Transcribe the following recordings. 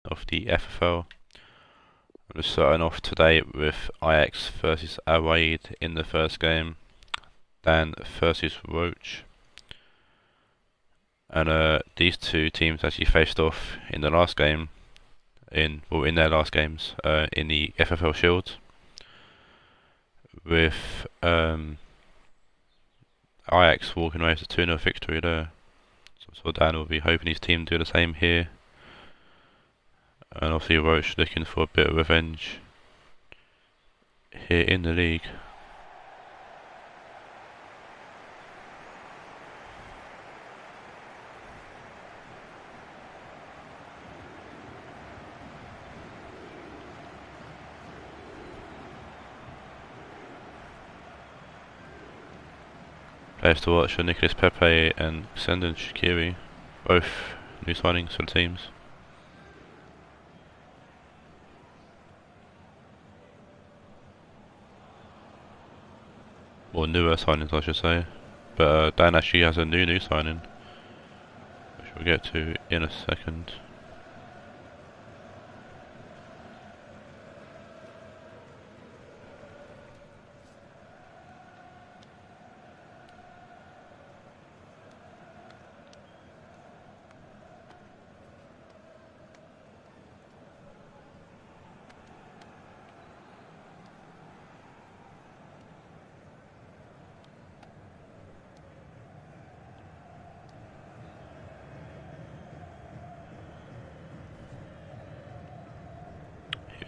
of the FFL. We're starting off today with Ajax versus Al Wahid in the first game, Dan versus Roach. And these two teams actually faced off in the last game, in their last games, in the FFL Shield, with Ajax walking away with a 2-0 victory there. So Dan will be hoping his team do the same here. And obviously Roach looking for a bit of revenge here in the league. Players to watch are Nicolas Pepe and Xandon Shaqiri, both new signings for the teams. Or newer signings, I should say. But Dan actually has a new signing, which we'll get to in a second.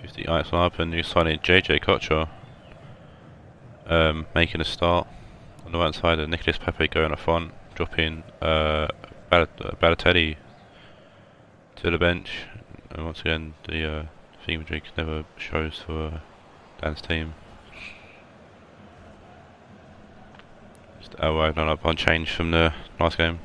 Here's the Ajax lineup and new signing JJ Kocher making a start. On the right side, Nicolas Pepe going up front, dropping Balotelli to the bench. And once again, the theme drink never shows for Dan's team. Just Al Wahid lineup unchanged from the last game.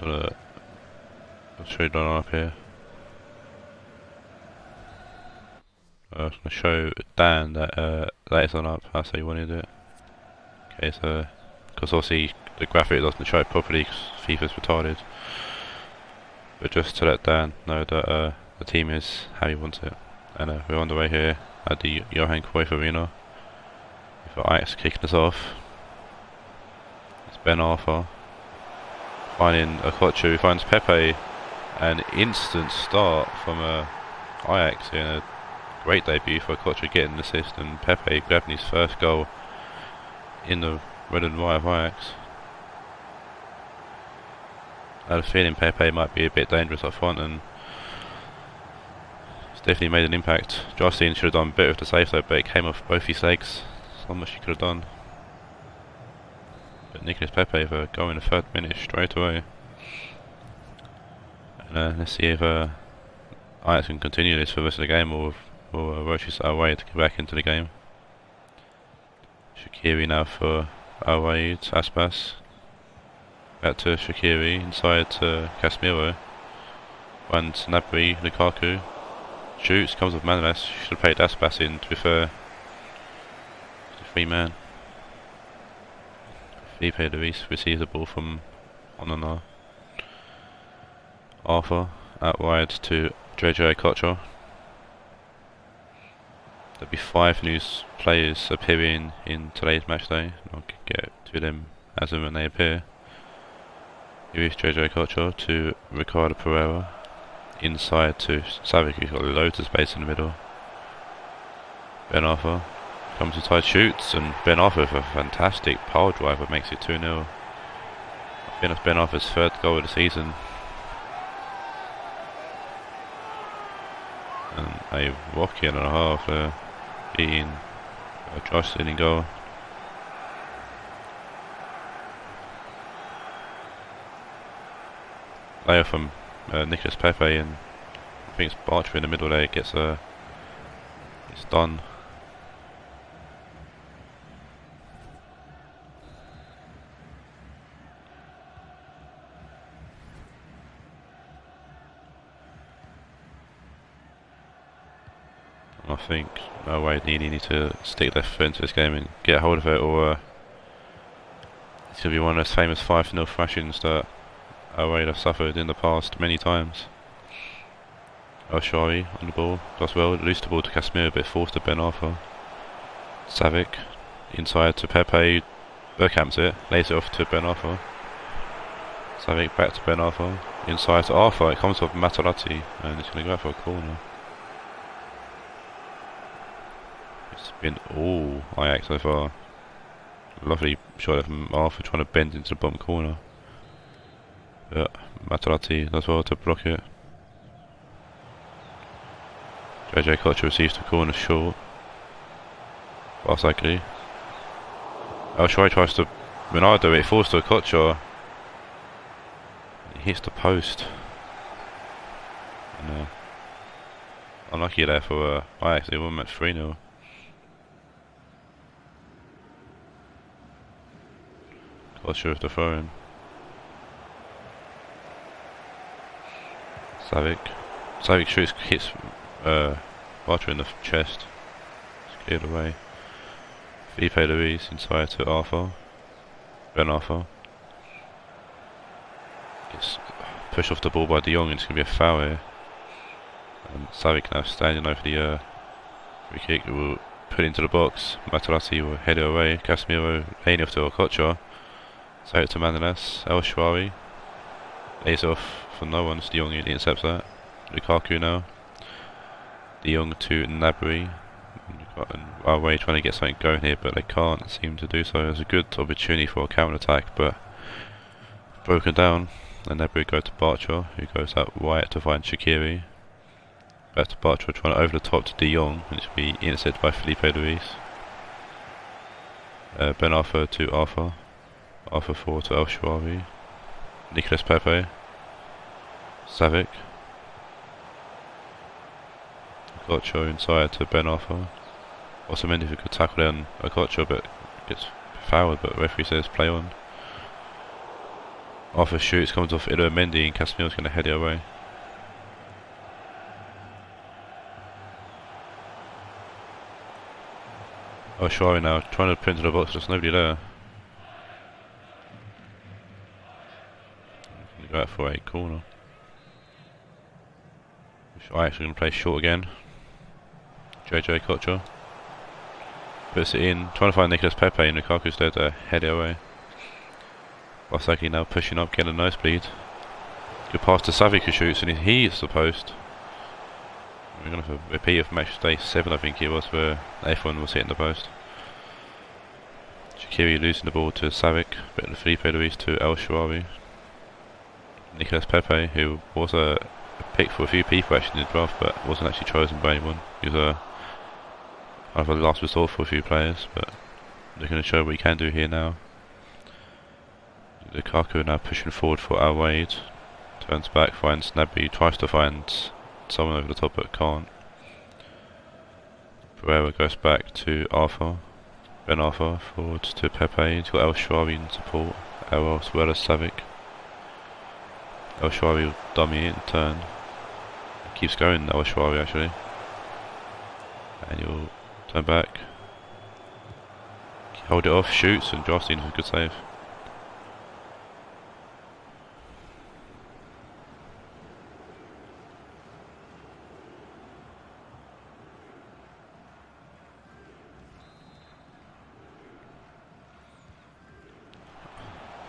I'll show you the lineup here. I was going to show Dan that that is on up, that's how you wanted it. Okay, so, because obviously the graphic doesn't show it properly because FIFA's retarded. But just to let Dan know that the team is how he wants it. And we're on the way here at the Johan Cruyff Arena. With Ajax kicking us off. It's Ben Arthur. Finding a Kocher who finds Pepe. An instant start from Ajax here, and a great debut for Kocher getting an assist, and Pepe grabbing his first goal in the red and white of Ajax. I had a feeling Pepe might be a bit dangerous up front, and it's definitely made an impact. Justin should have done a bit with the save though, but it came off both his legs. There's not much he could have done. But Nicolas Pepe for goal in the 3rd minute straight away. And let's see if Ajax can continue this for the rest of the game, or Roach is our way to get back into the game. Shaqiri now for Al Wahid, Aspas. Back to Shaqiri, inside to Casemiro. Finds Gnabry, Lukaku. Shoots, comes with Manolas. Should have played Aspas in, to be fair. It's a free man. Felipe Luis receives the ball from Onana. Arthur out wide to JJ Kocher. There'll be 5 new players appearing in today's matchday. I'll get to them as and when they appear. Here is JJ Kocher to Ricardo Pereira. Inside to Savic, who's got loads of space in the middle. Ben Arthur comes inside, shoots, and Ben Arthur with a fantastic pile driver makes it 2-0. I think that's Ben Arthur's 3rd goal of the season. And a rocket and a half beating Jocelyn in goal. Player from Nicolas Pepe, and I think it's Barcher in the middle there, gets it's done. I think Al Wahid need to stick their foot into this game and get hold of it, or It's going to be one of those famous 5-0 thrashings that Awade have suffered in the past many times. Shari on the ball, does well, loose the ball to Casemiro, but forced to Ben Arthur. Savic, inside to Pepe, Bergkamp's it, lays it off to Ben Arthur. Savic back to Ben Arthur, inside to Arthur, it comes off Materazzi, and it's going to go out for a corner. It's been all Ajax so far. Lovely shot from Arthur trying to bend into the bottom corner. Yeah, Materazzi does well to block it. JJ Kocher receives the corner short. Barsakli. Shai tries to Ronaldo, it falls to Kocher. He hits the post. And, unlucky there for Ajax, they won at 3-0. Kocher with the throw in. Savic shoots, hits Bartra in the chest. It's cleared away. Felipe Luis inside to Arthur. Ben Arthur. Gets pushed off the ball by De Jong and it's going to be a foul here. Savic now standing over the free kick. It will put it into the box. Materazzi will head it away. Casemiro laying off to Okocha. Savic to Manolas. El Sharawi lays off for no one. It's De Jong who intercepts that. Lukaku now. De Jong to Gnabry. Our way trying to get something going here, but they can't seem to do so. It's a good opportunity for a counter attack, but broken down. And Gnabry goes to Bartra, who goes out right to find Shaqiri. Back to Bartra, trying to over the top to De Jong, and it should be intercepted by Felipe Luis. Ben Arthur to Arthur. Arthur forward to El Sharawi. Nicolas Pepe. Savic. Okocha inside to Ben Arthur. Otamendi who could tackle down Okocha but gets fouled, but the referee says play on. Arthur shoots, comes off Ido Mendy and Casemiro's going to head it away. Shari now trying to print to the box, there's nobody there. Go out for a corner. I actually going to play short again. JJ Kocher puts it in, trying to find Nicolas Pepe, and Lukaku's there to head it away. Barsakli now pushing up, getting a nosebleed. Good pass to Savic who shoots, and he hits the post. We're going to have a repeat of Matchday 7, I think it was, where everyone was hitting the post. Shaqiri losing the ball to Savic, but Felipe Luis to El Sharawi. Nicolas Pepe, who was a pick for a few people actually in the draft, but wasn't actually chosen by anyone. He was a kind of a last resort for a few players, but they're going to show what he can do here now. Lukaku now pushing forward for Al Wade. Turns back, finds Gnabry, tries to find someone over the top but can't. Pereira goes back to Arthur. Ben Arthur forward to Pepe. He's got El Sharawi in support, as well as Savic. El Sharawi will dummy it and turn. Keeps going, El Sharawi actually. And he'll turn back. Hold it off, shoots, and Justin with a good save.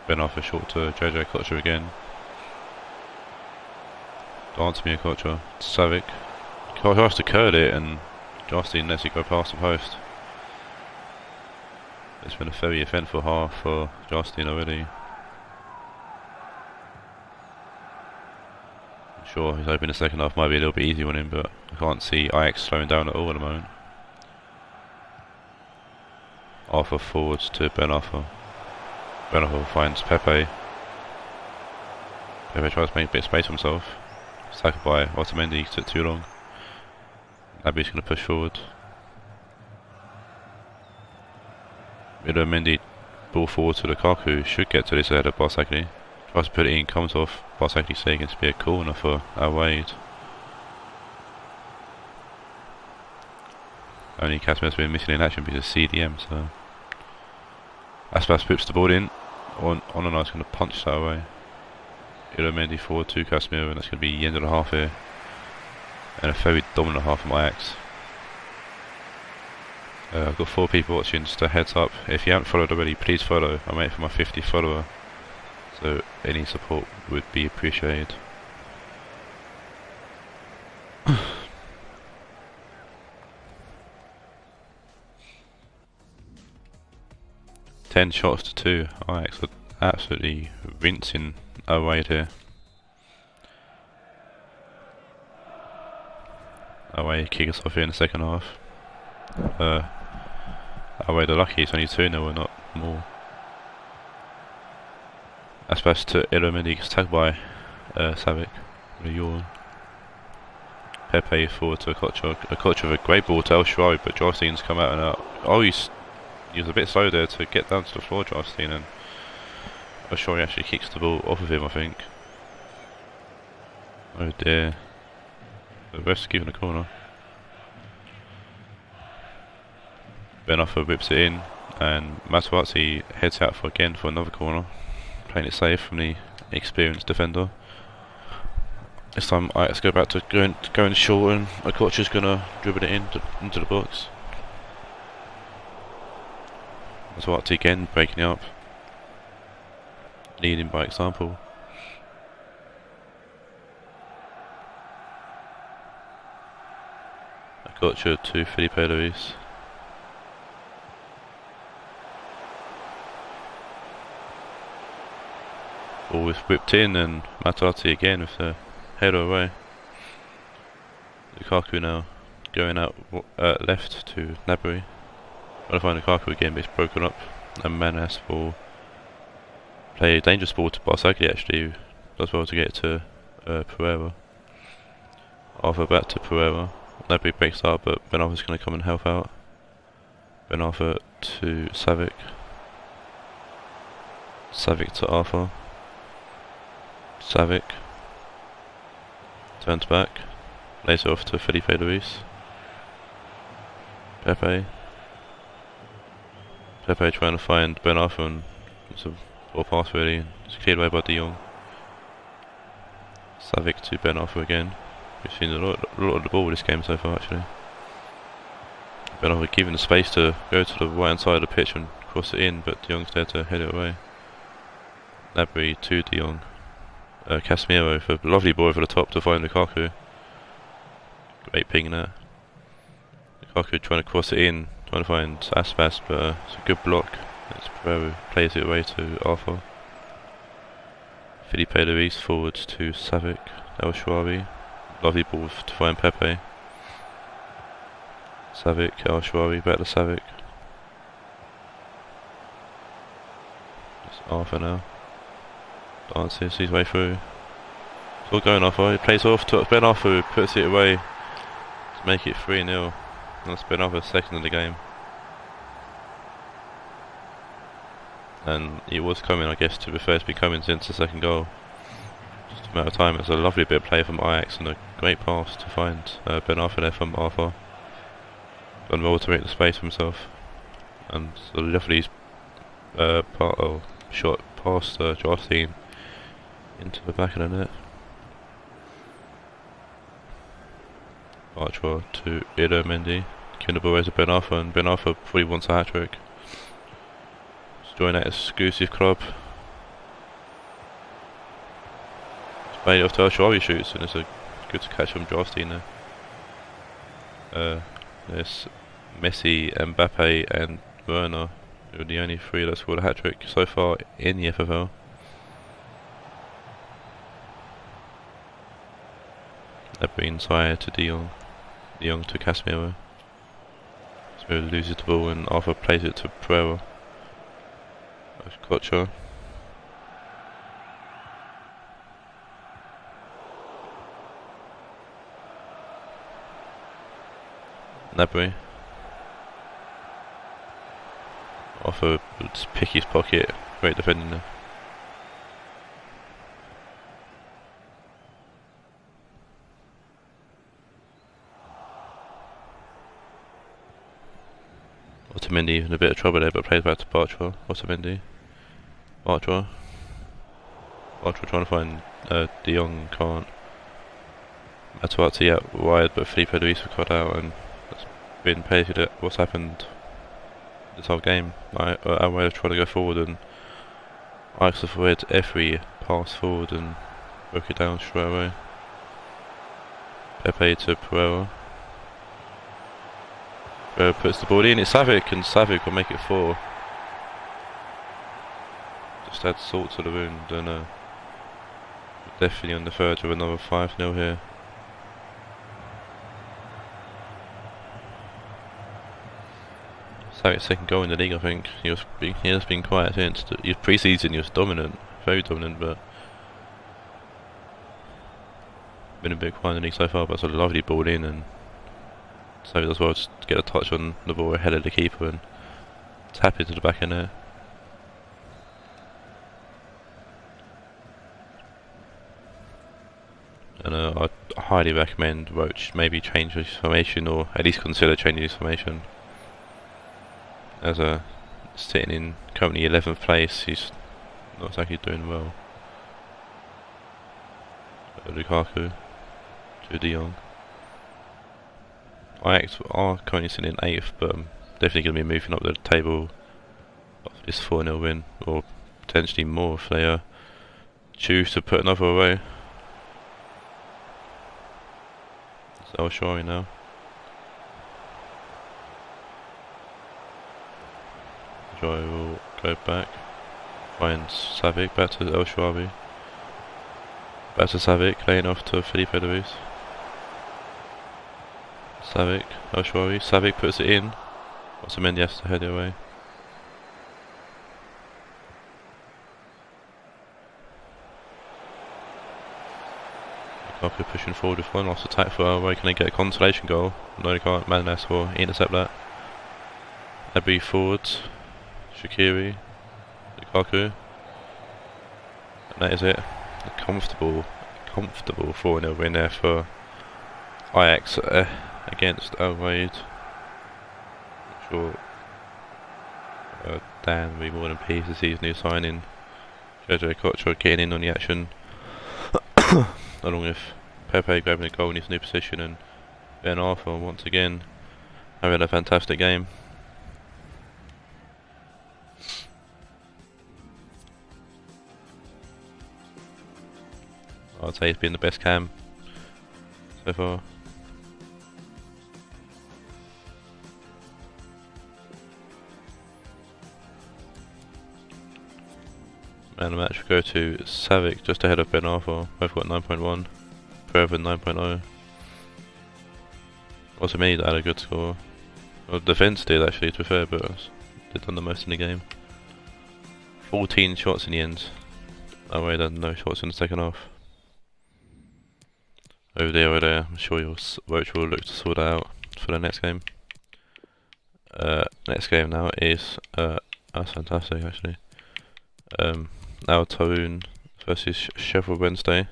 Ben Arthur short to JJ Kocher again. Dance me a Kocher. Savic. Kocher has to curl it and Justin lets it go past the post. It's been a very eventful half for Justin already. I'm sure he's hoping the second half might be a little bit easier on him, but I can't see Ajax slowing down at all at the moment. Arthur forwards to Ben Arthur. Ben Arthur finds Pepe. Pepe tries to make a bit of space for himself. Tackled by Otamendi, took too long. Naby's going to push forward. Ido Mendy ball forward to Lukaku, should get to this ahead of Barsakli. Tries to put it in, comes off. Barsakli saying it's to be a corner for Al Wade. Only Casemiro's been missing in action because of CDM, so Aspas puts the ball in. On and I was going to punch that away. Mendy forward to Casemiro, and that's going to be the end of the half here. And a very dominant half from Ajax. I've got 4 people watching, just a heads up. If you haven't followed already, please follow. I'm waiting for my 50th follower. So any support would be appreciated. Ten shots to 2. Ajax are absolutely rinsing away here. Away kick us off here in the second half. Away they're lucky, it's only 2-0 and not more. That's best to Mendy, gets tagged by Savic. What a yawn. Pepe forward to Okocha. Okocha with a great ball to El Shaarawy, but Jarstein's come out and out. Oh, he was a bit slow there to get down to the floor, Jarstein, and El Shaarawy actually kicks the ball off of him, I think. Oh dear. The ref's giving a corner. Ben Offer whips it in, and Materazzi heads out for another corner, playing it safe from the experienced defender. This time let's go back to going short, and Okocha's gonna dribble it into the box. Materazzi again breaking it up, leading by example. Okocha to Felipe Luis. Ball was whipped in, and Materazzi again with the header away. Lukaku now going out left to Gnabry. Trying to find Lukaku again, but it's broken up. And Manas will play a dangerous ball to Barsagli, actually, who does well to get to Pereira. Arthur back to Pereira. Gnabry breaks up, but Ben Arthur's going to come and help out. Ben Arthur to Savic. Savic to Arthur. Savic turns back, lays it off to Felipe Luis. Pepe trying to find Ben Arthur, and it's a poor pass really. It's cleared away by De Jong. Savic to Ben Arthur again. We've seen a lot of the ball this game so far actually. Ben Arthur given the space to go to the right hand side of the pitch and cross it in, but De Jong's there to head it away. Gnabry to De Jong. Casemiro for a lovely ball over the top to find Lukaku. Great ping there. Lukaku trying to cross it in, trying to find Aspas, but it's a good block. It's Pereira who plays it away to Arthur. Felipe Luis forwards to Savic. El Shaarawy. Lovely ball to find Pepe. Savic, El Shaarawy, back to Savic. It's Arthur now. Dances his way through. It's all going Arthur. He plays off to Ben Arthur, who puts it away to make it 3-0. That's Ben Arthur's second in the game. And he was coming, I guess, to be fair, to be coming since the second goal. Just a matter of time. It's a lovely bit of play from Ajax and a great pass to find Ben Arthur there from Arthur. Done well to make the space for himself. And a lovely shot past Jarstein into the back of the net. Archwell to Mendy. Giving the ball away to Ben Arthur, and Ben Arthur probably wants a hat-trick. He's joined that exclusive club. It's made it off to El Shaarawy shoots, and it's a good catch from Jarstein there. There's Messi, Mbappe and Werner, who are the only 3 that scored a hat-trick so far in the FFL. They've been inside to De Jong. De Jong to Casemiro. Casemiro loses the ball and Arthur plays it to Pereira. Okocha. Gnabry. Arthur will just pick his pocket. Great defending there. Otamendi in a bit of trouble there, but plays back to Bartra. Otamendi. Bartra. Bartra trying to find De Jong, can't. Matuati out wide, but Felipe Luis was cut out, and that's been painted at what's happened this whole game. Like, our way of trying to go forward, and Ajax avoid every pass forward and broke it down straight away. Pepe to Pereira. Pereira puts the ball in, it's Savic, and Savic will make it 4. Just add salt to the wound, and definitely on the verge of another 5-0 here. Savic's second goal in the league, I think. He has been quiet since. Pre-season he was dominant, very dominant, but been a bit quiet in the league so far. But it's a lovely ball in, and Savic as well just get a touch on the ball ahead of the keeper and tap into the back end there. And I highly recommend Roach maybe change his formation, or at least consider changing his formation. As sitting in currently 11th place, he's not exactly doing well. Lukaku to De Jong. Ajax are currently sitting in 8th, but definitely going to be moving up the table after this 4-0 win, or potentially more if they choose to put another away. It's El Shaarawy now. Joy will go back, finds Savic, back to El Shaarawy, back to Savic, laying off to Felipe Luis. Savic, El Shaarawy, Savic puts it in, Otamendi has to head it away. Lukaku pushing forward with one last attack for away, can they get a consolation goal? No, they can't. Manas will intercept that. Abbey forwards. Shaqiri, Lukaku, and that is it. A comfortable 4-0 win there for Ajax against Al Wade. I'm sure Dan will be more than pleased to see his new signing, Jojo Kocha, getting in on the action, along with Pepe grabbing a goal in his new position, and Ben Arthur once again having a fantastic game. I'd say he's been the best cam so far. Man of the match will go to Savic, just ahead of Ben Arthur. Both got 9.1, Pereira 9.0. Also me that had a good score. Well, defence did actually, to be fair, but they've done the most in the game. 14 shots in the end. That way, had no shots in the second half. Over there, I'm sure Roach will look to sort that out for the next game. Next game now is, that's fantastic actually. Now Toon versus Sheffield Wednesday.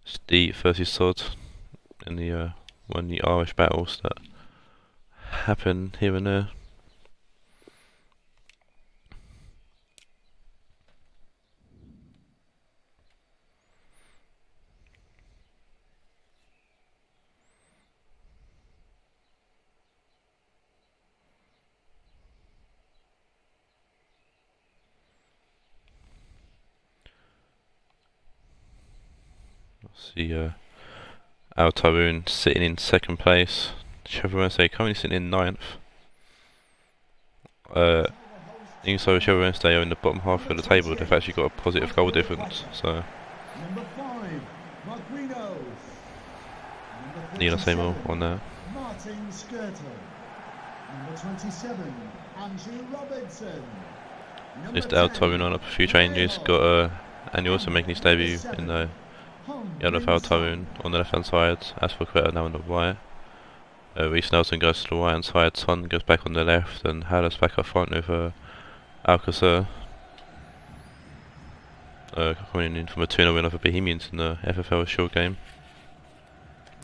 Steve versus Sod in the one of the Irish battles that happen here and there. See Al Taroon sitting in 2nd place. Sheffield Wednesday currently sitting in 9th. Even so, Sheffield Wednesday are in the bottom half of the table. They've actually got a positive goal difference. So need a same more on that. Just Al Taroon on up a few changes. Got and you're also making his debut in the yellow Al Taroon on the left hand side. Asperqueta now on the right. Reece Nelson goes to the right hand side. Son goes back on the left, and Haller's back up front with Alcacer. Coming in from a 2-0 win over Bohemians in the FFL short game.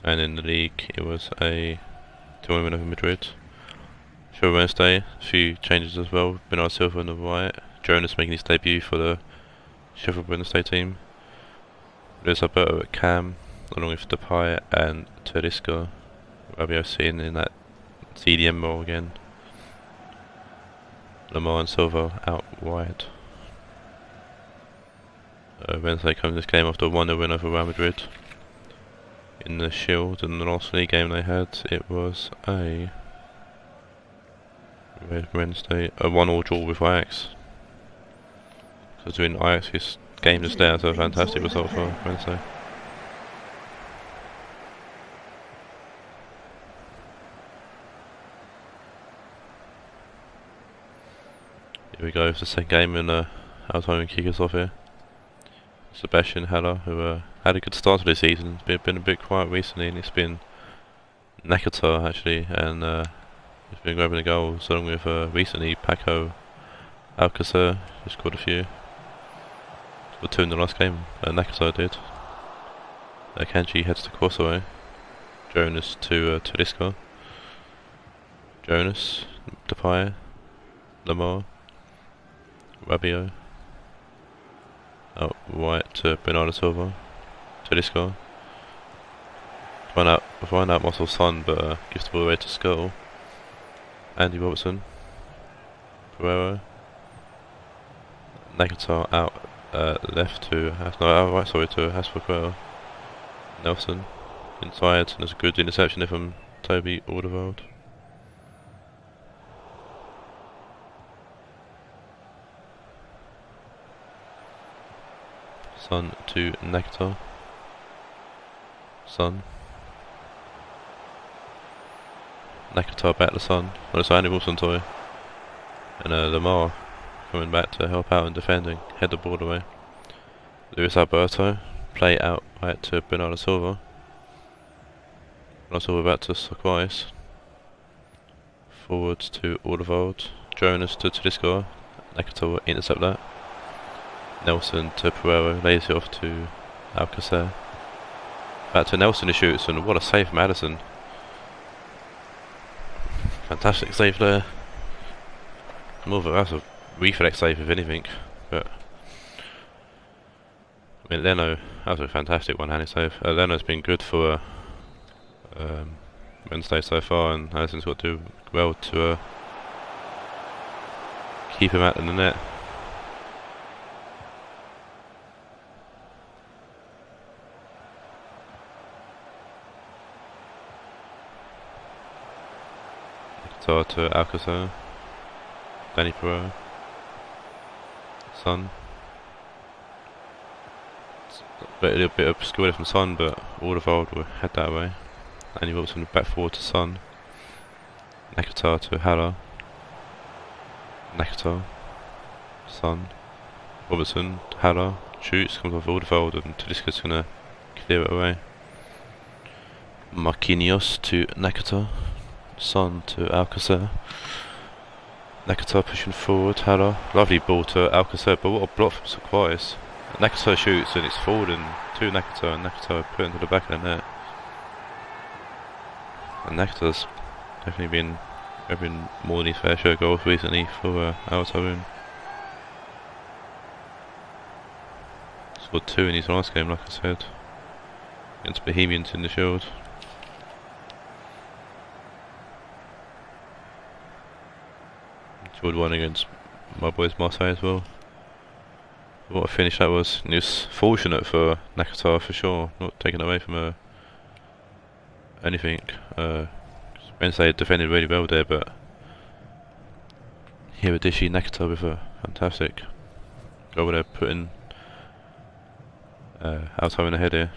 And in the league it was a 2-1 win over Madrid. Sheffield Wednesday, a few changes as well. Bernard Silva on the right, Jonas making his debut for the Sheffield Wednesday team. There's Alberto at cam, along with Depay and Tedesco. Rabiot sitting in that CDM role again. Lamar and Silva out wide. Wednesday comes this game after a 1-0 win over Real Madrid in the Shield, and the last league game they had, it was a Wednesday, a 1-1 draw with Ajax. So doing Ajax's game just there, so a fantastic result for Wednesday. Here we go, it's the second game in our time and kickers off here. Sebastian Haller, who had a good start to this season, been a bit quiet recently, and it's been Nakata actually, and he's been grabbing the goals along with recently Paco Alcacer, who scored a few. Scored 2 in the last game, Nakata did. Kanji heads to crossaway. Jonas to Tedesco. Jonas, Depay, Lamar, Rabiot. Out right to Bernardo Silva. Tedesco. Find out Mossel's son, but gives the ball away to Skull. Andy Robertson. Pereiro. Nakata out left to out right, sorry, to Hasper. Nelson inside, and there's a good interception there from Toby Alderweireld. Son to Nakata. Son. Nakata back to Son. Well, it's Andy Wilson toy. And Lamar coming back to help out in defending. Head the ball away. Luis Alberto. Play out right to Bernardo Silva. Bernardo Silva back to Suarez. Forwards to Alderweireld. Jonas to Tedesco. Nakata will intercept that. Nelson to Pereiro, lays it off to Alcacer. Back to Nelson who shoots, and what a save from Addison. Fantastic save there. That's a reflex save if anything, but I mean Leno, that was a fantastic one-handed save. Leno's been good for Wednesday so far, and Addison's got to do well to keep him out in the net. To Alcacer, Danny Pereiro, Son. A little bit obscured from Son, but Alderweireld will head that way. Andy Wilson back forward to Son. Nakata to Haller. Nakata, Son. Robertson to Haller, shoots, comes off Alderweireld, and Tedesco's gonna clear it away. Marquinhos to Nakata. Son to Alcacer. Nakata pushing forward, Haller. Lovely ball to Alcacer, but what a block from Suarez. Nakata shoots and it's forwarding to Nakata, and Nakata put into the back of the net. And Nakata's definitely been having more than his fair share of goals recently for our team. Scored 2 in his last game, like I said, against Bohemians in the Shield. Scored 1 against my boys Marseille as well. What a finish that was. And it was fortunate for Nakata for sure, not taken away from anything. Wednesday defended really well there, but Hiradishi Nakata with a fantastic goal there, putting Alto in the head here.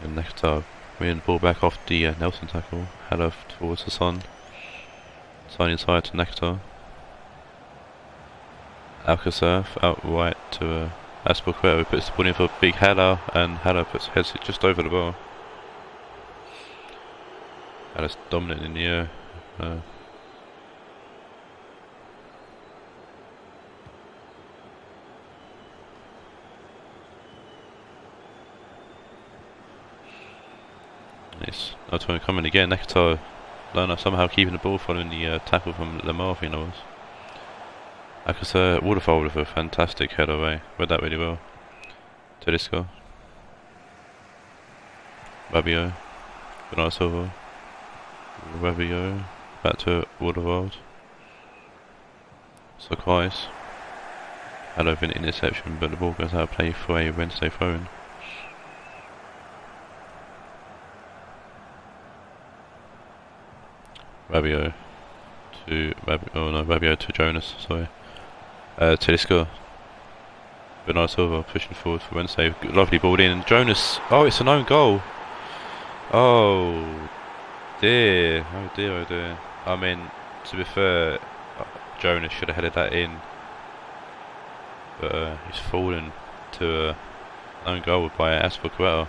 And Nakata bringing the ball back off the Nelson tackle, header towards the Son. Son inside to Nakata. Alcacer out right to Asperquer, who puts the ball in for a big header, and header heads it just over the bar. Header's dominant in the air. Nice. I was going to come in again. Nakato somehow keeping the ball following the tackle from Lamar, I think it was. Akasa waterfall with a fantastic header away. Read that really well. Tedesco. Rabio. Bernardo Silva. Rabio. Back to Waterworld. Surprise. Had over an interception, but the ball goes out of play for a Wednesday throw-in. Rabio to Jonas, sorry. Tedesco. Bernardo Silva pushing forward for Wednesday. Lovely ball in. Jonas. Oh, it's an own goal. Oh dear. Oh dear, oh dear. I mean, to be fair, Jonas should have headed that in. But he's fallen to an own goal by Aspilicueta.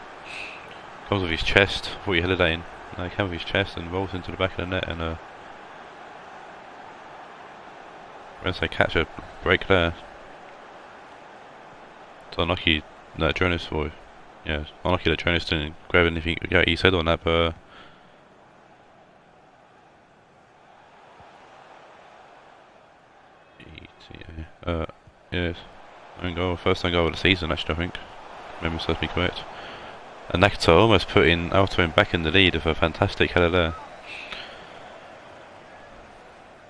Comes with his chest. Thought he headed that in. No, he came with his chest and rolls into the back of the net, and Wednesday catch a break there. It's unlucky that Jonas unlucky that Jonas didn't grab anything he said on that, but yes, own goal, first own goal of the season actually, I think. Memory serves me correct. And Nakato almost putting Altoin back in the lead with a fantastic header there.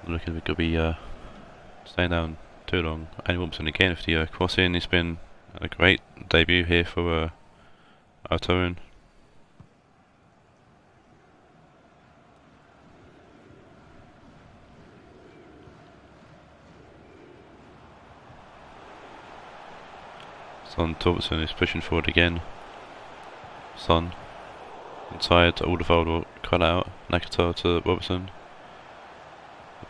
Looking like we could be staying down too long. Andy Wilmson again with the cross in. It's been a great debut here for Altoin. Son Torbertson is pushing forward again. Son inside, Alderweireld will cut out. Nakato to Robertson.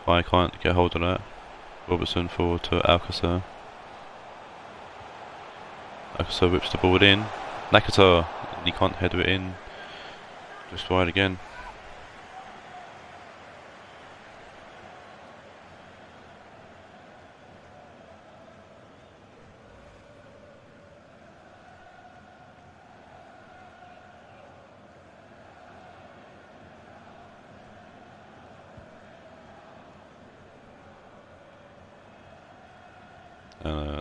I can't get hold of that. Robertson forward to Alcazar. Alcazar whips the ball in. Nakato, he can't header it in. Just wide again.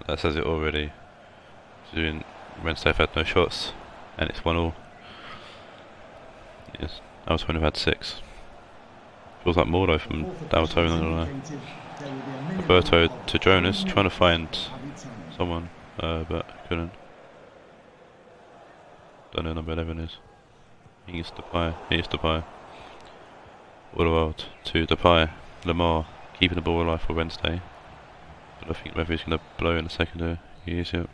That says it already. Wednesday have had no shots, and it's 1-1. Yes, Altoin have had 6. Feels like more though from Altoin, I don't know. Roberto to Jonas, trying to find someone, but couldn't. Don't know who number 11 is. I think it's Depay. He is Depay. Waterworld to Depay. Lamar keeping the ball alive for Wednesday. But I think whether he's going to blow in a second here. He is, yep.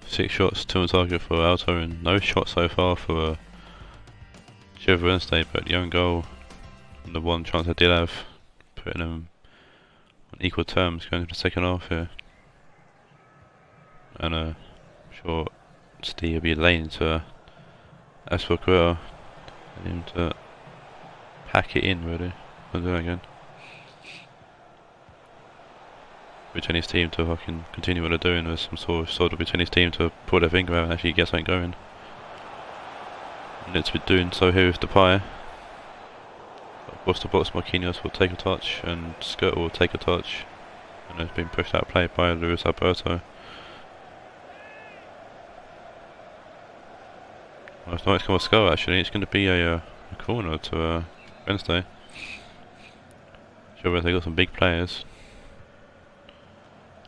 Six shots, 2 on target for Alto, and no shots so far for Sheffield Wednesday, but the own goal and the one chance I did have, putting them on equal terms going into the second half here. And I'm sure Steve will be laying to Aspilicueta and him to pack it in really. I'll do that again. Between his team to fucking continue what they're doing. There's some sort of between his team to pull their finger out and actually get something going. And it's been doing so here with Depay. Across the box, Marquinhos will take a touch and Skirt will take a touch. And it's been pushed out of play by Luis Alberto. Well, it's not going to go actually. It's going to be a corner to Wednesday. Sure, they got some big players.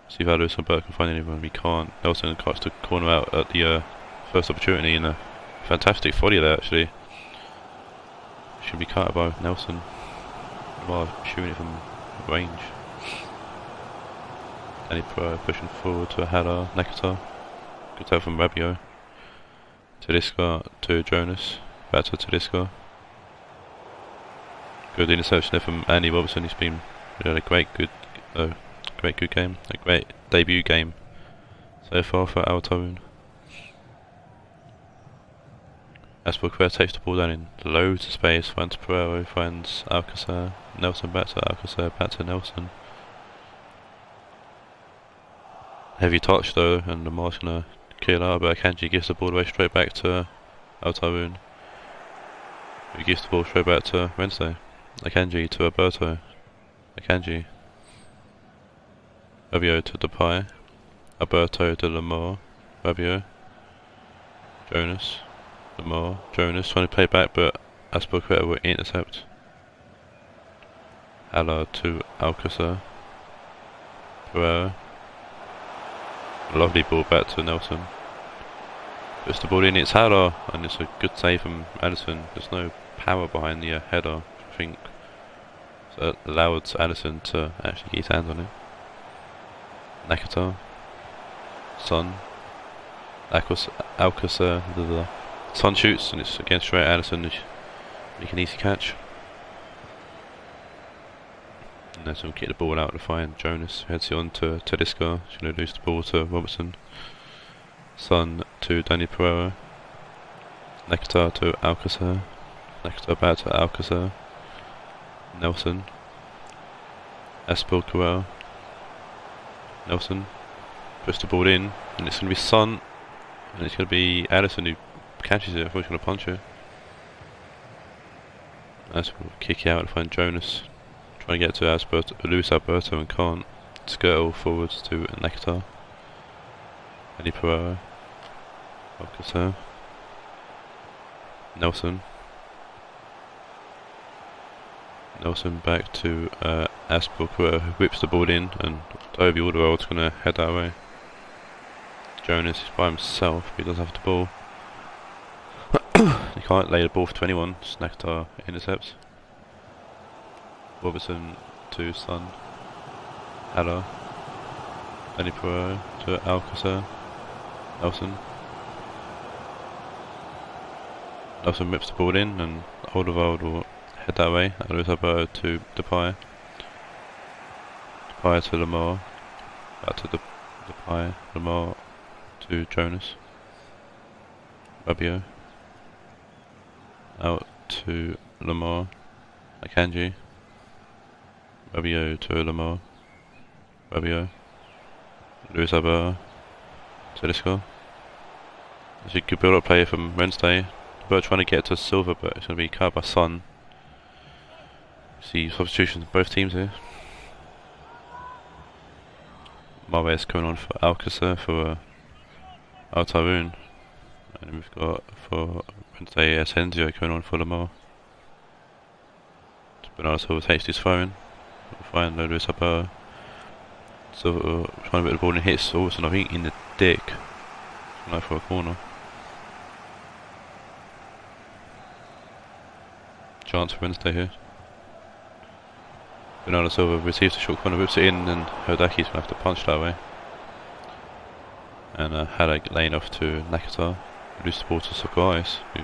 See if Luis Alberto can find anyone. We can't. Nelson cuts the corner out at the first opportunity, and a fantastic volley there actually. Should be cut by Nelson while shooting it from range. And he pushing forward to a header. Nakato. Good tap from Rabio. Tedesco to Jonas. Back to Tedesco. Good interception there from Andy Robertson. He's been really a great good game. A great debut game so far for Altoin. Aspilicueta takes the ball down in loads of space, finds Pereiro, finds Alcacer, Nelson back to Alcacer, back to Nelson. Heavy touch though, and Lamar's gonna kill out, but Akanji gives the ball away straight back to Altaroon. He gives the ball straight back to Wednesday. Akanji to Alberto. Akanji. Fabio to Depay. Alberto to Lamar. Fabio. Jonas. Lamar. Jonas trying to play back, but Aspilicueta will intercept. Hala to Alcacer. Pereira. Lovely ball back to Nelson. Puts the ball in, it's Hala, and it's a good save from Addison. There's no power behind the header, I think. So it allowed Addison to actually get his hands on it. Nakata. Son. Alcacer. Son shoots, and it's against straight Addison. Make an easy catch. And then someone kick the ball out to find Jonas, who heads it on to Tedesco. He's going to lose the ball to Robertson. Son to Danny Pereira. Nakata to Alcacer. Nakata back to Alcacer. Nelson. Aspilicueta. Nelson puts the ball in, and it's going to be Son, and it's going to be Addison who catches it. I thought he was going to punch it. Addison will kick it out to find Jonas. Trying to get to Luis Alberto and can't. Skirtle forwards to Nakata. Danny Pereira. Alcacer. Nelson. Nelson back to Aspilicueta, who whips the ball in, and Toby Alderweireld's going to head that way. Jonas is by himself, but he does have the ball. He can't lay the ball for 21. Nakata intercepts. Robertson to Son. Hala. Danny Pereira to Alcacer. Nelson. Nelson whips the ball in, and Alderweireld will head that way. Luis Alberto to Depay. Depay to Lamar. Back to Depay. Lamar to Jonas. Fabio. Out to Lamar. Akanji. Fabio to Lamar. Fabio. Luis Alberto. Tedesco. There's a good build-up play from Wednesday. But trying to get to Silva, but it's going to be cut by Son. See substitutions in both teams here. Marves coming on for Alcacer for Altaroon. And we've got for Wednesday Asensio coming on for Lamar. Bernardo Silva takes his phone. We'll find Luis Alberto. So trying to put the ball and hits Olsen, I think, in the dick. Like for a corner. Chance for Wednesday here. Bernardo Silva receives the short corner, whips it in, and Hodaki's going to have to punch that way. And Halag laying off to Nakata. Reduce the ball to Sakais, who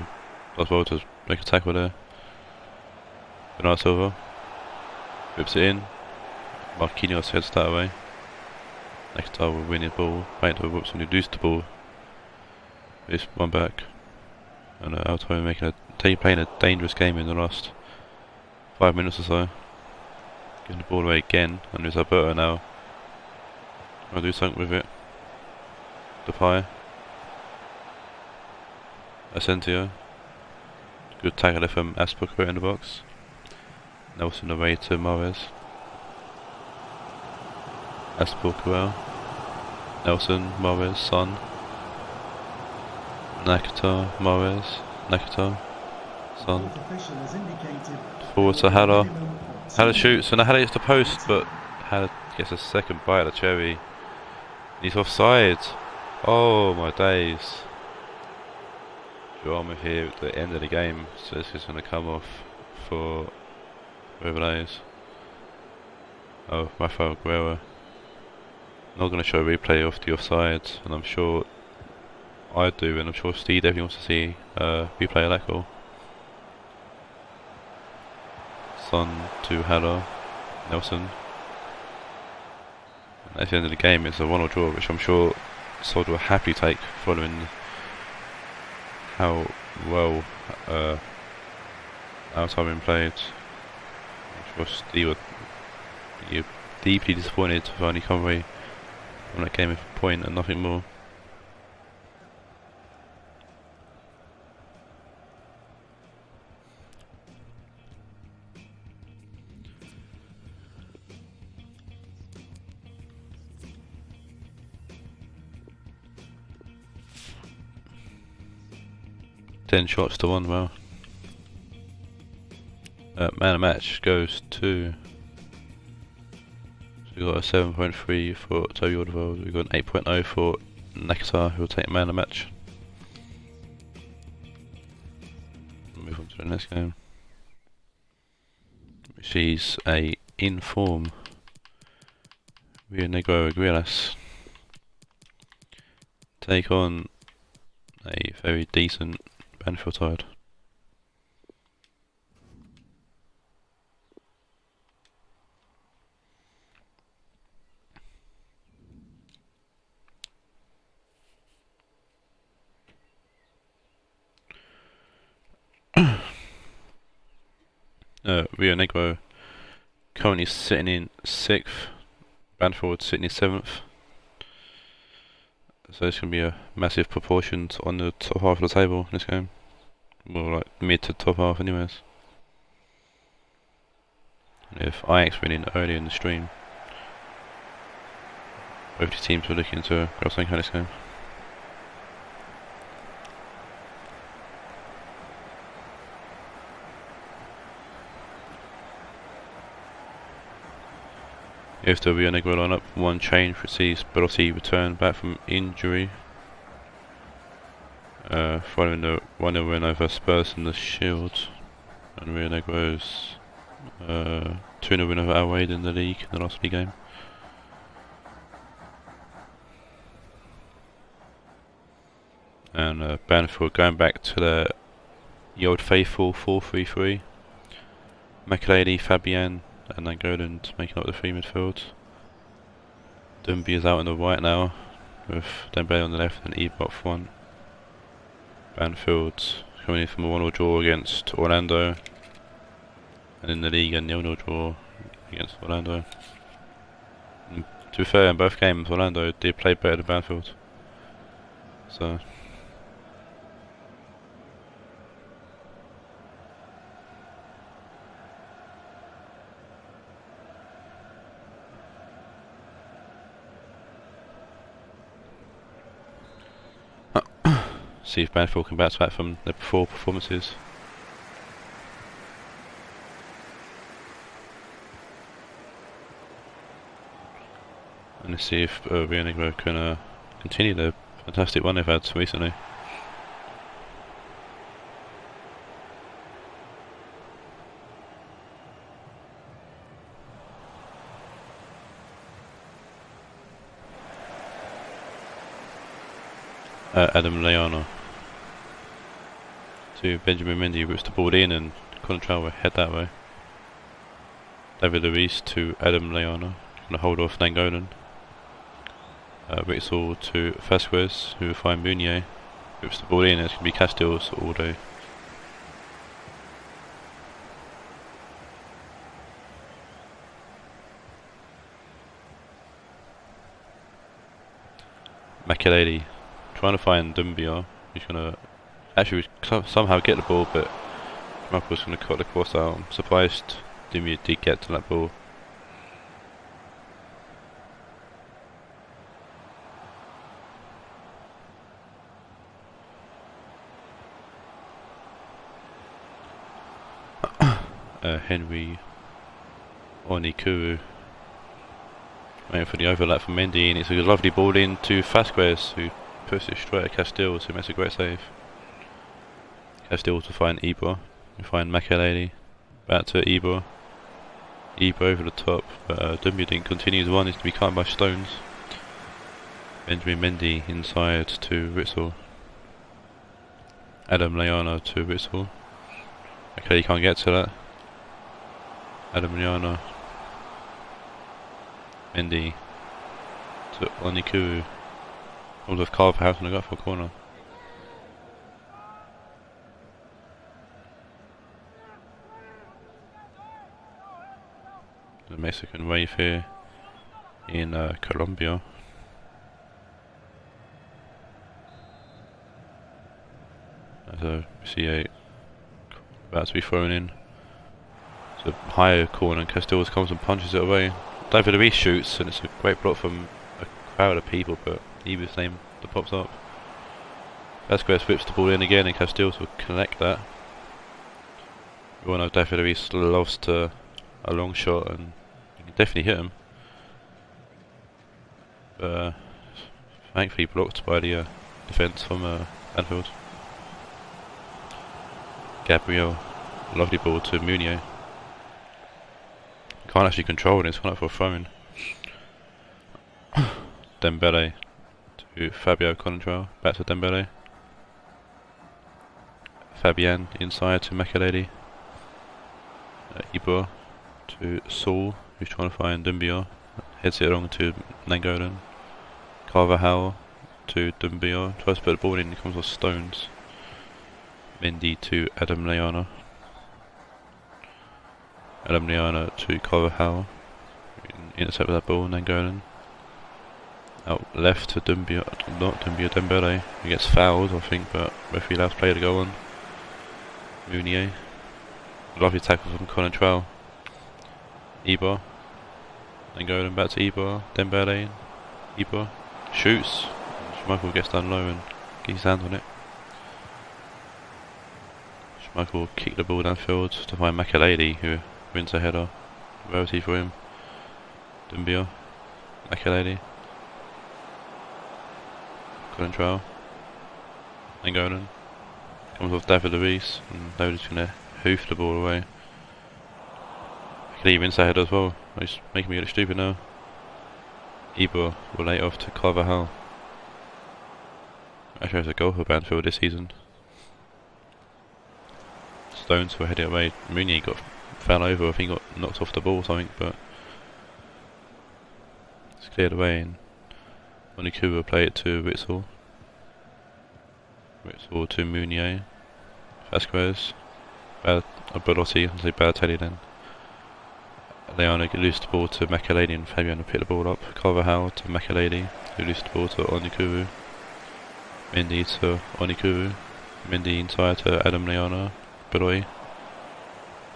does well to make a tackle there. Bernardo Silva whips it in. Marquinhos heads that way. Nakata will win his ball. Back to Whoops and reduce the ball. This one back. And Alto playing a dangerous game in the last 5 minutes or so. Getting the ball away again, and there's Alberto now. I'll do something with it. Depay. Asensio. Good tackle there from Aspilicueta in the box. Nelson away to Marves. Aspilicueta. Nelson, Marves, Son. Nakata, Marves, Nakata, Son. Forward to Hala. Hala shoots, and Hala hits the post, but Hala gets a second bite of the cherry. He's offside. Oh my days. Drama here at the end of the game, so this is going to come off for whoever that is. Oh, Rafael Guerra. Not going to show a replay of the offside, and I'm sure I do, and I'm sure Steve definitely wants to see replay of that goal. Son to Hala, Nelson. And at the end of the game, it's a 1-1 draw, which I'm sure Sod will happily take, following how well outside being played. Which was you're deeply disappointed to only come away from that game with a point and nothing more. Ten shots to 1, well. Man of match goes to. So we got a 7.3 for Toby Alderweireld, we got an 8.0 for Nakata, who will take man of the match. Move on to the next game, which is a in-form Rio Negro Aguilas take on a very decent Banfield side. Rio Negro currently sitting in 6th, Banfield sitting in 7th. So it's going to be a massive proportion on the top half of the table in this game. More like mid to top half anyways. And if Ajax winning early in the stream, both these teams were looking to grab something out of this game. If the Rio Negro lineup, one change receives Belotti return back from injury. Following the 1-0 win over Spurs in the Shield. And Rio Negro's 2-0 win over Al-Wade in the league in the last league game. And Banfield going back to the old faithful 4-3-3. Makelele, Fabian and then Goland making up the free midfield. Dumby is out on the right now, with Dembele on the left and Ebert up front. Banfield coming in from a 1-0 draw against Orlando, and in the league a 0-0 draw against Orlando. And to be fair, in both games Orlando did play better than Banfield. So see if Banfield can bounce back from their poor performances. And let's see if Rio Negro can continue the fantastic run they've had recently. Adam Leano to Benjamin Mendy, whips the ball in and Contral will head that way. David Luiz to Adam Leano, gonna hold off Nangolan. Witsel to Vasquez, who will find Munier, whips the ball in, it's gonna be Castells all day. Makelele trying to find Dumbia, who's gonna actually somehow get the ball, but Marco's gonna cut the cross out. I'm surprised Dumbia did get to that ball. Henry Onikuru waiting for the overlap from Mendy, and it's a lovely ball in to Vasquez, who pushes it straight at Castells, who makes a great save. Castells to find Ibra, you find Makelele, back to Ibra. Ibra over the top, but Dumbia didn't continue his run, is to be cut by Stones. Benjamin Mendy inside to Ritzel. Adam Leana to Ritzel. Okay, he can't get to that. Adam Leana. Mendy to Onikuru. All of Carver House on the gut for a corner. the Mexican wave here in Colombia. So we see a about to be thrown in. It's a higher corner and Castells comes and punches it away. David Luiz shoots and it's a great block from a crowd of people, but Eber's name that pops up. Vasquez whips the ball in again and Castells will connect that. We all know David Luiz loves a long shot and you can definitely hit him. But thankfully blocked by the defence from Anfield. Gabriel, lovely ball to Meunier. Can't actually control it, it's gone up for a throw-in. Dembele to Fabio Contral, back to Dembele. Fabian inside to Makelele. Ibor to Saul, who's trying to find Dumbia. Heads it wrong to Nangolan. Carvajal to Dumbia, tries to put the ball in, he comes off stones. Mendy to Adam Lallana. Adam Lallana to Carvajal. Intercept that ball, Nangolan. Out left to Dumbia, not Dumbia, Dembele. He gets fouled, I think, but referee allows play to go on. Meunier. Lovely tackle from Contral. Ibor. Nangolan back to Ibor. Dembele. Ibor. Shoots. Schmeichel gets down low and gets his hand on it. Schmeichel will kick the ball downfield to find Makelele, who wins a header. Rarity for him. Dumbia. Makelele. Contral. Nangolan. Comes off David Luiz and David's going to hoof the ball away. Makelele wins a header as well. He's making me look stupid now. Ibor will lay it off to Carvajal. Actually has a goal for Banfield this season. Stones will head it away. Meunier fell over, I think he got knocked off the ball or something, but it's cleared away and Oniku will play it to Witsel. Witsel to Meunier. Vasquez. Belotti, I'll say Balotelli then. Leona loose the ball to Makelele and Fabian will pick the ball up. Carvajal to Makelele, who loose the ball to Onikuru. Mendy to Onikuru. Mendy inside to Adam Lallana. Beloy.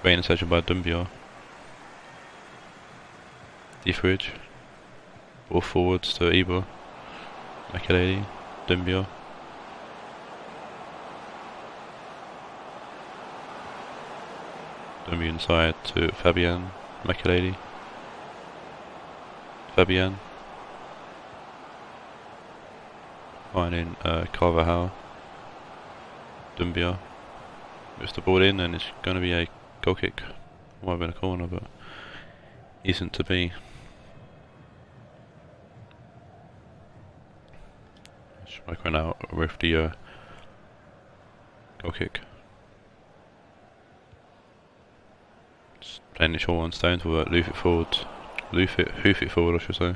Great interception by Dumbia. Defridge. Ball forwards to Ibor. Makelele. Dumbia. Dumbia inside to Fabian. Makelele. Fabian. Finding Carvajal. Dumbia. Moves the ball in and it's going to be a goal kick. Might have been a corner but isn't to be. Striker now with the goal kick. Playing it short on Stones will hoof it forward. Hoof it forward I should say.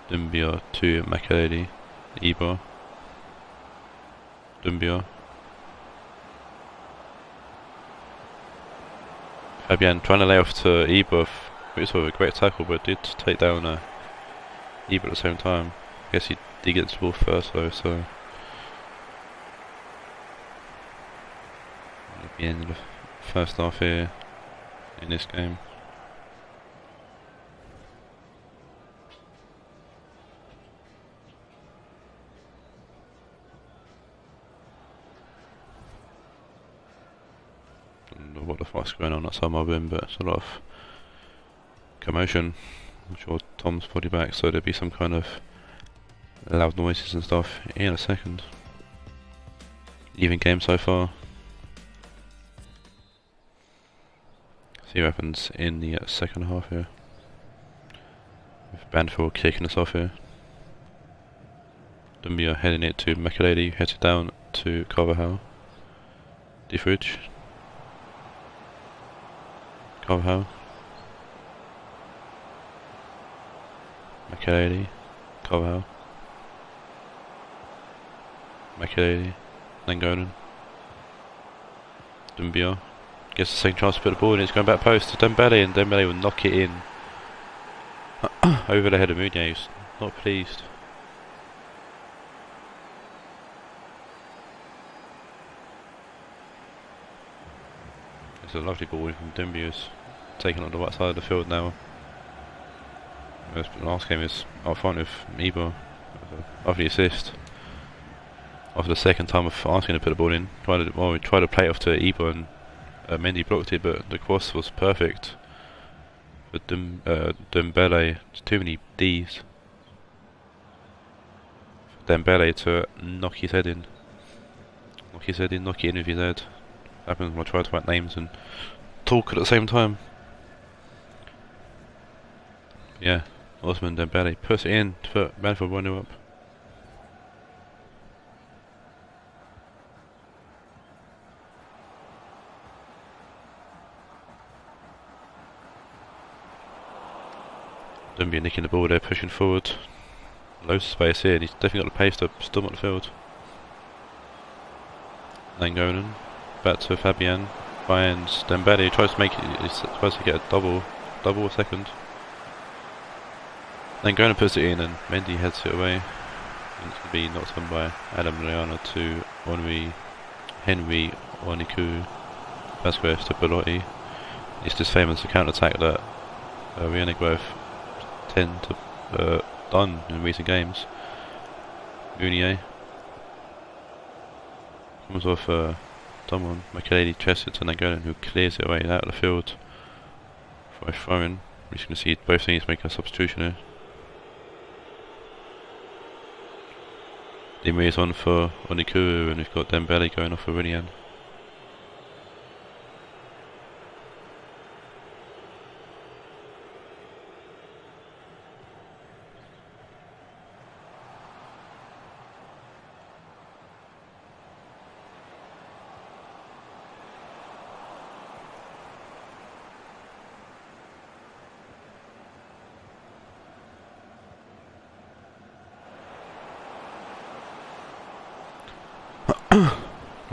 Dumbia to Makelele. Ibor. Dumbia. Fabian trying to lay off to Ibor. It's a great tackle but did take down Ibor at the same time. I guess he did get the ball first though, so the end of the first half here in this game. Don't know what the fuck's going on outside my room, but it's a lot of commotion. I'm sure Tom's probably back, so there'll be some kind of loud noises and stuff in a second. Even game so far. See what happens in the second half here. With Banfield kicking us off here. Dumbia heading it to Makelele, heads it down to Carvajal. Defridge. Carvajal. Makelele. Carvajal. Makelele. Nangolan. Dumbia. Gets the second chance to put the ball in. It's going back post to Dembele, and Dembele will knock it in over the head of Meunier. He's not pleased. It's a lovely ball from Dumbius, taken on the right side of the field now. The last game is up front with Ebo. Lovely assist. After the second time of asking to put the ball in, we tried to play it off to Ebo, and Mendy blocked it, but the cross was perfect. But Dembele, too many D's. For Dembele to knock his head in. Knock his head in, knock it in with his head. Happens when I try to write names and talk at the same time. Yeah, Osman Dembele puts it in for Manfred 1-0 up. Dumbia nicking the ball there, pushing forward. Loads of space here, and he's definitely got the pace to storm up the field. Langonen, back to Fabian, finds Dembele, tries to make it, he's supposed to get a double a second. Langonen puts it in, and Mendy heads it away. And it's going to be knocked on by Adam Lallana to Henry Oniku, Vasquez to Belotti. It's this famous counter-attack that Vienna both tend to done in recent games. Meunier comes off someone, Makelele chests it to Langonen, who clears it away out of the field for a throw-in. We're just going to see both teams make a substitution here. Dimri is on for Oniku, and we've got Dembele going off for Willian.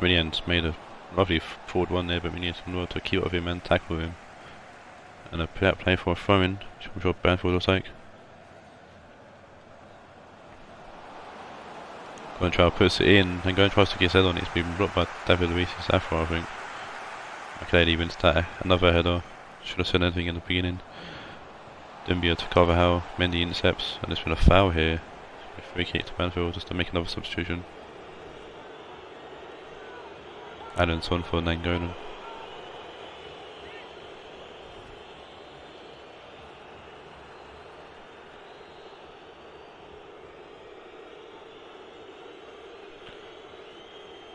Minian's made a lovely forward one there, but Minian's been able to keep up with him and tackle him. And a play for a throw-in, which will Banfield will take. Gonchar puts it in, and Gonchar tries to get his head on it. It's been blocked by David Luiz's afro, I think. Makelele wins that. Another header. Should have said anything in the beginning. Dumbia to Carvajal, Mendy intercepts, and there's been a foul here. A free kick to Banfield just to make another substitution. Adams on for Langonen.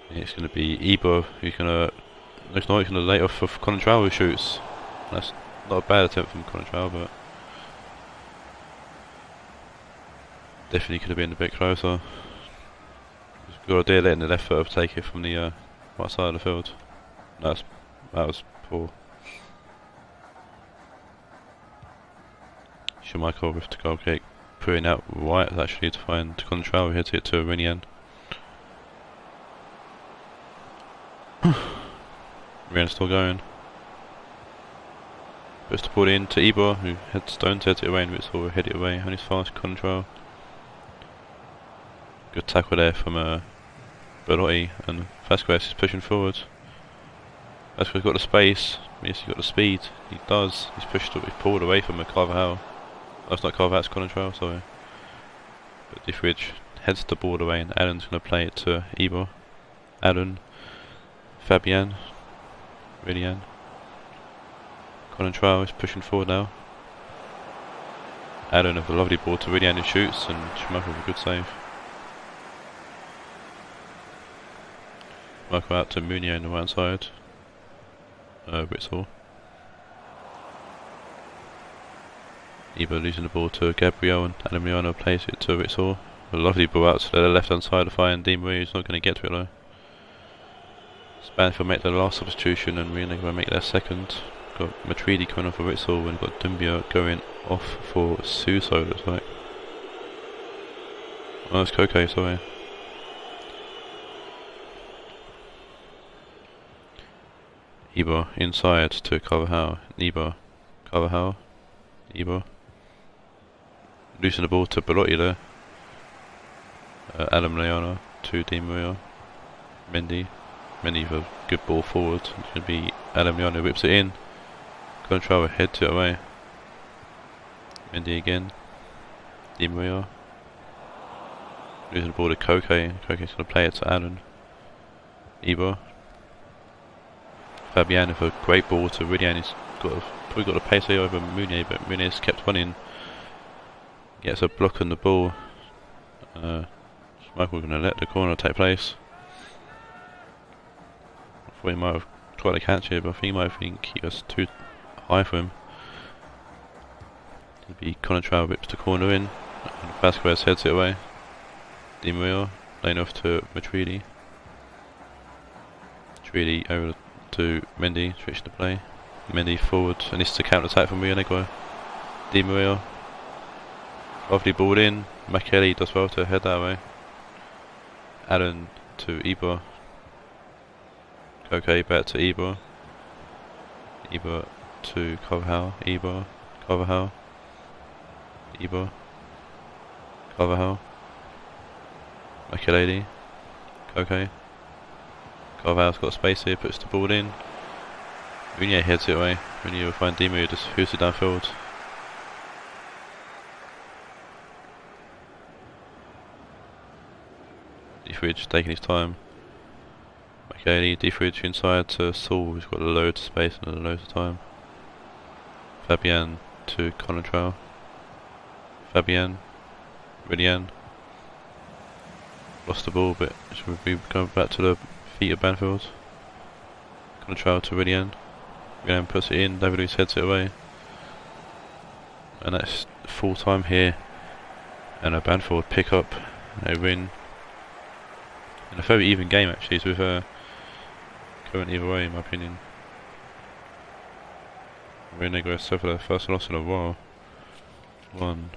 It's going to be Ebo who's going to, looks like he's going to lay off of Contral who shoots. That's not a bad attempt from Contral, but definitely could have been a bit closer. Good idea letting the left foot take it from the right side of the field. That was poor. Schmeichel with the goal kick, putting out right actually to find Contral, who hits it to Rinian. Rinian still going. Puts the ball in to Ibor, who had Stone to hit it away, and it's all head it away on his fast Contral. Good tackle there from Belotti, and Vasquez is pushing forward. Vasquez got the space. Yes, he's got the speed. He does. He's pulled away from Carvajal. Oh, it's not Carvajal, it's Contral, sorry. But Diffridge heads the ball away, and Allen's going to play it to Ibor. Allen, Fabian, Willian. Contral is pushing forward now. Allen with a lovely ball to Willian, who shoots, and Schmeichel with a good save. Marco out to Meunier on the right side. Witzel. Ebo losing the ball to Gabriel, and Adamiano plays it to Witzel. A lovely ball out to the left hand side to find Di Maria, who's not going to get to it though. Banfield make their last substitution, and Rina going to make their second. Got Matridi coming off for Witzel, and got Dumbia going off for Suso, looks like. Oh, it's Koke, sorry. Eber inside to Carvajal. Eber, Carvajal, Eber. Losing the ball to Belotti there. Adam Leona to Di Maria. Mendy. Mendy with a good ball forward. It's going to be Adam Leona whips it in. Contrao heads it away. Mendy again. Di Maria. Losing the ball to Koke. Koke's going to play it to Allen. Eber. Fabian with a great ball to Ridian. He's probably got a pace over Munier, but Munier's kept one in. Gets a block on the ball. Michael going to let the corner take place. I thought he might have tried to catch it, but I think he might think he was too high for him. It'll be Contrao whips the corner in, and Vasquez heads it away. Di Maria laying off to Matridi. Matridi over to Mendy, switching the play. Mendy forward, and this is a counter attack from Rio Negro. Di Maria. Lovely ball in. Makeli does well to head that way. Allen to Eber. Koke back to Eber. Eber to Carvajal. Eber. Carvajal. Eber. Carvajal. Makeli. Koke. Carvajal's got space here, puts the ball in. Munier heads it away. Munier will find Dimu, just hoots it downfield. Defridge taking his time. Makeli, Defridge inside to Saul, who's got loads of space and loads of time. Fabian to Contrao. Fabian. Ridian. Lost the ball, but should be going back to the feet of Banfield. Contrao to Ridian. Ridian puts it in, David Luiz heads it away. And that's full time here. And a Banfield pick up a win. And a very even game actually, so with going either way in my opinion. Rio Negro suffered their first loss in a while. One.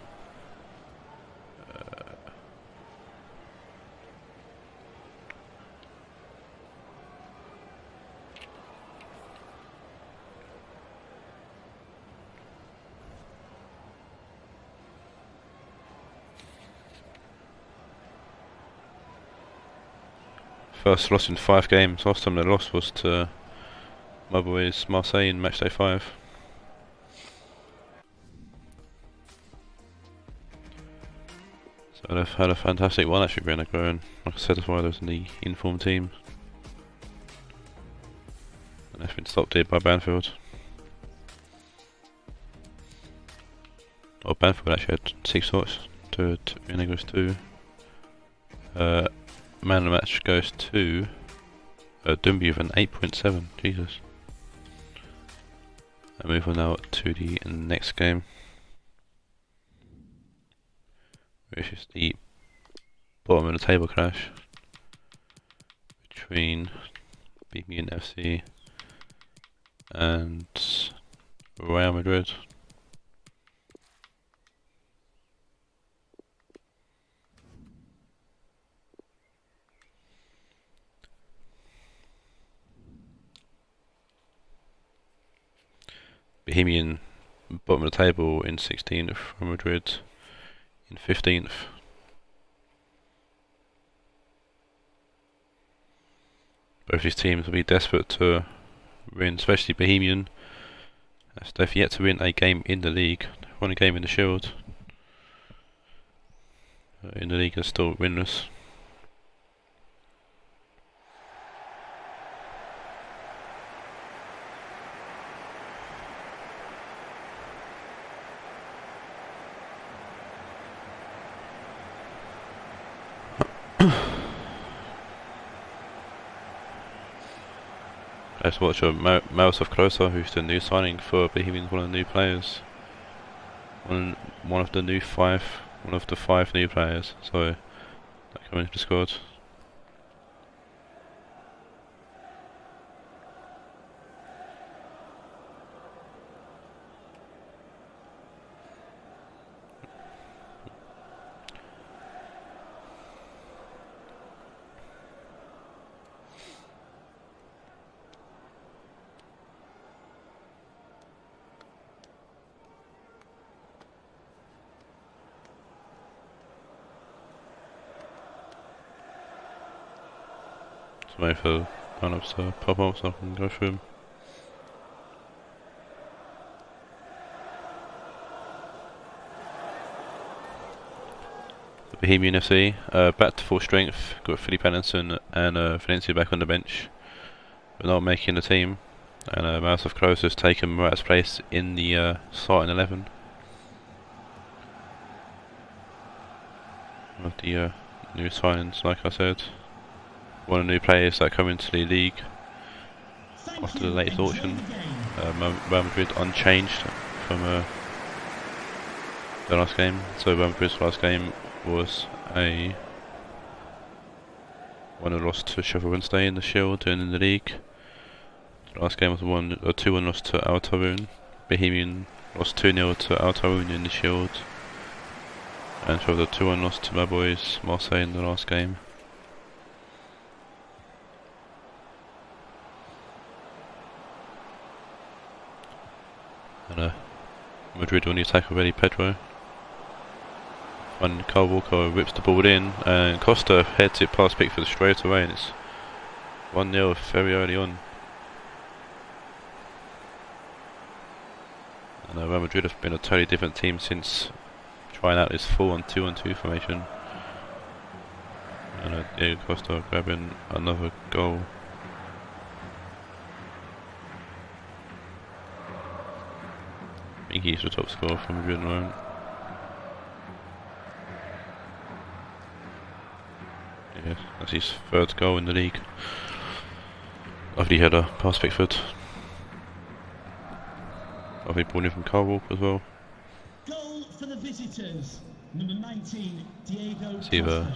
First loss in 5 games. Last time they lost was to my boys Marseille in Matchday 5. So they've had a fantastic one actually, Rio Negro, and like I said, that's why there's the informed team. And they've been stopped here by Banfield. Or Banfield actually had 6 shots to Rio Negro's 2. Man of the match goes to Dumby with an 8.7. Jesus. I move on now to the next game, which is the bottom of the table clash between Bohemian FC and Real Madrid. Bohemian bottom of the table in 16th, Real Madrid in 15th. Both these teams will be desperate to win, especially Bohemian, as they've yet to win a game in the league. They've won a game in the Shield. In the league they're still winless. Let's watch Miroslav Klose, who's the new signing for Bohemian, one of the new players. One of the 5 new players, so that come into the squad. So wait for lineups to pop up so I can go through them. Bohemian FC, back to full strength, got Philippe Anderson and Valencia back on the bench, but not making the team. And Mouse of Close has taken Murat's place in the starting 11. Of the new signings, like I said. One of the new players that come into the league after the latest auction. Real Madrid unchanged from the last game. So Real Madrid's last game was a 1-0 loss to Sheffield Wednesday in the Shield and in the league. The last game was a 2-1 loss to Al Taroun. Bohemian lost 2-0 to Al Taroun in the Shield. And for the 2-1 loss to my boys Marseille in the last game. And Madrid on the attack already, Pedro. When Kyle Walker whips the ball in, and Costa heads it past Pickford straight away, and it's 1-0 very early on. And Real Madrid have been a totally different team since trying out this 4-1-2-1-2 formation. And Diego Costa grabbing another goal. I think he's the top scorer from Madrid at the moment. Yes, that's his third goal in the league. Lovely header past Pickford. Lovely ball in from Kyle Walker as well. Goal for the visitors. Number 19, Diego See if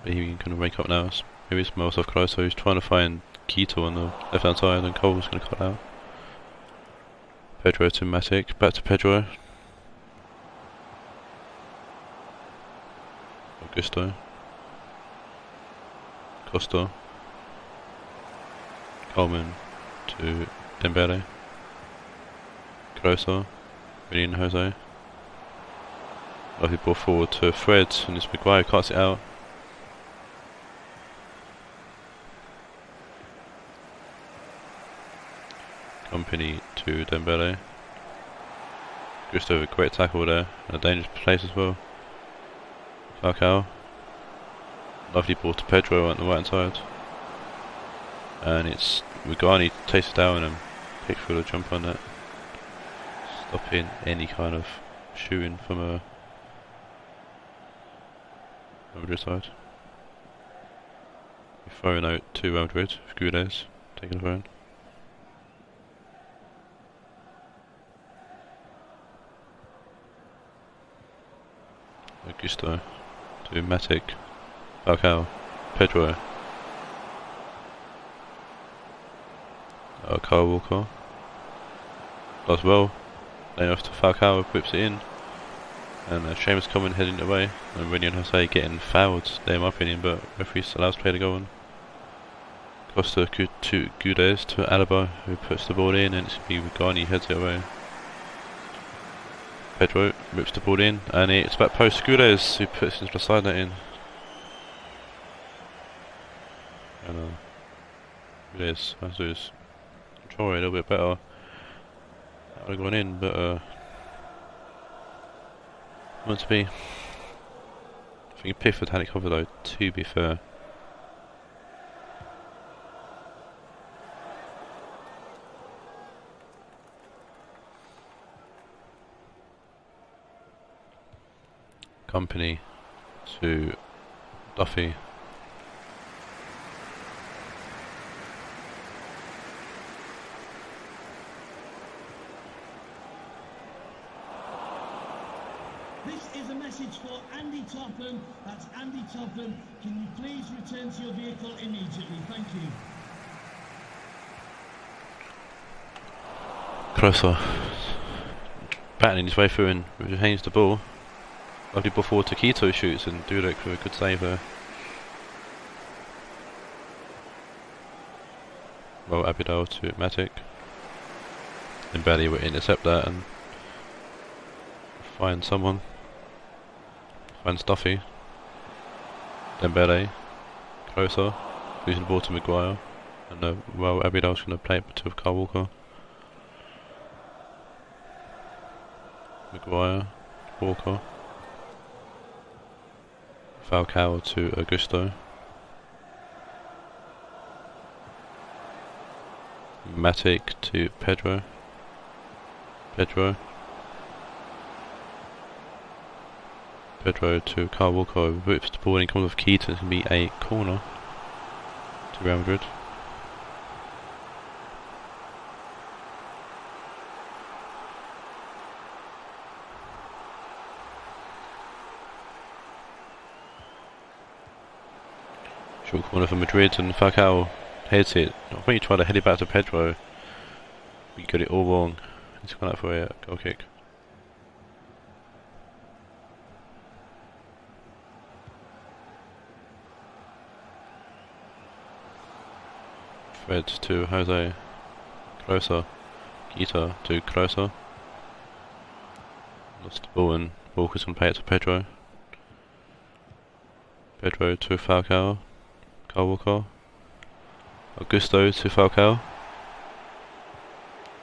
he can wake up now. Maybe it's Miroslav Klose who's trying to find Quito on the left hand side, and Cole's going to cut out. Pedro to Matic, back to Pedro. Augusto. Costa. Coleman to Dembele. Closer. William Jose. Lovely ball forward to Fred, and it's Maguire cuts it out. Company to Dembele. Just over a great tackle there, and a dangerous place as well. Falcao. Lovely ball to Pedro on the right hand side. And it's Rugani takes it down and Pickford will jump on it. Stopping any kind of shooting from a Madrid side. Throwing out to Real Madrid, Gudes taking a throw. Augusto to Matic, Falcao, Pedro, Kyle Walker does well, then off to Falcao, whips it in, and Seamus coming heading away, and William Jose getting fouled there in my opinion, but referee allows play to go on. Costa to Gudes to Alaba, who puts the ball in, and it's Rugani heads it away. Pedro whips the ball in, and it's back post Gudes, who puts his side net in. And Gudes has his control a little bit better. That would have gone in, but not to be. I think Pickford had it covered though, to be fair. Company to Duffy. This is a message for Andy Topham. That's Andy Topham. Can you please return to your vehicle immediately? Thank you. Closer. Battling his way through and retains the ball. Lovely ball forward to Quito, shoots, and Dudek for a good save there. Well, Abidal to Matic. And Belly will intercept that and find someone. Find Stuffy. Dembele. Closer. Losing the ball to Maguire. And well, Abidal's going to play it to Kyle Walker. Maguire, Walker. Falcao to Augusto. Matic to Pedro. Pedro to Kyle Walker. Whips the ball and comes off Keita. It's going to be a corner to Real Madrid. Short corner for Madrid, and Falcao heads it. I think he tried to head it back to Pedro. He got it all wrong. He's gone out for a goal kick. Fred to Jose. Closer. Keita to Closer. Lost the ball and Walker's going to play it to Pedro. Pedro to Falcao. Kyle Walker. Augusto to Falcao.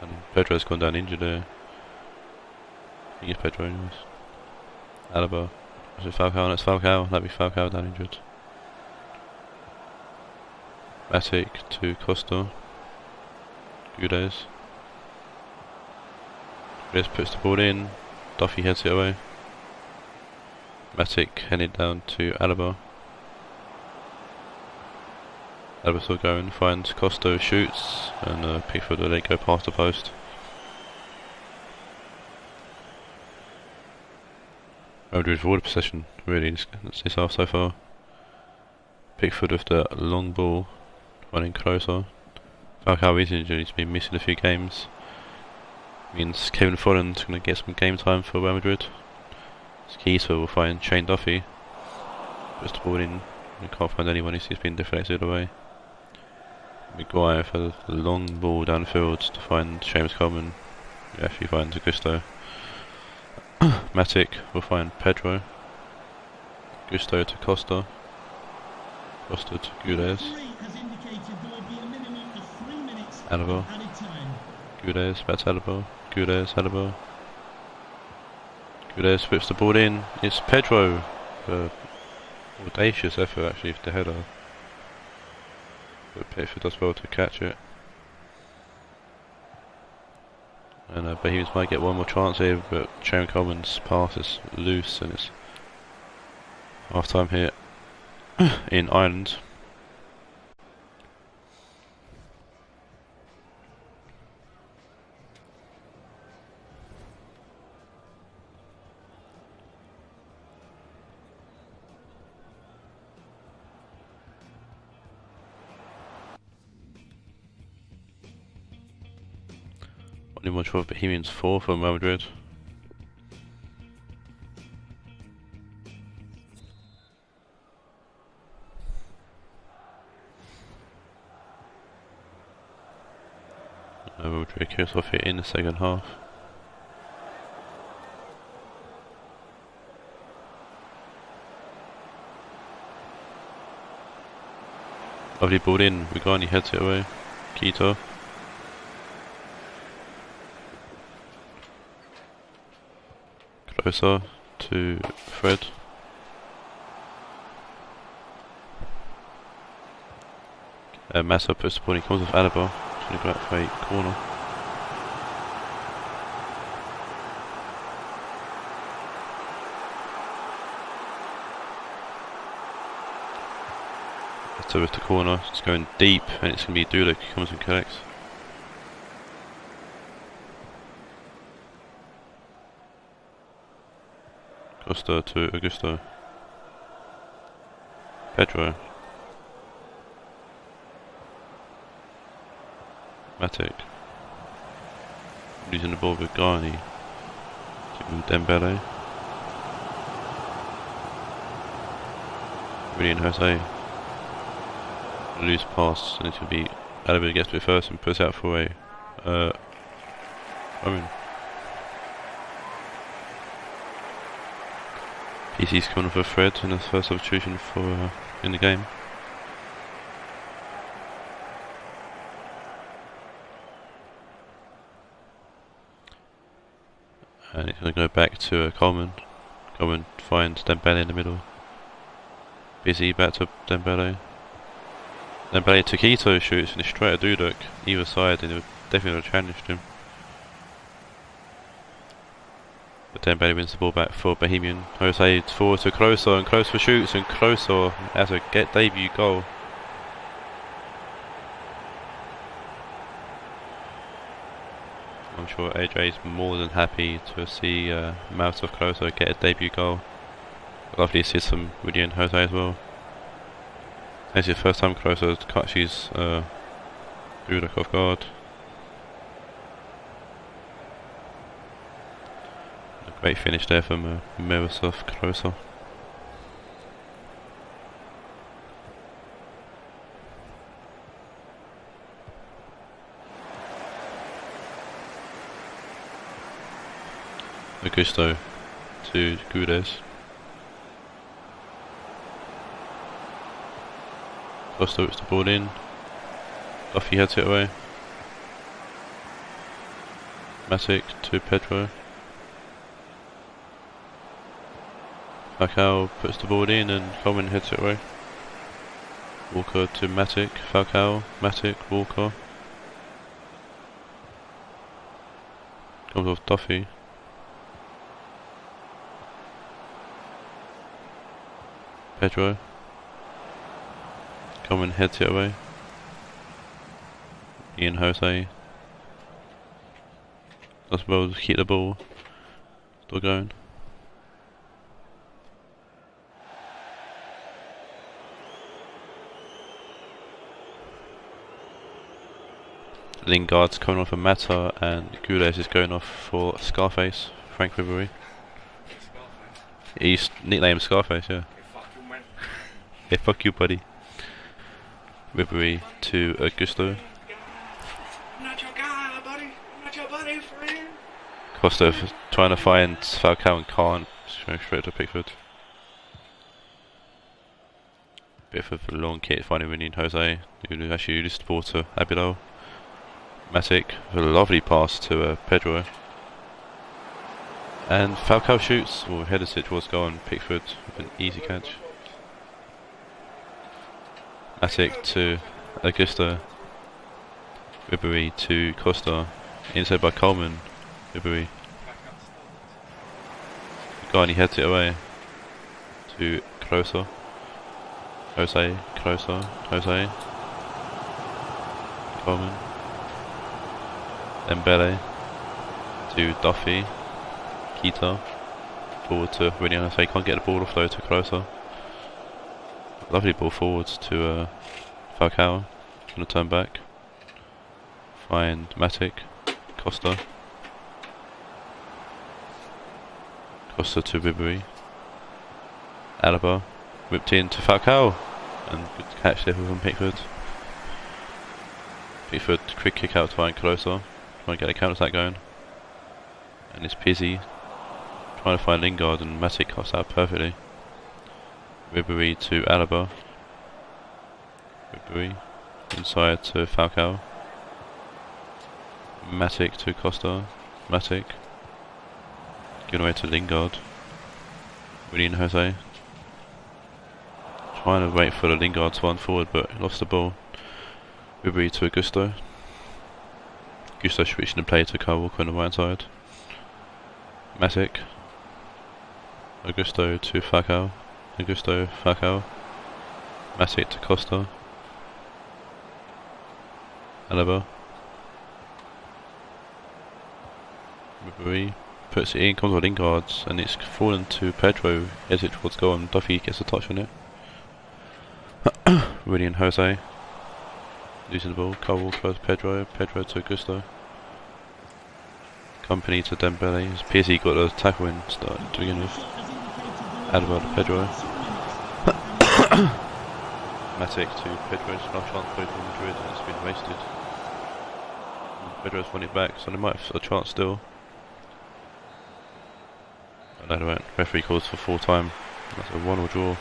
And Pedro's gone down injured there. I think it's Pedro anyways. Alaba. Is it Falcao? No, it's Falcao. That'd be Falcao down injured. Matic to Costa. Gudes. Gudes puts the ball in. Duffy heads it away. Matic headed down to Alaba. Alaba still going, finds Costa, shoots, and Pickford will let go past the post. Madrid forward possession, really, this half so far. Pickford with the long ball, running closer. Falcao is injured, he's been missing a few games. Means Kevin Folland's going to get some game time for Real Madrid. Keita will find Shane Duffy. Puts the ball in, he can't find anyone, he's been deflected away. Maguire for the long ball downfield to find James Coleman. He actually finds Augusto. Matic will find Pedro. Augusto to Costa. Costa to Gudes. Alaba. Gudes, back to Alaba. Gudes, Alaba. Gudes whips the ball in. It's Pedro. Audacious effort actually for the header. But Pickford does well to catch it. And Bohemians might get one more chance here, but Sharon Coleman's pass is loose and it's half time here in Ireland. Only one for Bohemians 4 for Real Madrid. Real Madrid kicks off here in the second half. Lovely ball in, Regani heads it away. Keita. Closer to Fred. Massa puts the ball in, comes off Alaba. He's going to go out for a corner. So with the corner, it's going deep and it's going to be Dulek who comes and collects. Costa to Augusto. Pedro. Matic. Losing the ball with Garni. Giving Dembele. Really in Jose. Loose pass and it's going to be Alaba gets to it first and puts out for a Owen. PC's coming for Fred in his first substitution for in the game. And it's going to go back to Coleman. Coleman finds Dembele in the middle. Busy back to Dembele. Dembele to Quito shoots and it's straight at Dudek. Either side, and it definitely would have challenged him. But Dembele wins the ball back for Bohemian. Jose forward to Closer, and Closer shoots, and Closer has a debut goal. I'm sure AJ is more than happy to see Mouse of Closer get a debut goal. Lovely to see some Woody and Jose as well. This is the first time Closer catches Dudek off guard. A great finish there from Miroslav Closer. Augusto to Gudes. Costa puts the ball in. Duffy heads it away. Matic to Pedro. Falcao puts the ball in and Coleman heads it away. Walker to Matic. Falcao, Matic, Walker. Comes off Duffy. Pedro. Coleman heads it away. Ian Jose. Does well to keep the ball. Still going. Lingard's coming off a Mata and Gudes is going off for Scarface, Frank Ribery. He's nicknamed Scarface, yeah. Hey, fuck you, buddy. Ribery to Augusto. I'm not your guy, buddy. I'm not your buddy, friend. Costa trying to find Falcao and can't. Just going straight to Pickford. Bit of a long kick finding Winnie Jose, who actually used the ball to Abidal. Matic with a lovely pass to Pedro. And Falcao shoots, or headers it towards goal, and Pickford with an easy catch. Matic to Augusto. Ribery to Costa. Inside by Coleman. Ribery. Garni heads it away to Closer. Jose, Closer, Jose. Coleman. Dembele to Duffy. Kita. Forward to William Jose. Can't get the ball off though to Closer. Lovely ball forwards to Falcao. Gonna turn back. Find Matic. Costa. Costa to Ribery. Alaba. Whipped in to Falcao. And good catch there from Pickford. Pickford quick kick out to find Closer. Trying to get a counter attack going. And it's Pizzi trying to find Lingard and Matic cuts out perfectly. Ribery to Alaba. Ribery inside to Falcao. Matic to Costa. Matic giving away to Lingard. William Jose trying to wait for the Lingard to run forward but lost the ball. Ribery to Augusto. Augusto switching the play to Kyle Walker on the right side. Matic. Augusto to Falcao. Augusto, Falcao. Matic to Costa. Alaba. Ribery puts it in, comes with Lingard, and it's fallen to Pedro, as it towards goal, and Duffy gets a touch on it. William Jose losing the ball. Kyle Walker to Pedro. Pedro to Augusto. Company to Dembele. PSG got a tackle in start to begin with. Alaba to Pedro. Matic to Pedro's last chance played for Madrid and it's been wasted. Pedro's won it back, so they might have a chance still. No, they won't. Referee calls for full time. That's a 1-1 draw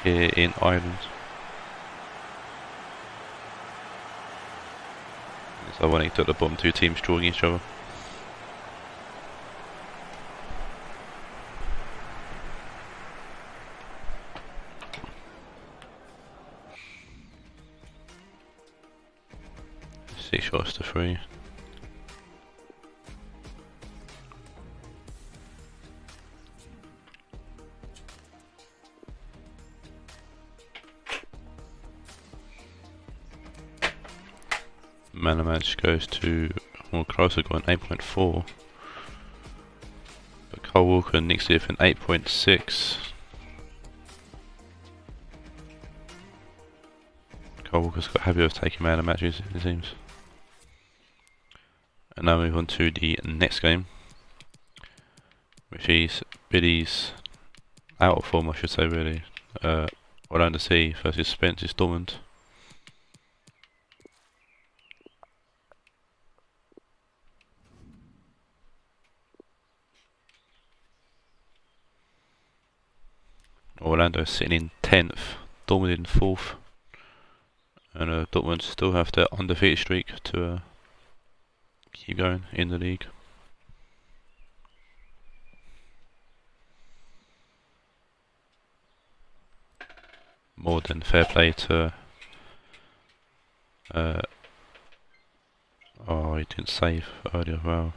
here in Ireland. It's ironic that the bottom two teams drawing each other. 6 shots to 3. Man of the match goes to, well, closer, got an 8.4. But Carl Walker nicks it with an 8.6. Carl Walker's got happy with taking man of the matches, it seems. And now move on to the next game, which is Billy's out of form, I should say, really. Orlando C versus Spence's Dortmund. Orlando sitting in 10th, Dortmund in 4th, and Dortmund still have their undefeated streak to keep going in the league. More than fair play to oh, he didn't save earlier. Wow.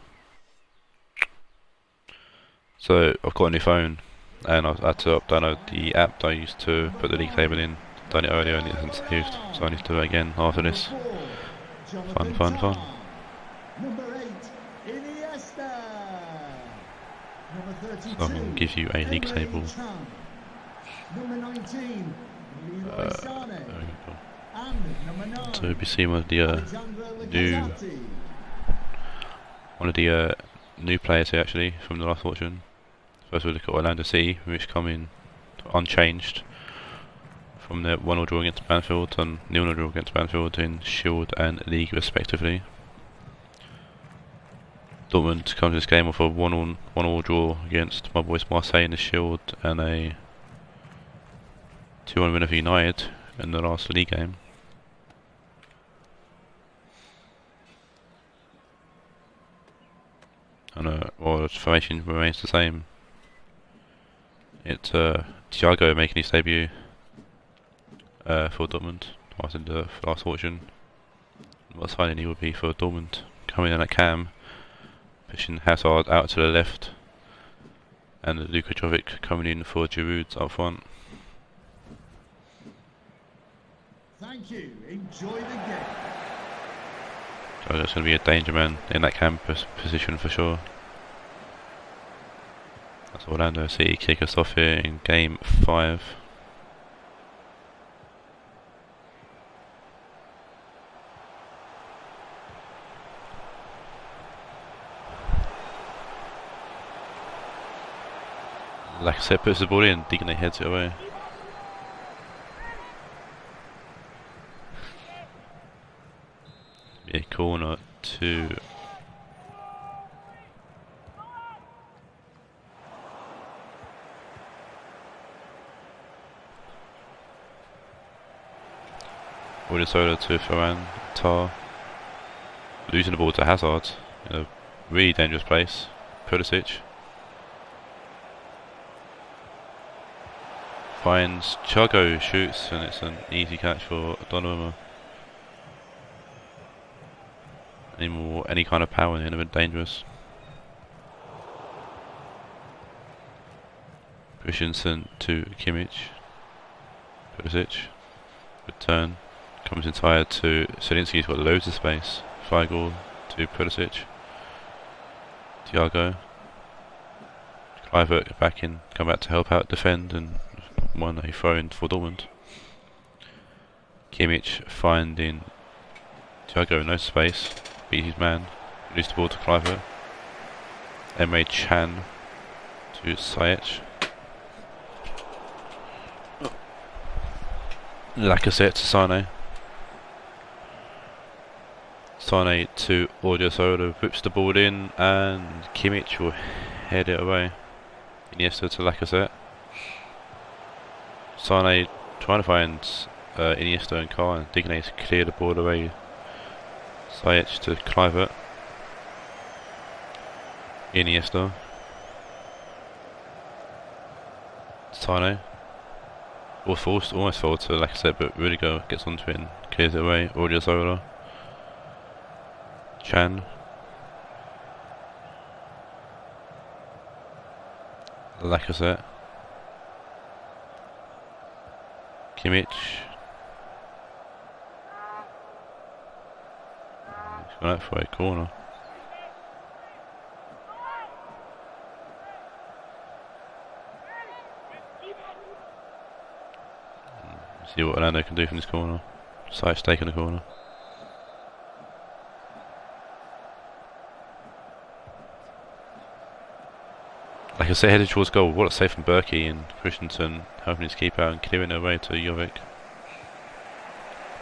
So I've got a new phone, and I had to download the app that I used to put the league table in. Done it earlier and it hasn't saved, so I need to do it again after this. Fun. Number 8, Iniesta. Number 32, So I'm going to give you a league table. Number 19, Leroy Sané. Cool. And number 9, So we'll be seeing one of the new players here actually from the last auction. First we'll look at Orlando City, which come in unchanged from their 1-0 draw against Banfield and 0-0 draw against Banfield in Shield and League respectively. Dortmund comes to this game off a 1-1 draw against my boys Marseille in the Shield and a 2-1 win over United in the last league game. And well, the formation remains the same. It's Thiago making his debut for Dortmund after the last auction. What signing he would be for Dortmund, coming in at cam, pushing Hazard out to the left, and Luka Jovic coming in for Giroud up front. Thank you. Enjoy the game. So that's going to be a danger man in that cam position for sure. That's Orlando City kick us off here in game 5. Lacazette puts the ball in, Digne heads it away. A corner to Odissola to Ferran Tar, losing the ball to Hazard in a really dangerous place. Pulisic finds Thiago, shoots, and it's an easy catch for Donnarumma. Any kind of power in it, a bit dangerous. Christensen to Kimmich. Pulisic. Good turn. Comes in tired to Zelinski, he's got loads of space. Feigl to Pulisic. Thiago. Kluivert back in, come back to help out defend and won a throw in for Dortmund. Kimmich finding Thiago, no space. Beat his man, released the ball to Kluivert. Emre Can to Ziyech. Lacazette to Sane. Sane to Odissola, whips the ball in, and Kimmich will head it away. Iniesta to Lacazette. Sane trying to find Iniesta and Carr, and Digne to clear the ball away. Ziyech to Kluivert. Iniesta. Sane. Almost falls to Lacazette, but Rudiger gets onto it and clears it away. Odissola. Chan. Lacazette. Kimmich. He's gone out for a corner. See what Orlando can do from this corner. Sight taking the corner. Like I said, headed towards goal. What a save from Berkey and Christensen helping his keeper out and clearing their way to Jovic.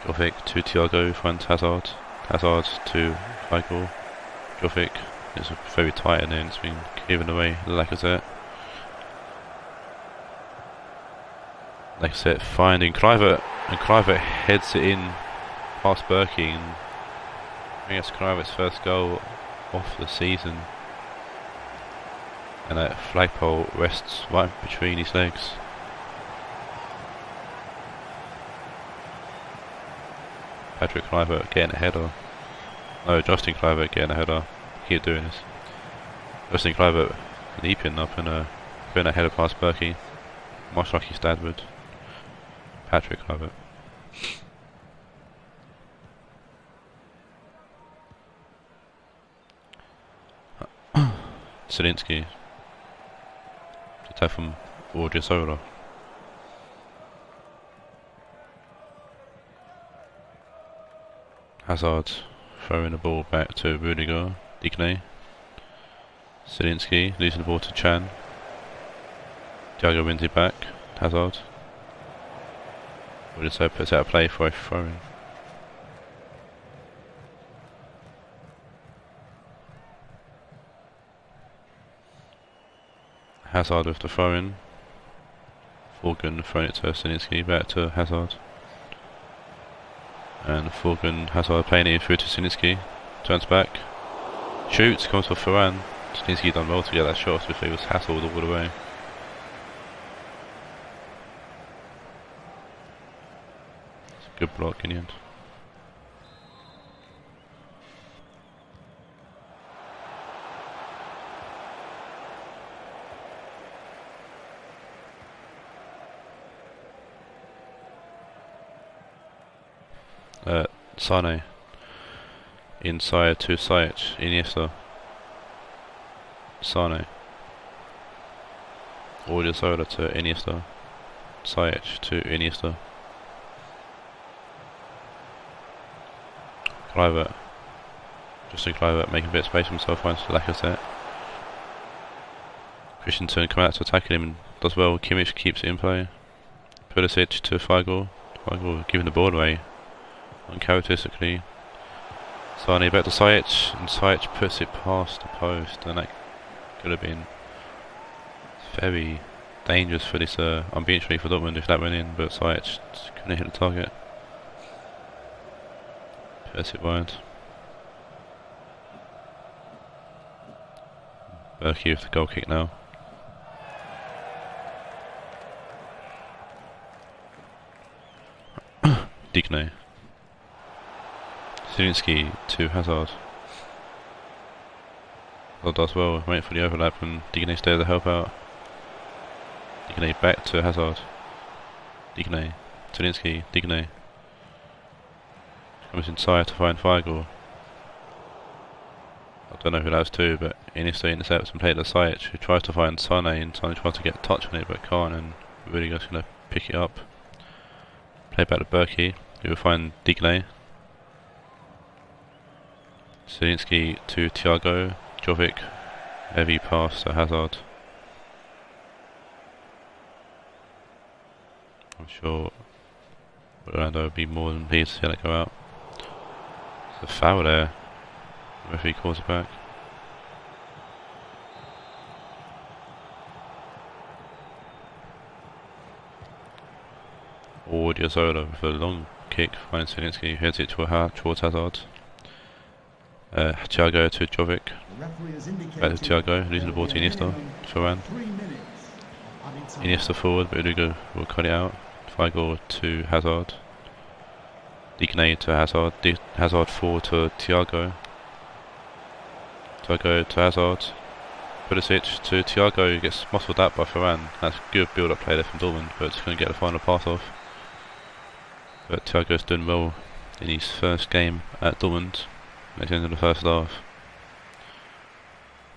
Jovic to Thiago, finds Hazard. Hazard to Weigl. Jovic is very tight in there and it's been clearing away. Lacazette. Lacazette finding Kluivert, and Kluivert heads it in past Berkey, and I think that's Kluivert's first goal of the season. And that flagpole rests right between his legs. Patrick Kluivert getting a header. No, Justin Kluivert getting a header. Keep doing this. Justin Kluivert leaping up and putting a header past Berkey, much like his dad would. Patrick Kluivert. Zielinski. Attack from Orjasola. Hazard throwing the ball back to Rudiger. Digne. Zielinski losing the ball to Chan. Thiago wins it back. Hazard. Orjasola puts out a play for a throw-in. Hazard with the throw-in. Forgan throwing it to Zielinski, back to Hazard. And Forgan, Hazard playing it through to Zielinski. Turns back. Shoots, comes for Ferran. Zielinski done well to get that shot before he was hassled all the way. It's a good block in the end. Sane inside to Sajic, Iniesta. Sane. Orjasola to Iniesta. Sajic to Iniesta. Kluivert. Justin Kluivert making a bit of space for himself, finds Lacazette. Christensen come out to attacking him and does well. Kimmich keeps it in play. Pulisic to Weigl. Weigl giving the ball away uncharacteristically. Sane back to Sajic, and Sajic puts it past the post, and that could have been very dangerous for this unbeaten streak for Dortmund if that went in, but Sajic couldn't hit the target. Puts it wide. Berkey with the goal kick now. Digne. Zielinski to Hazard. Hazard does well, waiting for the overlap, and Digne's there to help out. Digne back to Hazard. Digne. Zielinski. Digne. Comes inside to find Weigl. I don't know who that was to, but Iniesta intercepts and plays to Sajic, who tries to find Sane, and Sane tries to get a touch on it but can't, and Rudiger's going to pick it up. Play back to Berkey, who will find Digne. Zielinski to Thiago. Jovic, heavy pass to Hazard. I'm sure Orlando would be more than pleased to see that go out. It's a foul there. The referee calls it back. Orjasola with a long kick finds Zielinski, heads it towards Hazard. Thiago to Jovic. Back to Thiago, losing the ball to Iniesta. Ferran. Iniesta forward, but Udugo will cut it out. Weigl to Hazard. Digne to Hazard. Hazard forward to Thiago. Thiago to Hazard. Pulisic to Thiago, who gets muscled up by Varane. That's good build-up play there from Dortmund, but it's going to get the final pass off. But Thiago's doing well in his first game at Dortmund at the end of the first half.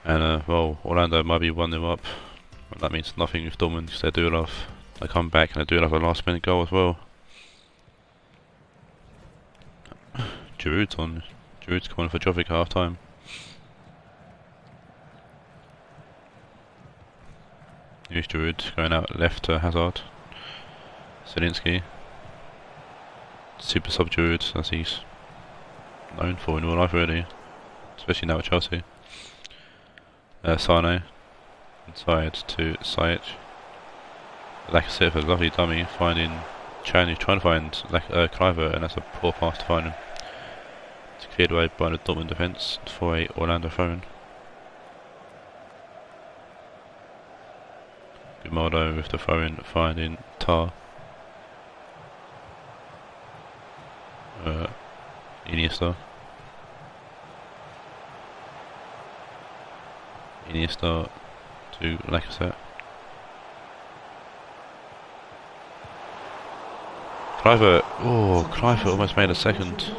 And well, Orlando might be 1-0 up. That means nothing with Dortmund because they come back and they do love a last minute goal as well. Giroud's on. Giroud's coming for Jovic at half time. Here's Giroud going out left to Hazard. Zielinski. Super sub Giroud, as he's known for in real life really. Especially now at Chelsea. Sane. Inside to Sajic. Lacazette, a lovely dummy, finding Chan, who's trying to find Kluivert, and that's a poor pass to find him. It's cleared away by the Dortmund defence for a Orlando throw-in. Grimaldo with the throw-in, finding Tar. Iniesta. Iniesta to Lacazette. Kluivert, Kluivert almost made a second.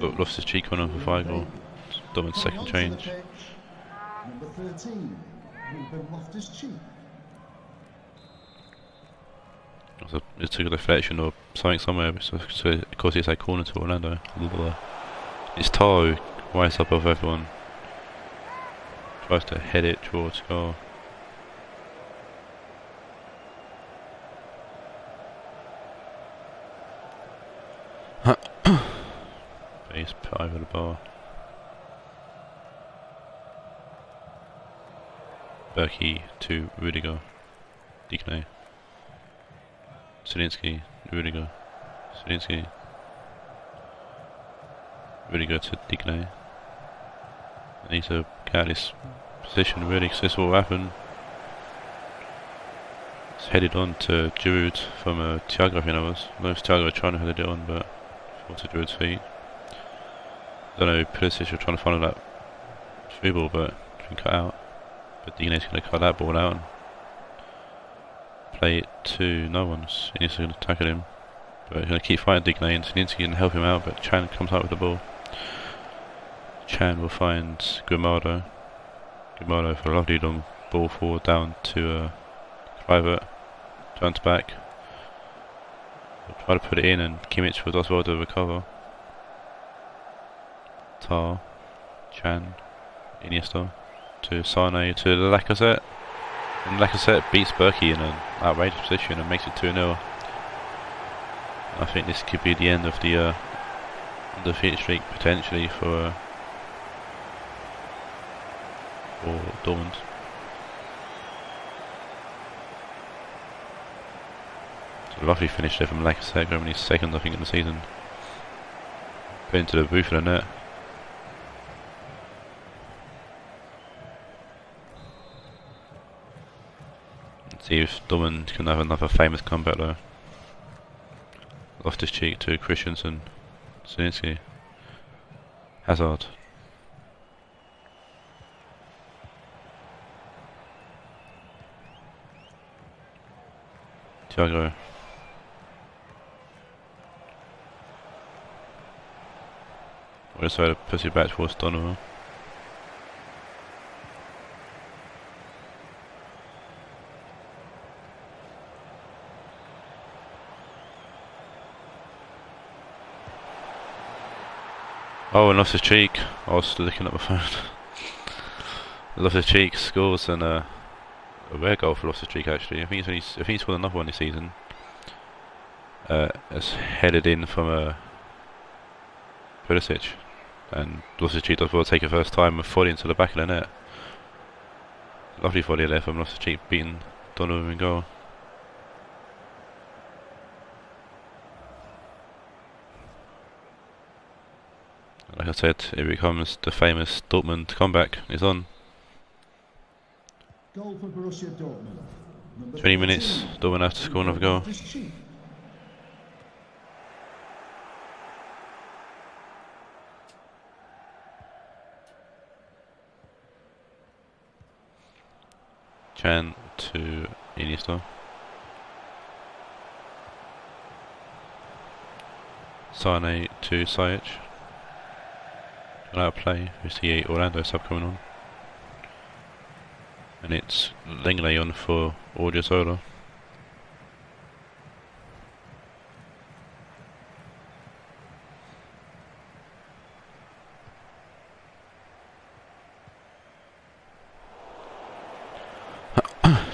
But lost his cheek on him for 5 goal. Dortmund's second change. Number 13, Ruben Loftus-Cheek. It took a deflection or something somewhere, so of course it's a corner to Orlando. It's Tar who rises up above everyone. Tries to head it towards goal. He's put over the bar. Berkey to Rudiger. Digne. Zielinski, Rudiger. Zielinski. Rudiger to Digne. I need to get out of this position really, because this will happen. It's headed on to Giroud from Thiago, I think that was. I don't know if Thiago was trying to head it on, but fall to Giroud's feet. I don't know, Pulisic was trying to follow that through ball, but it's been cut out. But Digne's going to cut that ball out and play it to no one. He's going to tackle him, but he's going to keep fighting Digne, and Zielinski can help him out, but Chan comes out with the ball. Chan will find Grimaldo. Grimaldo for a lovely long ball forward down to Kluivert. Turns back. He'll try to put it in, and Kimmich does well to recover. Tar, Chan, Iniesta to Sane to Lacazette. And Lacazette beats Berkey in an outrageous position and makes it 2-0. I think this could be the end of the undefeated streak potentially for Dortmund. It's a lovely finish there from Lacazette, going his second I think in the season. Put into the roof of the net. See if Dortmund can have another famous comeback though. Loftus-Cheek to Christensen, Zielinski, Hazard. Thiago. We'll just try to push it back towards Donovan. Oh, and Loftus-Cheek. I was looking at my phone. Loftus-Cheek scores and a rare goal for Loftus-Cheek actually. I think he's scored another one this season. It's headed in from Pulisic, and Loftus-Cheek does well to take it first time and volley into the back of the net. Lovely volley there from Loftus-Cheek, beating Donovan in goal. Like I said, it becomes the famous Dortmund comeback is on. Goal for Borussia Dortmund. Number 20 minutes, Dortmund have to score another goal. Loftus-Cheek. Chan to Iniesta. Sane to Sajic. Out of play. We see Orlando sub coming on. And it's Lenglet on for Audiozola.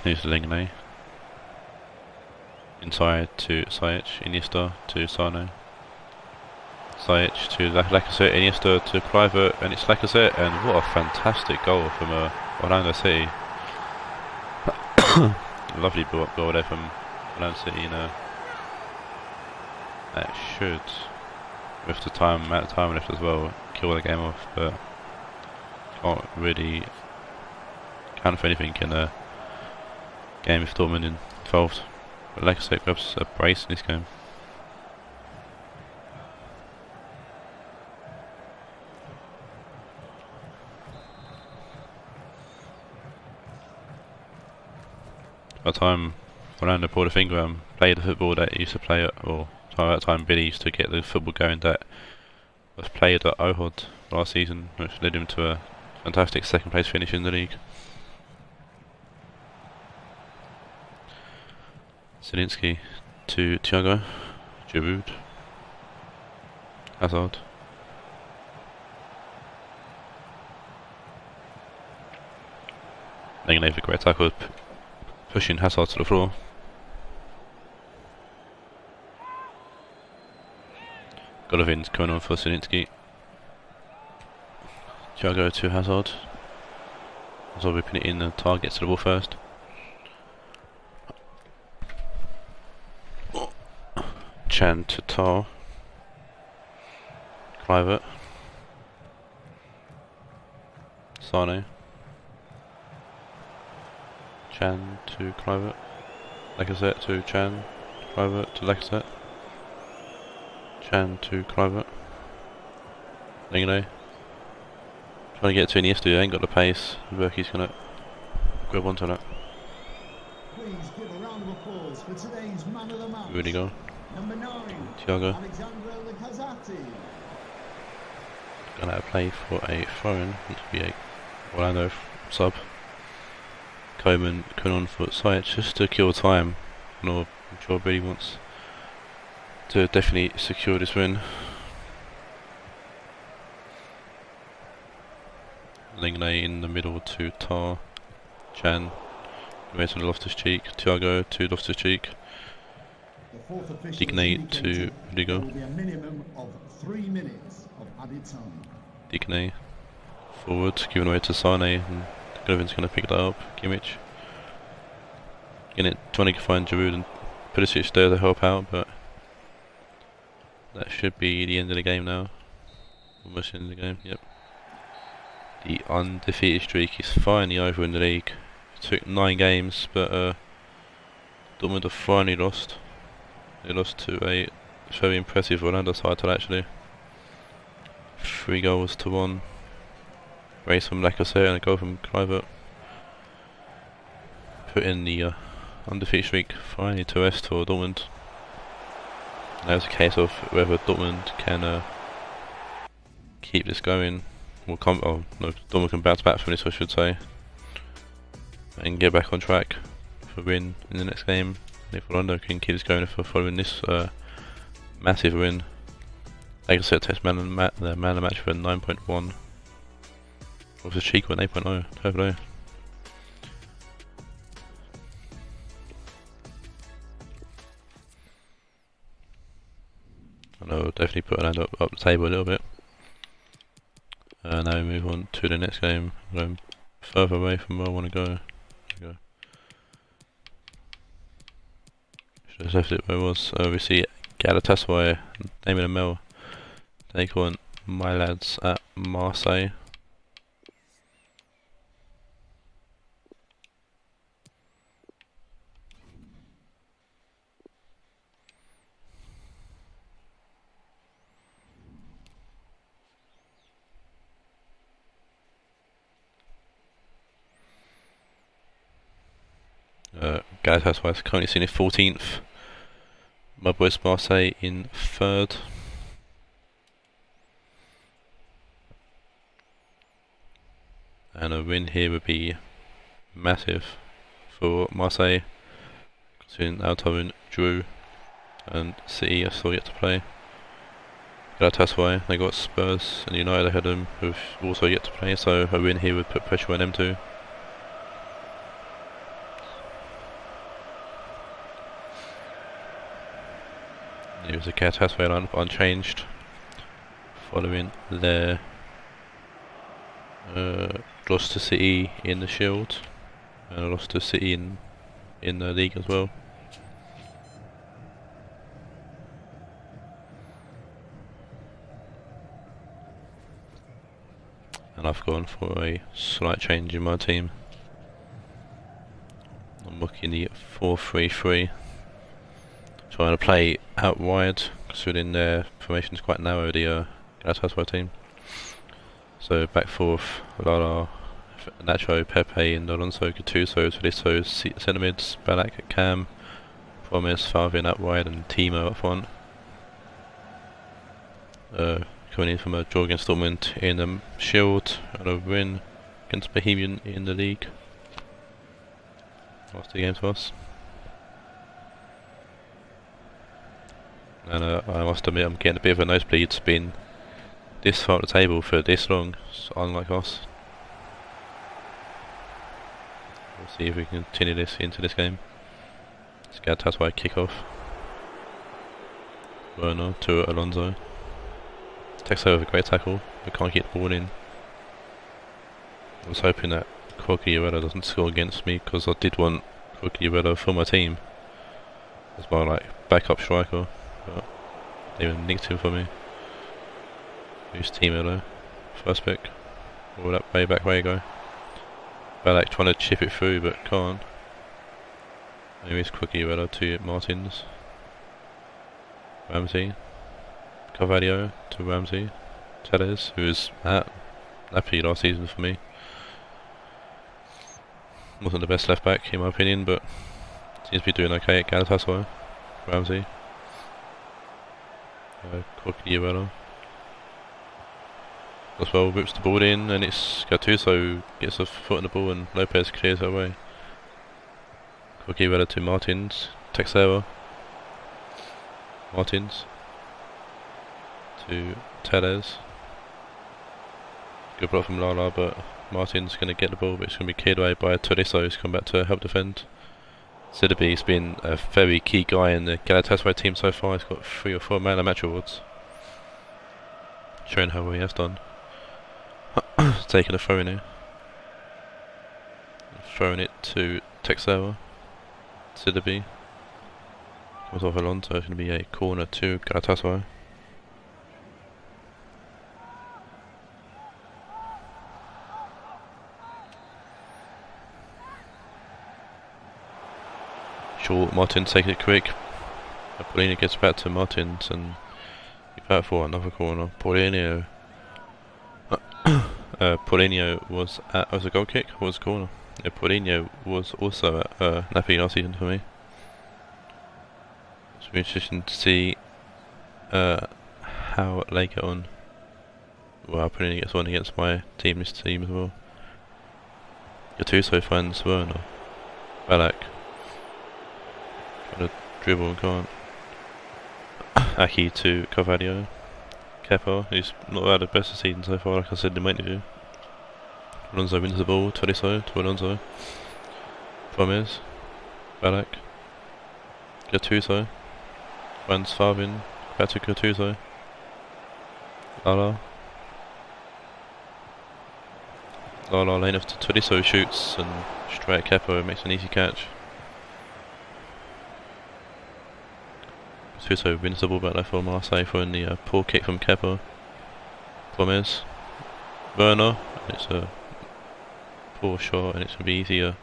Here's Lenglet. Inside to Sajic, Iniesta to Sane. Sajic to Lacazette, Iniesta to Kluivert, and it's Lacazette, and what a fantastic goal from Orlando City. Lovely build-up goal there from Orlando City, that should, with the amount of time left as well, kill the game off, but can't really count for anything in a game with Dortmund involved. But Lacazette grabs a brace in this game. By the time Orlando pulled a finger and played the football that he used to play at, or by that time Billy used to get the football going that was played at Ohod last season, which led him to a fantastic second place finish in the league. Zielinski to Thiago, Giroud, Hazard. Lenglet for a great tackle, pushing Hazard to the floor. Golovin's coming on for Zielinski. Thiago to Hazard. Hazard whipping it in, the target to the ball first. Chan to Tar. Kluivert. Sane. Chan to Kluivert. Lacazette to Chan. Kluivert to Lacazette. Chan to Kluivert. Lenglet. Trying to get to Iniesta, ain't got the pace. Berkey's gonna grab onto that. Please give a round of applause for today's man of the match. Really go. Number 9, Thiago. Alexandra Lacazette. Gonna play for a throw-in, to be a Orlando sub. Coleman coming on for Sajic just to kill time. I'm sure Billy wants to definitely secure this win. Lenglet in the middle to Tar. Chan. Away to Loftus-Cheek. Thiago to Loftus-Cheek. Digne to Rigo. There will be a minimum of 3 minutes of added time. Digne forward, giving away to Sane, and Govin's going to pick that up. Kimmich trying to find Giroud and Pulisic there to help out, but that should be the end of the game now. Almost end of the game, yep. The undefeated streak is finally over in the league. It took 9 games, but Dortmund have finally lost. They lost to a very impressive Orlando side actually. 3 goals to 1. Race from Lacazette and a goal from Kluivert. Put in the undefeated streak finally to rest for Dortmund. Now it's a case of whether Dortmund can keep this going. Dortmund can bounce back from this, I should say, and get back on track for a win in the next game. If Orlando can keep this going for following this massive win, like I said, test man of the match for 9.1. With the Cheek went 8.0. Hopefully. I know, definitely put Orlando up the table a little bit. Now we move on to the next game. I'm going further away from where I want to go. There we go. Should have left it where it was. We see Galatasaray, Damien and Mel take on my lads at Marseille. Galatasaray is currently sitting in 14th. My boys Marseille in 3rd. And a win here would be massive for Marseille, considering Eindhoven drew and City are still yet to play. Galatasaray, they got Spurs and United ahead of them, who've also yet to play, so a win here would put pressure on them too. It was a Galatasaray lineup unchanged, following their loss to City in the Shield, and a loss to City in the league as well. And I've gone for a slight change in my team. I'm looking the 4-3-3, trying to play out wide, considering their formation is quite narrow, the Galatasaray team. So back fourth, Lala, Nacho, Pepe and Alonso, Gattuso, Tolisso, centre mids, Balak, Cam, Promise, Favin up wide and Timo up front. Coming in from a draw against Dortmund in the Shield and a win against Bohemian in the league. Last 2 games for us. And I must admit I'm getting a bit of a nosebleed. It's been this far up the table for this long, it's unlike us. We'll see if we can continue this into this game. It's Galatasaray kick-off. Werner to Alonso. Takes over a great tackle, but can't get the ball in. I was hoping that Quagliarella doesn't score against me, because I did want Quagliarella for my team as my backup striker, but they even nicked him for me. Who's Timo though? First pick. All that way back, way you go. Balak trying to chip it through but can't. Anyways, Quagliarella to Martins. Ramsey. Carvalho to Ramsey. Tellez, who was at Napoli last season for me. Wasn't the best left back in my opinion, but seems to be doing okay at Galatasaray. Ramsey. Quagliarella. As well, whips the ball in, and it's Gattuso gets a foot on the ball and Lopez clears her way. Quagliarella to Martins. Texera. Martins. To Tellez. Good block from Lala, but Martin's going to get the ball, but it's going to be cleared away by Tolisso, who's come back to help defend. Sidibe's been a very key guy in the Galatasaray team so far. He's got 3 or 4 man of the match awards, showing how well he has done. Taking a throw in here. Throwing it to Texera. Sidibe. Comes off Alonso, it's going to be a corner to Galatasaray. Short, Martins taking it quick. Paulinho gets back to Martins and he's back for another corner. Paulinho was at a goal kick or was a corner. Yeah, Paulinho was also at Napoli last season for me. It's been interesting to see how they get on. Well, Paulinho gets on against my team, this team as well. Gattuso finds Werner. Balak. Trying to dribble and can't. Aki to Carvalho. Kepa, who's not had the best of the season so far, like I said in my interview. Alonso wins the ball, Tolisso to Alonso. Promise. Balak. Gattuso. Finds Favin. Back to Gattuso. Lala. Lala lane off to Tolisso, shoots and straight at Kepa and makes an easy catch. Gattuso wins the ball back there for Marseille following the poor kick from Kepa. Promise. Werner. It's a poor shot and it's going to be easier.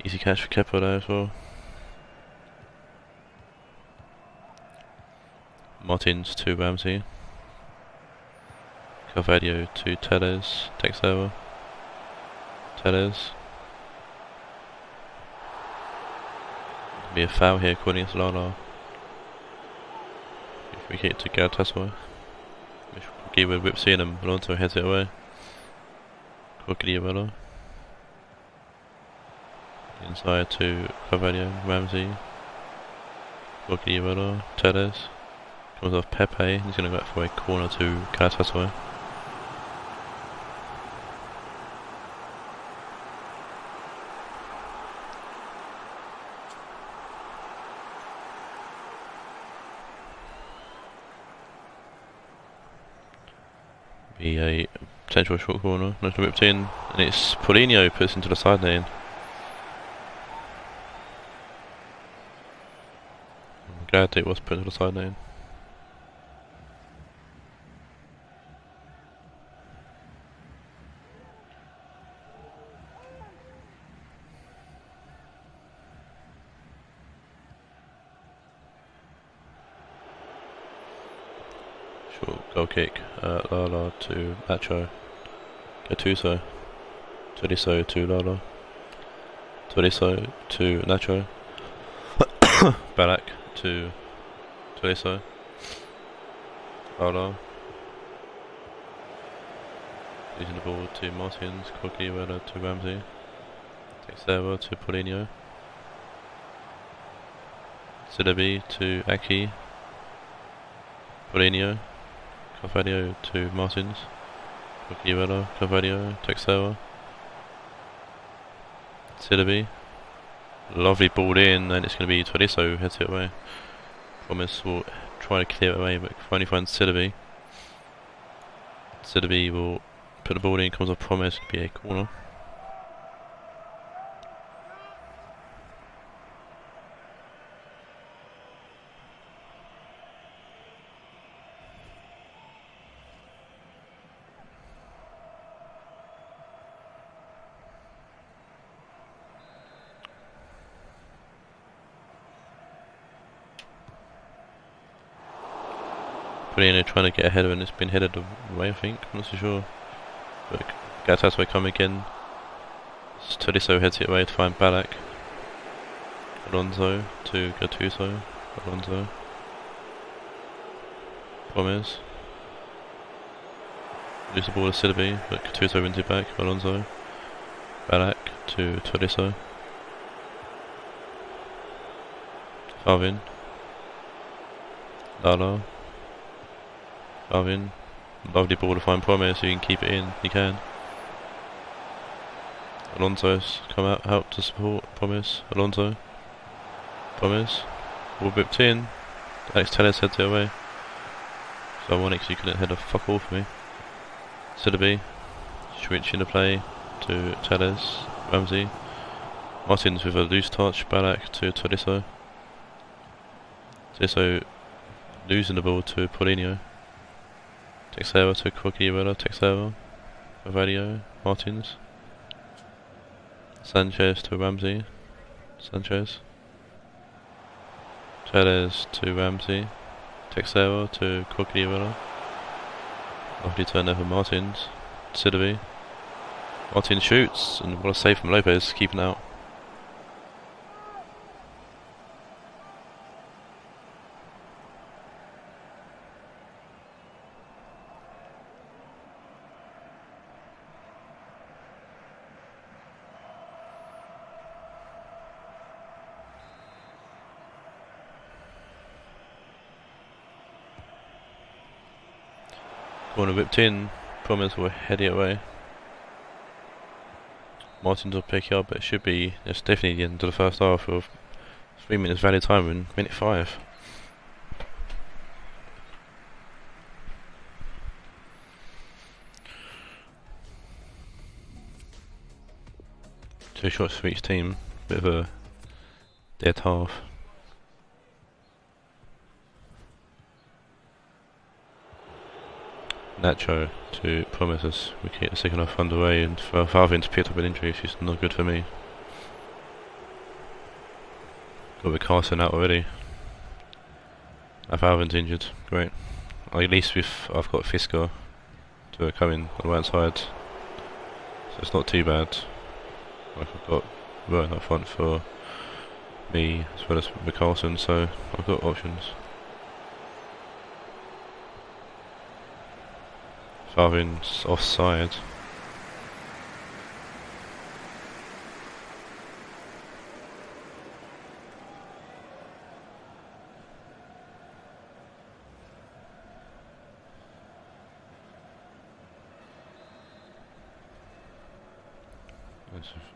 Easy catch for Kepa there as well. Martins to Ramsey. Carvalho to Tellez. Takes over. Tellez. Be a foul here according to Lala. Free kick to Galatasaray. Keeper whips in and Alonso heads it away. Coquillo. Inside to Carvalho, Ramsey. Coquillo, Teles. Comes off Pepe. He's going to go for a corner to Galatasaray. Be a potential short corner, nice whipped in, and it's Paulinho puts into the side lane. I'm glad it was put into the side lane. Short goal kick, Lala to Nacho, Gattuso, Tolisso to Lala, Tolisso to Nacho, Ballack to Tolisso, Lala, using the ball to Martins, Coquillo to Ramsey, Texera to Paulinho, Sidabi to Aki, Paulinho, Carvalho to Martins, Coquillo, Carvalho, Texera, Sidabi, lovely ball in, and it's going to be Tolisso who heads it away. Promise will try to clear it away, but finally finds Sidabi. Sidabi will put the ball in, comes off Promise, to be a corner. Paulinho trying to get ahead of it and it's been headed away, I think. I'm not so sure. But Galatasaray come again. Tolisso heads it away to find Ballack. Alonso to Gattuso. Alonso. Promise. Lose the ball to Sidabi, but Gattuso wins it back. Alonso. Ballack to Tolisso. Farvin. Lala. Farvin. Lovely ball to find Promise, so you can keep it in. He can. Alonso's come out, help to support Promise. Alonso. Promise. Ball whipped in. Alex Telles heads it away. So ironic, so you couldn't head a fuck all for me. Sidabi. Switch into play to Telles. Ramsey. Martins with a loose touch. Ballack to Tolisso. Tolisso losing the ball to Paulinho. Texera to Coquillo, Texera, Carvalho, Martins, Sanchez to Ramsey, Sanchez, Teles to Ramsey, Texera to Coquillo, lovely turn there for Martins, Sidabi, Martins shoots, and what a save from Lopez, keeping out. Corner whipped in, Promise will head it away. Martins will pick it up, but it should be, it's definitely the end of the first half of 3 minutes valid time in minute 5. Two shots for each team, bit of a dead half. Nacho to Promise us. We keep the second half underway, and for Farvin to pick up an injury, she's not good for me. Got the Carson out already. Now Farvin's injured, great. At least I've got Fisker to come in on the right side, so it's not too bad. Like I've got Rowan up front for me as well as McCarson, so I've got options. Farvin's offside.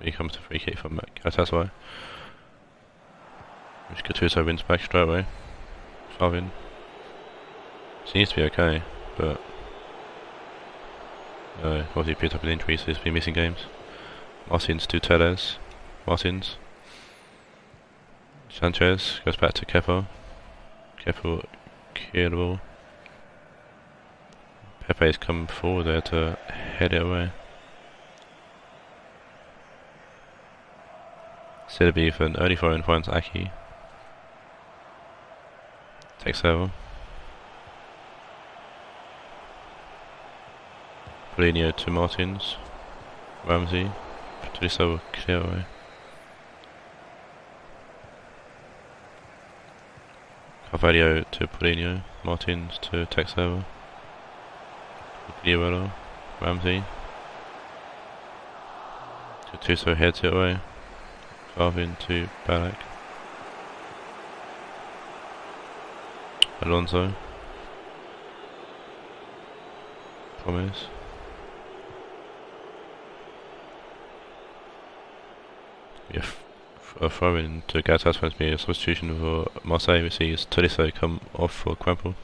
He comes to free kick from Galatasaray, which Gattuso wins back straight away. Farvin seems to be okay, but obviously picked up an injury, so he's been missing games. Martins to Teles. Martins. Sanchez goes back to Kepo. Kepo clear the ball. Pepe's come forward there to head it away. Sidibe for an early throw in finds Aki. Takes over. Paulinho to Martins. Ramsey. Tolisso clear away. Carvalho to Paulinho. Martins to Texevo. Guerrero. Ramsey. Gattuso heads it away. Farvin to Ballack. Alonso. Promise. Yeah, Farvin to Galatasaray must be a substitution for Marseille. We see Tolisso come off for Quample.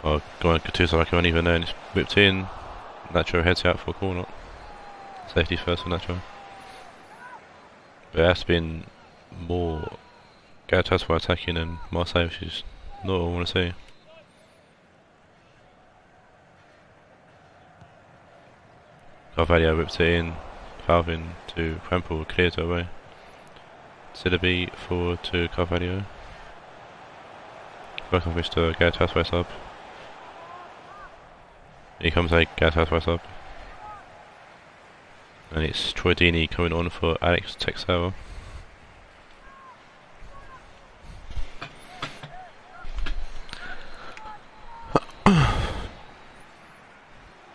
Oh, go on, Gattuso like he wasn't even there, and it's whipped in. Nacho heads out for a corner. Safety first for Nacho. But it has been more Galatasaray attacking than Marseille, which is not what I want to see. Carvalho whips it in. Farvin to Quample, clears it away. Sidibe forward to Carvalho. Berkovic to Galatasaray sub. Here comes a Galatasaray sub. And it's Troy Deeney coming on for Alex Texeira.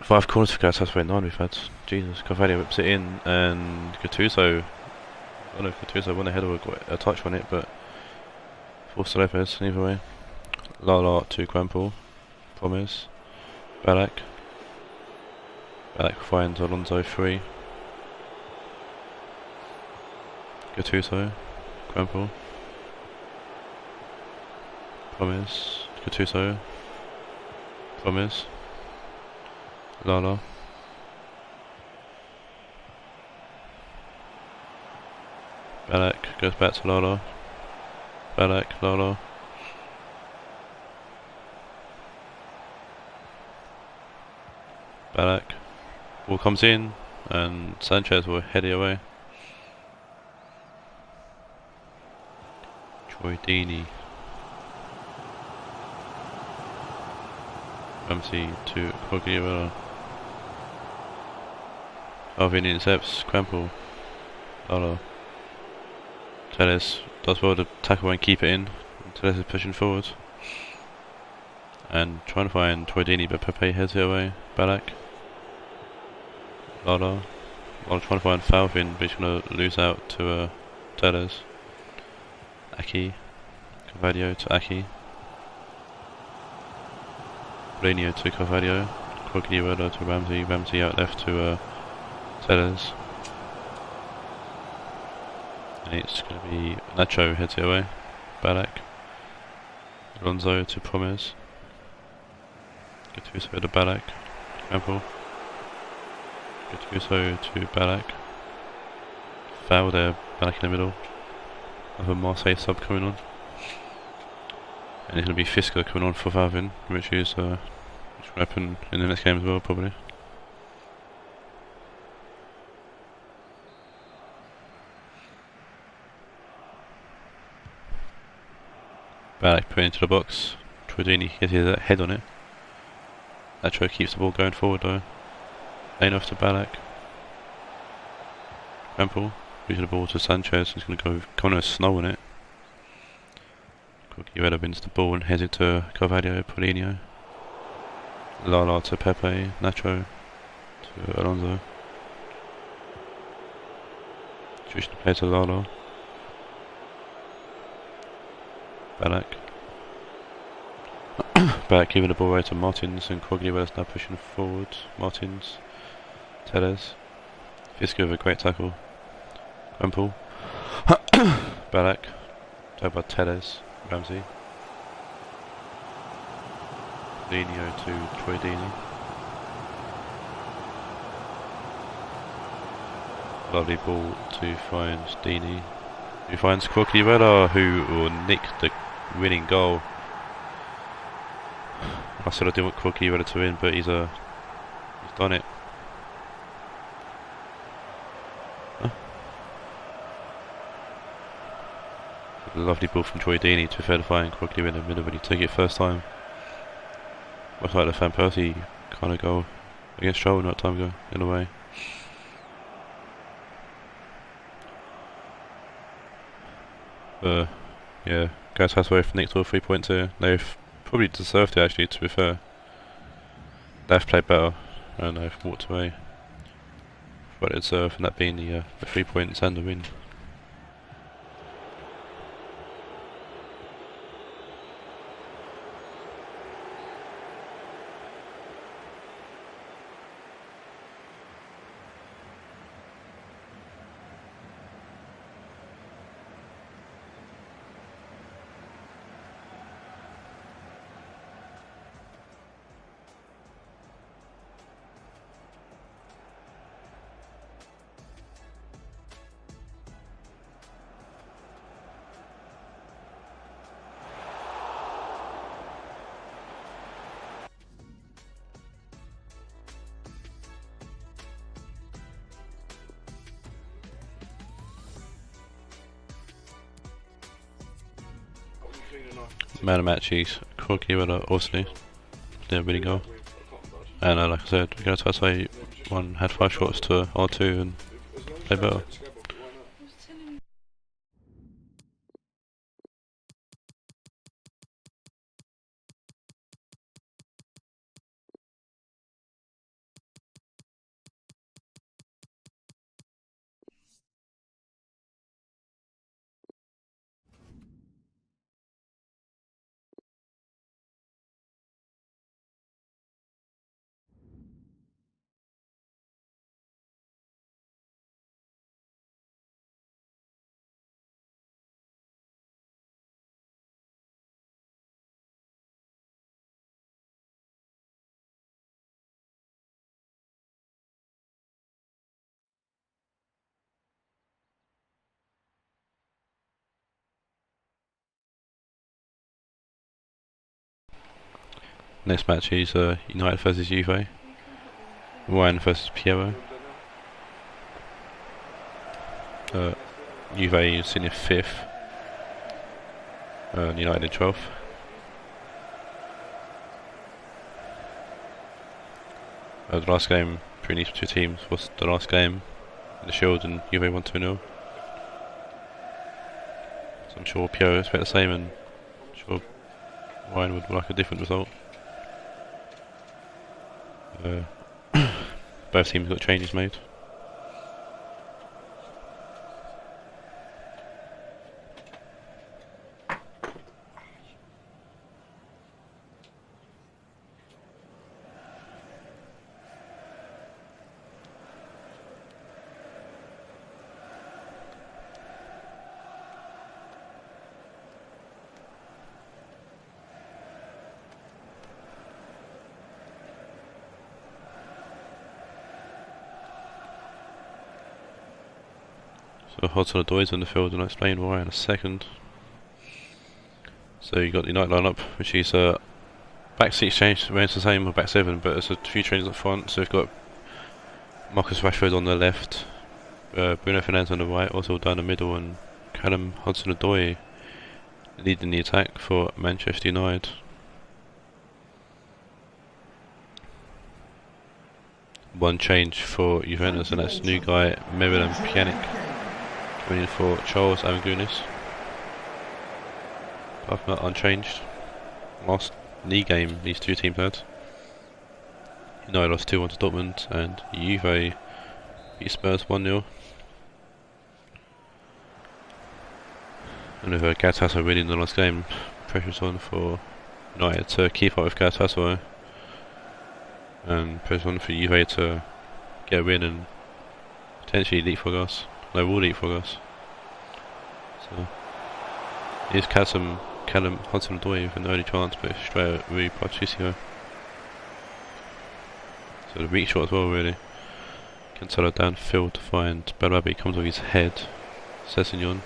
Five corners for Galatasaray, 9 we've had. Jesus, Carvalho whips it in, and Gattuso. I don't know if Gattuso won a header or got a touch on it, but forced Lopez either way. Lala to Quample. Promise. Ballack. Ballack finds Alonso free. Gattuso. Quample. Promise. Gattuso. Promise. Lala. Ballack goes back to Lala. Ballack, Lala. Ballack. Ball comes in and Sanchez will head it away. Troy Deeney. Ramsey to Guerrero. Alvin intercepts Quample. Lala. Teles does well to tackle and keep it in. Teles is pushing forward. And trying to find Troy Deeney, but Pepe heads it away. Ballack. Lala. Lala trying to find Falvin, but he's going to lose out to Teles. Aki. Carvalho to Aki. Paulinho to Carvalho. Guerrero to Ramsey. Ramsey out left to Teles. And it's going to be Nacho heads it away. Ballack. Alonso to Promes. Gattuso to Ballack. Quample. Gattuso to Ballack. Foul there, Ballack in the middle. Of a Marseille sub coming on. And it's going to be Fisker coming on for Valvin, which will happen in the next game as well, probably. Ballack put it into the box. Troydini gets his head on it. Nacho keeps the ball going forward though. Laying off to Ballack. Rampel losing the ball to Sanchez, who's going to go kind of snow on it. Cucurella wins the ball and heads it to Carvalho, Paulinho. Lala to Pepe, Nacho to Alonso. Switch the play to Lala. Ballack. Ballack giving the ball away to Martins, and Cucurella's now pushing forward. Martins, Tellez. Fisco with a great tackle. Rampel. Ballack. Tagged by Tellez. Ramsey. Lino to Troydini. Lovely ball to find Dini. Who finds Cucurella, who will nick the winning goal. I said I didn't want Cucurella to win, but he's done it. Huh? Lovely ball from Troydini to find Cucurella in the middle, but he took it first time. Looks like the Van Persie kind of goal against Shoal not time ago, in a way. Yeah, guys has away from nicked all 3 points here. They've probably deserved it actually, to be fair. They've played better and they've walked away what they deserve, and that being the 3 points and the win. Man of match is Cucurella, obviously. Didn't really go. And like I said, we're going to say one had 5 shots to R2 and play better. Next match is United versus Juve. Ryan versus Piero. Juve is sitting in 5th. United in 12th. The last game between these two teams was the last game in the Shield, and Juve won 2-0. So I'm sure Piero expect the same, and I'm sure Ryan would like a different result. Both teams got changes made. So Hudson-Odoi is in the field, and I'll explain why in a second. So you got the United lineup, which is back 6 change, remains the same, or back 7, but there's a few changes up front. So we've got Marcus Rashford on the left, Bruno Fernandes on the right, also down the middle, and Callum Hudson-Odoi leading the attack for Manchester United. One change for Juventus, and that's new guy Miralem Pjanic coming in for Charles Amagunis. Apart from that, unchanged. Last league game these two teams had. United lost 2-1 to Dortmund, and Juve beat Spurs 1-0. And with Galatasaray winning the last game, pressure's on for United to keep up with Galatasaray. And pressure on for Juve to get a win and potentially leapfrog us. They will leapfrog us. So here's Callum Hudson-Odoi with an early chance, but straight at Rui Patricio. So the weak shot as well, really. Cancelo downfield to find Bellarabi, comes with his head. Sessegnon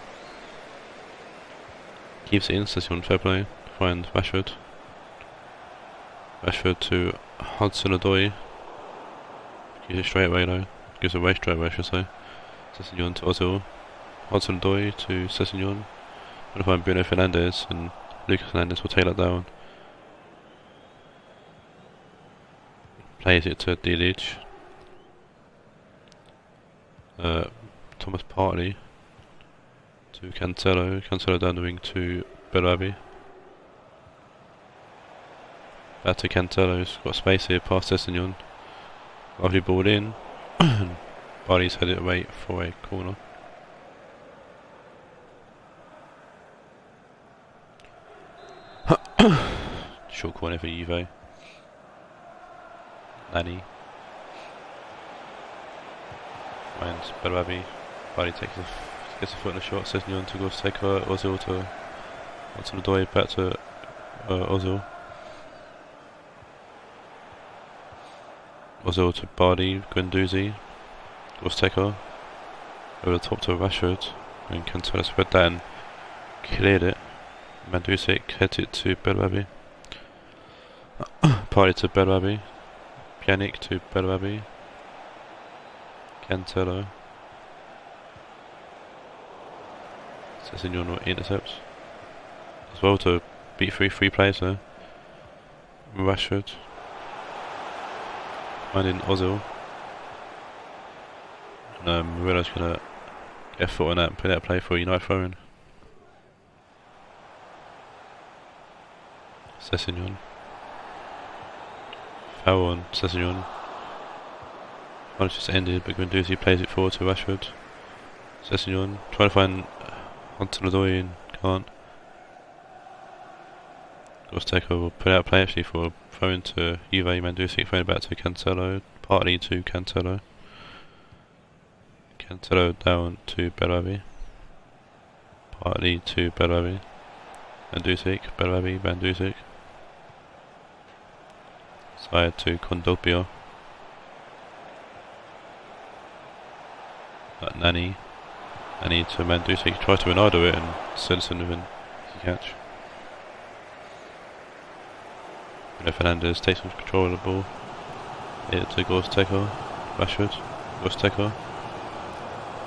keeps it in. Sessegnon, fair play. Find Rashford. Rashford to Hudson-Odoi. Gives it straight away though. Gives it away straight away, I should say. Sessegnon to Ozil. Hudson-Odoi to Sessegnon. Gonna find Bruno Fernandes, and Lucas Hernandez will take that down. Plays it to Delic. Thomas Partey to Cancelo. Cancelo down the wing to Bellarabi. Back to Cancelo, he's got space here past Sessegnon. Lovely ball in. Partey's headed away for a corner. Short corner for Juve. Nani finds Bellarabi. Partey gets a foot in the shot. Sessegnon to go take her. Ozil to Hudson-Odoi, back to Ozil. Ozil to Bardi, Guendouzi, Gosteko, over the top to Rashford, and Cancelo spread that and cleared it. Mandzukic heads it to Bellarabi. Partey to Bellarabi. Pjanic to Bellarabi. Cancelo. Sessegnon intercepts. As well to beat free players there. Rashford. Finding Ozil. And Morilla's gonna get a foot on that and put that play for a United throw-in. Sessegnon. Foul on Sessegnon. One just ended, but Guendouzi plays it forward to Rashford. Sessegnon trying to find Hudson-Odoi and can't. Gosteko will put out a play actually for a throw into Juve. Mandzukic throwing back to Cancelo. Partey to Cancelo. Cancelo down to Bellarabi. Partey to Bellarabi. Mandzukic, Bellarabi, Mandzukic. Side to Kondogbia. Nani to Mandzukic. Tries to Ronaldo it and Svensson with an easy catch. Bruno Fernandes takes some control of the ball. Hit to Gosteko. Rashford. Gosteko.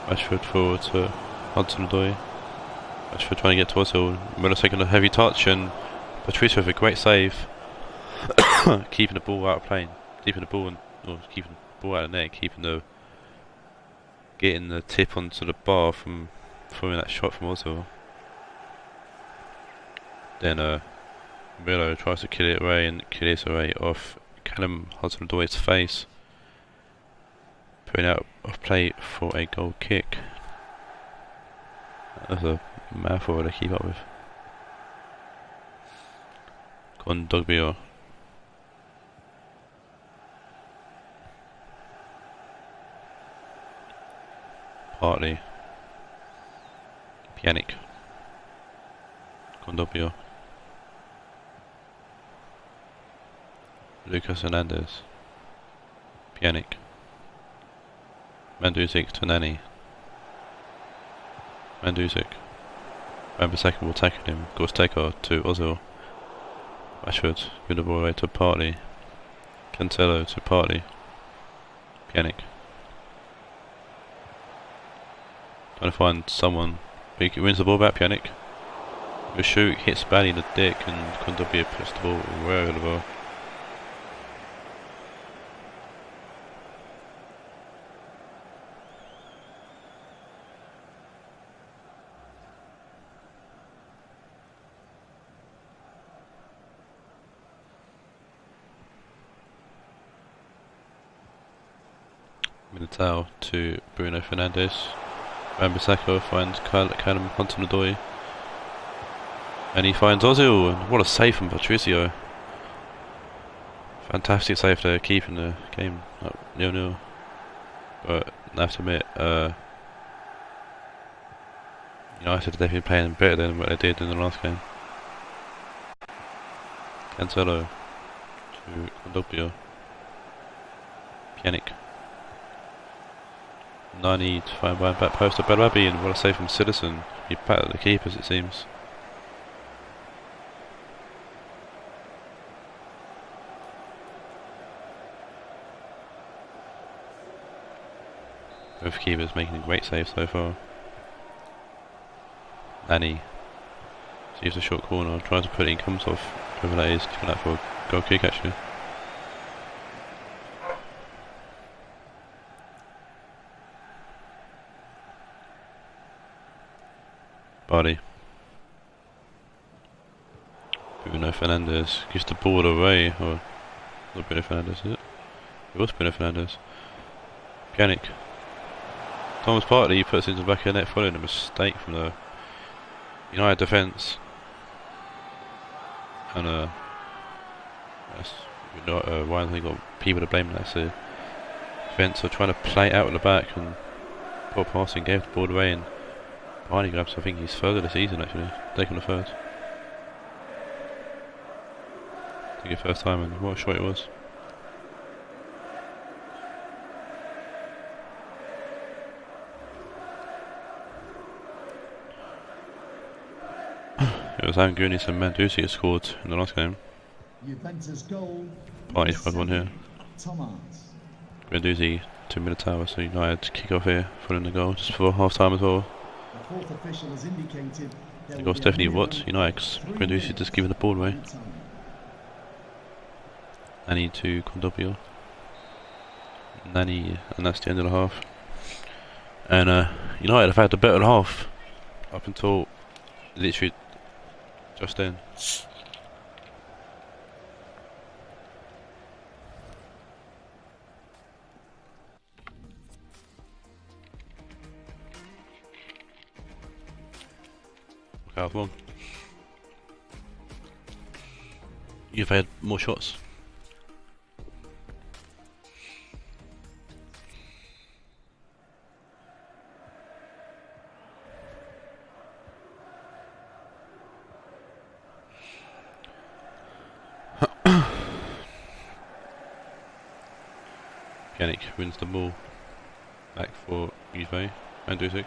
Rashford forward to Hudson-Odoi. Rashford trying to get to Ozil. Miller taking a heavy touch, and Patricio with a great save. Keeping the ball out of play. Keeping the ball out of the net. Getting the tip onto the bar from throwing that shot from Ozil. Then Miller tries to kill it away off Callum Hudson-Odoi's face. Putting out of play for a goal kick. That's a mouthful to keep up with. Kondogbia. Partey. Pjanic. Kondogbia. Lucas Hernandez. Pjanic. Mandzukic to Nani. Mandzukic. Wan-Bissaka will tackle him. Gosteko to Ozil. Rashford. Good the ball away to Partey. Cancelo to Partey. Pjanic. Trying to find someone. He wins the ball back, Pjanic. The shoot hits Spanny in the dick and Kondopia puts the ball way over the bar. Militao to Bruno Fernandes. Wan-Bissaka finds Callum Hudson-Odoi. And he finds Ozil, and what a save from Patricio. Fantastic save there, keeping the game up 0-0. But I have to admit, United are definitely playing better than what they did in the last game. Cancelo to Kondopia. Pjanic. Nani to find by back post to Belabi, and what a save from Citizen. He battled the keepers, it seems. Both keepers making a great save so far. Nani sees a short corner, tries to put it in, comes off. Whoever that is, going out for a goal kick actually. Body. Bruno Fernandes gives the ball away, or not Bruno Fernandes, is it? It was Bruno Fernandes. Pjanic. Thomas Partey puts it into the back of the net following a mistake from the United defence. And that's not, why have they got people to blame? That's the defence are trying to play it out at the back, and poor passing gave the ball away, and Partey grabs, I think he's third of the season actually, taking the third. I think it's first time, and what a shot it was. It was Angunis and Mandusi who scored in the last game. Juventus goal. Partey's got one here. Thomas. Mandusi to Militao, so United kick off here, following the goal just before half time as well. The fourth official has indicated The goal's definitely what United, Mandusi just giving the ball away. Nani to Kondopia. Nani, and that's the end of the half. And United have had the better half up until literally just then. Look how long. You've had more shots. Pjanic wins the ball back for Juve. Mandzukic.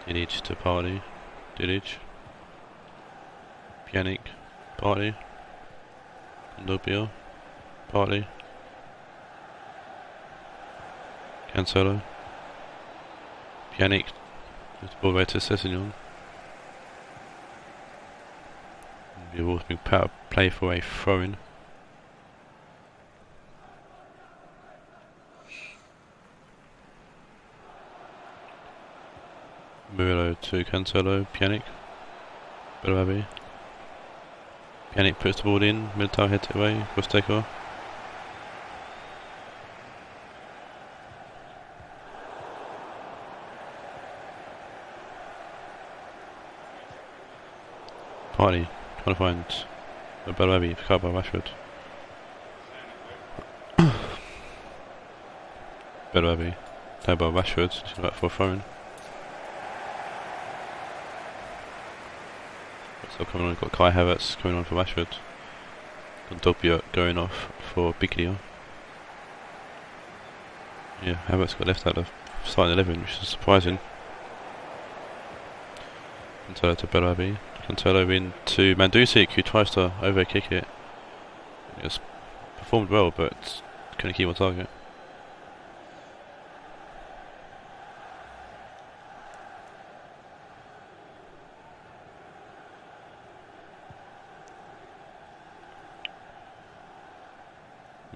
Didic to Partey. Didic. Pjanic. Partey. Kondopia. Partey. Cancelo. Pjanic. Just the ball back to Sessegnon. The ball's being played for a throw-in. Murillo to Cancelo. Pjanic. Belabi. Pjanic puts the ball in. Militao heads it away. Busteko. Partey trying to find a Belabi picked up by Rashford. Belabi played by Rashford, just back for a throw-in. Still coming on, got Kai Havertz coming on for Rashford. Kondopia going off for Bicchio. Yeah, Havertz got left out of starting 11, which is surprising. Cancelo to Belabi. Cancelo in to Mandzukic, who tries to overkick it. It's performed well, but couldn't keep on target.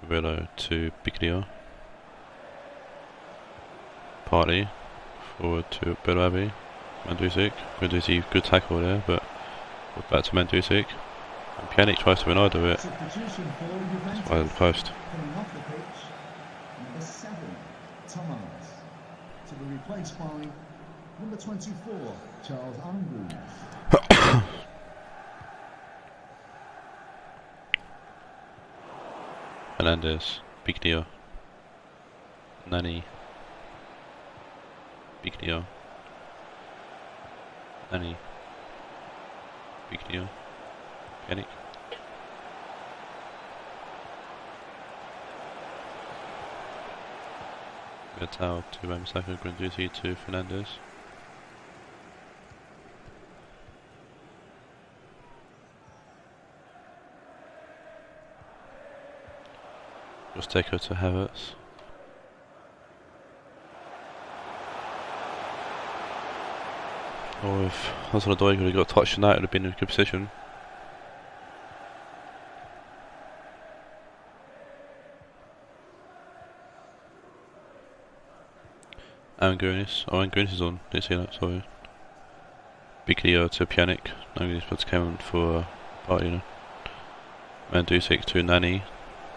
Villo to Biglia. Partey forward to Belabi. Mandzukic. Mandzukic, good tackle there, but back to Mandzukic. And Pjanic tries to Ronaldo it. Substitution for Juventus. It's wide of the post. Coming off the pitch, number 7, Thomas, to be replaced by number 24, Charles Andrews. Hernandez, Biglia, Nani, Biglia, Nani, Biglia, Pjanic. Gatao to Ramsaka, Guendouzi to Fernandez. Rosteko to Havertz. Oh, if Hudson-Odoi could have got a touch tonight, it would have been in a good position. Angunis. Oh, Angunis is on. Didn't see that, sorry. Biglia to Pjanic. Angunis but came on for Partey. Mandzukic to Nani.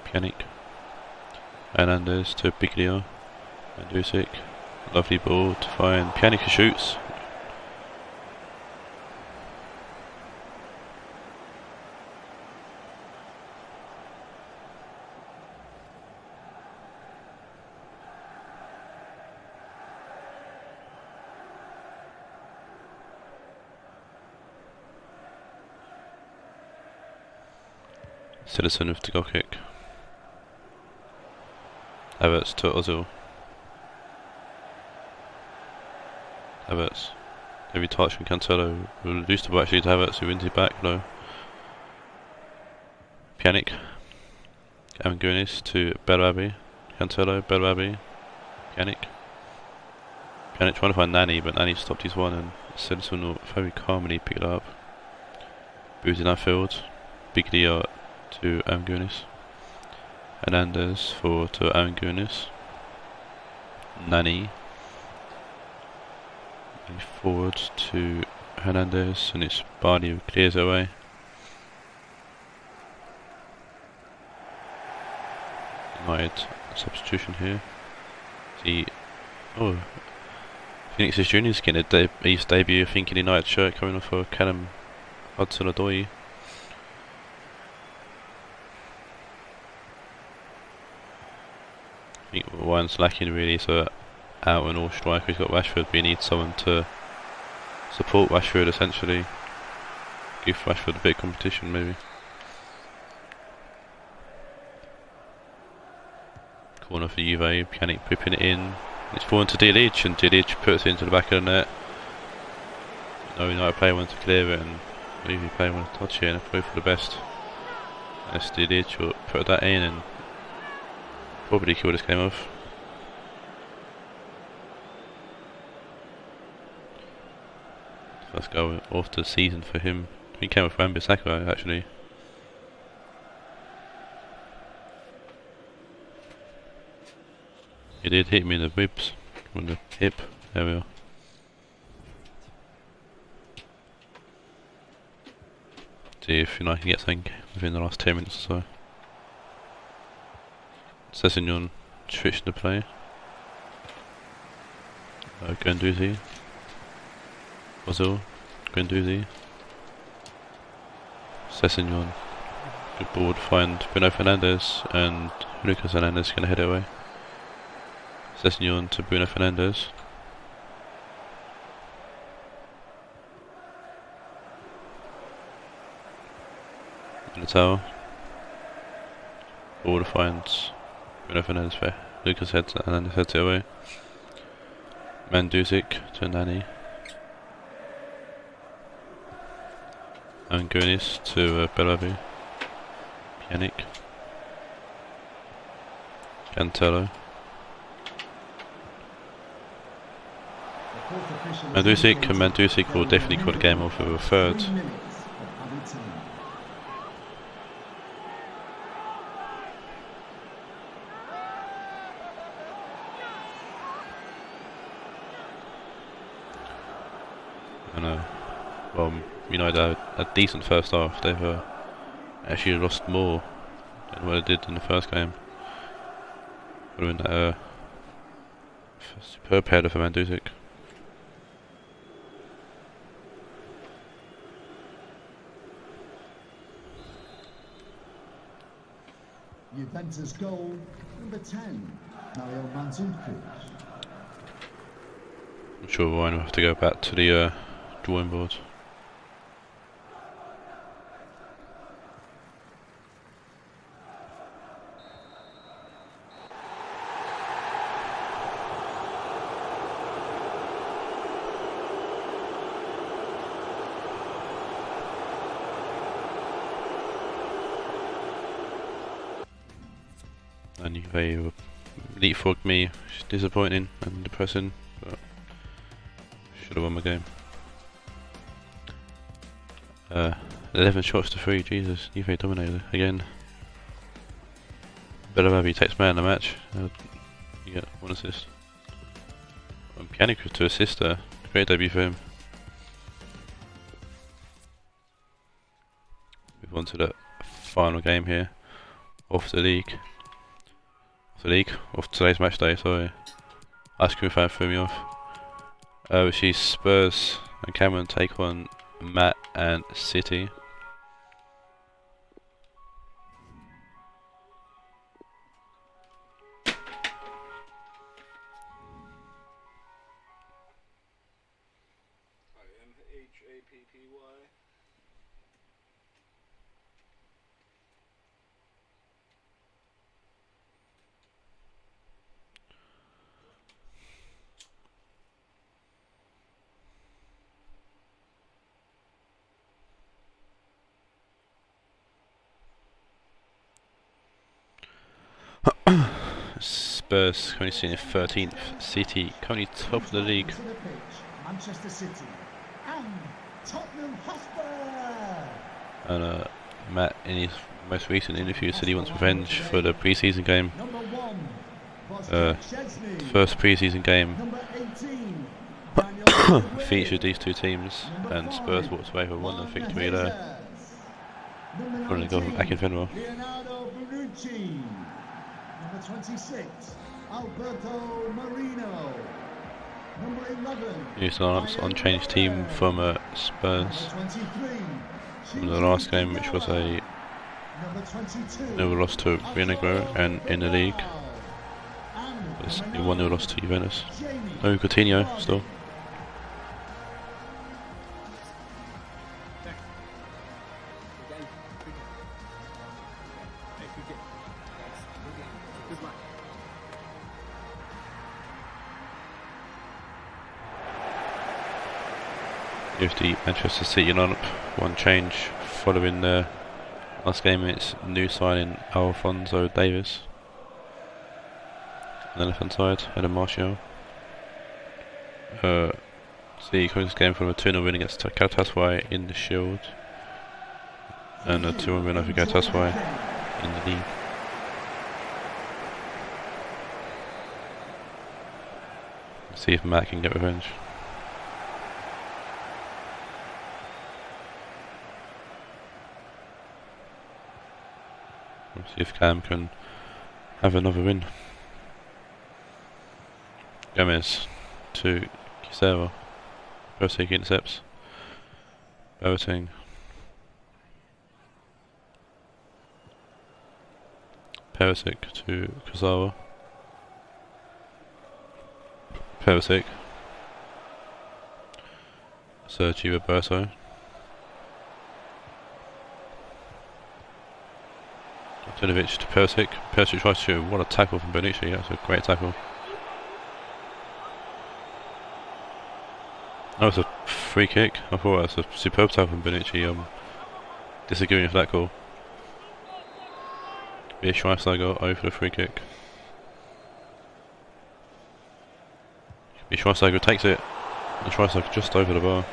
Pjanic. Hernandez to Biglia. Mandzukic. Lovely ball to find Pjanic, who shoots. Citizen with the goal kick. Havertz to Ozil. Havertz. Every touch from Cancelo will reduce the ball actually to Havertz, who wins it back though. Pjanic. Angunis to Belabi. Cancelo, Belabi. Pjanic. Pjanic trying to find Nani, but Nani stopped his one and Citizen will very calmly pick it up. Booted in that field. Biglia to Angunis. Hernandez to Angunis. Nani. Forward to Hernandez, and it's Bardi who clears away. United substitution here. Oh, Phoenix's Junior's getting his debut, I think, in United shirt, coming off for Callum Hudson-Odoi. I think one's lacking really is a out and all striker. He's got Rashford, but he needs someone to support Rashford essentially. Give Rashford a bit of competition maybe. Corner for Juve, Pjanic whipping it in. It's fallen to Dilic, and Dilic puts it into the back of the net. No United player wants to clear it, and Juve player wants to touch it, and pray for the best. Yes, Dilic will put that in and probably kill this game off. First goal off the season for him. He came with Wan-Bissaka actually. He did hit me in the ribs, on the hip. There we are. See if I can get something within the last 10 minutes or so. Sessegnon switched to play. Guendouzi. Ozil. Guendouzi. Sessegnon. Good ball to find Bruno Fernandes, and Lucas Hernandez is going to head it away. Sessegnon to Bruno Fernandes. In the tower. Ball to find Bruno Fernandes there. Lucas Hernandez heads it away. Mandzukic to Nani. Angunis to Belabi. Pjanic. Cantello. The fourth official is Mandzukic, indicating and Mandzukic will there will definitely be a call the game minimum off with a of third. 3 minutes of added time. And well, United had a decent first half. They've actually lost more than what they did in the first game. Would have been that superb header for Mandzukic. Juventus goal, number 10, Mario Mandzukic. I'm sure Ryan will have to go back to the drawing board. And they leapfrogged me, which is disappointing and depressing, but should have won my game. 11 shots to 3, Jesus, Juve dominated again. Bellarabi takes man in the match, you get 1 assist. Pjanic to assist there, great debut for him. Move on to the final game here, off the league. Off today's match day, sorry. Ice cream fan threw me off. Which is Spurs and Cameron take on Matt and City. IMHAPPY. Spurs currently sitting in 13th, City currently top of the league. To the pitch, Manchester City and Tottenham Hotspur. And Matt, in his most recent interview, said he wants revenge for the pre-season game. Number 1, Szczesny. First pre-season game Number 18, Daniel featured these two teams, and Spurs walked away with 1-0 victory there. Going to go back in Fenwell. Leonardo Bonucci. Number 26, Alberto Marino. Number 11, Here's an unchanged team from Spurs number 23, from the last game, which was a number 22, 0 loss to Vinegar, and in the league it's a 1-0 loss to Juventus. No Coutinho still. If the Manchester City lineup, one change following the last game, it's new signing Alphonso Davies. On the left hand side, Adam Martial. City closed this game from a 2-0 win against Galatasaray in the Shield, and a 2-1 win over Galatasaray in the league. Let's see if Matt can get revenge. Let's see if Cam can have another win. Gomez to Kisera. Perisic intercepts. Boateng. Perisic to Kurzawa. Perisic. Sergi Roberto. Tinovic to Perisic. Perisic tries to shoot. What a tackle from Bonucci. That's a great tackle. That was a free kick. I thought that was a superb tackle from Bonucci. Disagreeing with that call. Be a Schweizer goal over the free kick. Schweinsteiger takes it. And Schweinsteiger just over the bar.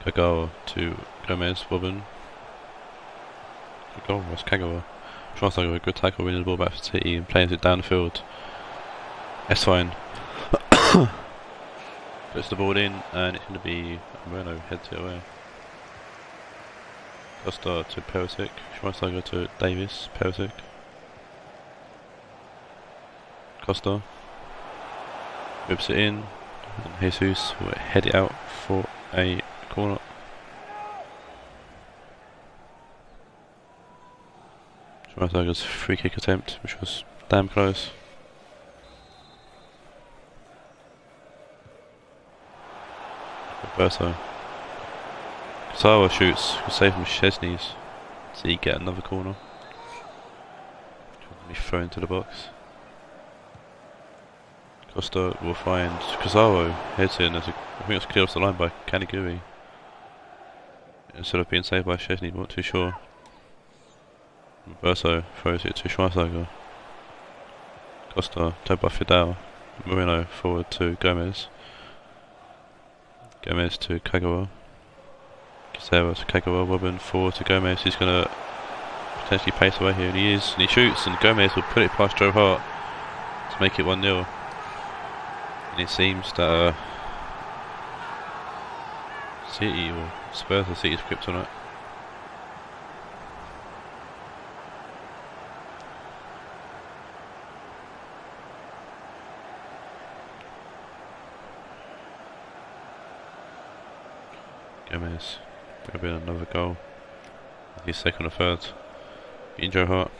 Kagawa to Gomez, Robin. Good goal, that's Kagawa. Schweinsteiger with a good tackle, winning the ball back for City and playing it down the field. That's fine. Puts the ball in and it's going to be Moreno heads it away. Costa to Perisic, Schweinsteiger to Davis, Perisic. Costa whips it in and Jesus will head it out for a corner. Schweinsteiger's free kick attempt, which was damn close. Roberto. Kasawa shoots, good save from Szczesny's. So he get another corner. Be thrown into the box. Costa will find Kasawa, heads in, I think it's clear off the line by Kaniguri. Instead of being saved by Szczesny, not too sure. Roberto throws it to Schweinsteiger. Costa, tagged by Fidel. Moreno forward to Gomez. Gomez to Kagawa. Kisera to Kagawa. Robin forward to Gomez. He's going to potentially pace away here, and he is. And he shoots, and Gomez will put it past Joe Hart to make it 1-0. And it seems that City or Spurs are City's kryptonite. Gomez, there'll be another goal. His second or third. In Joe Hart.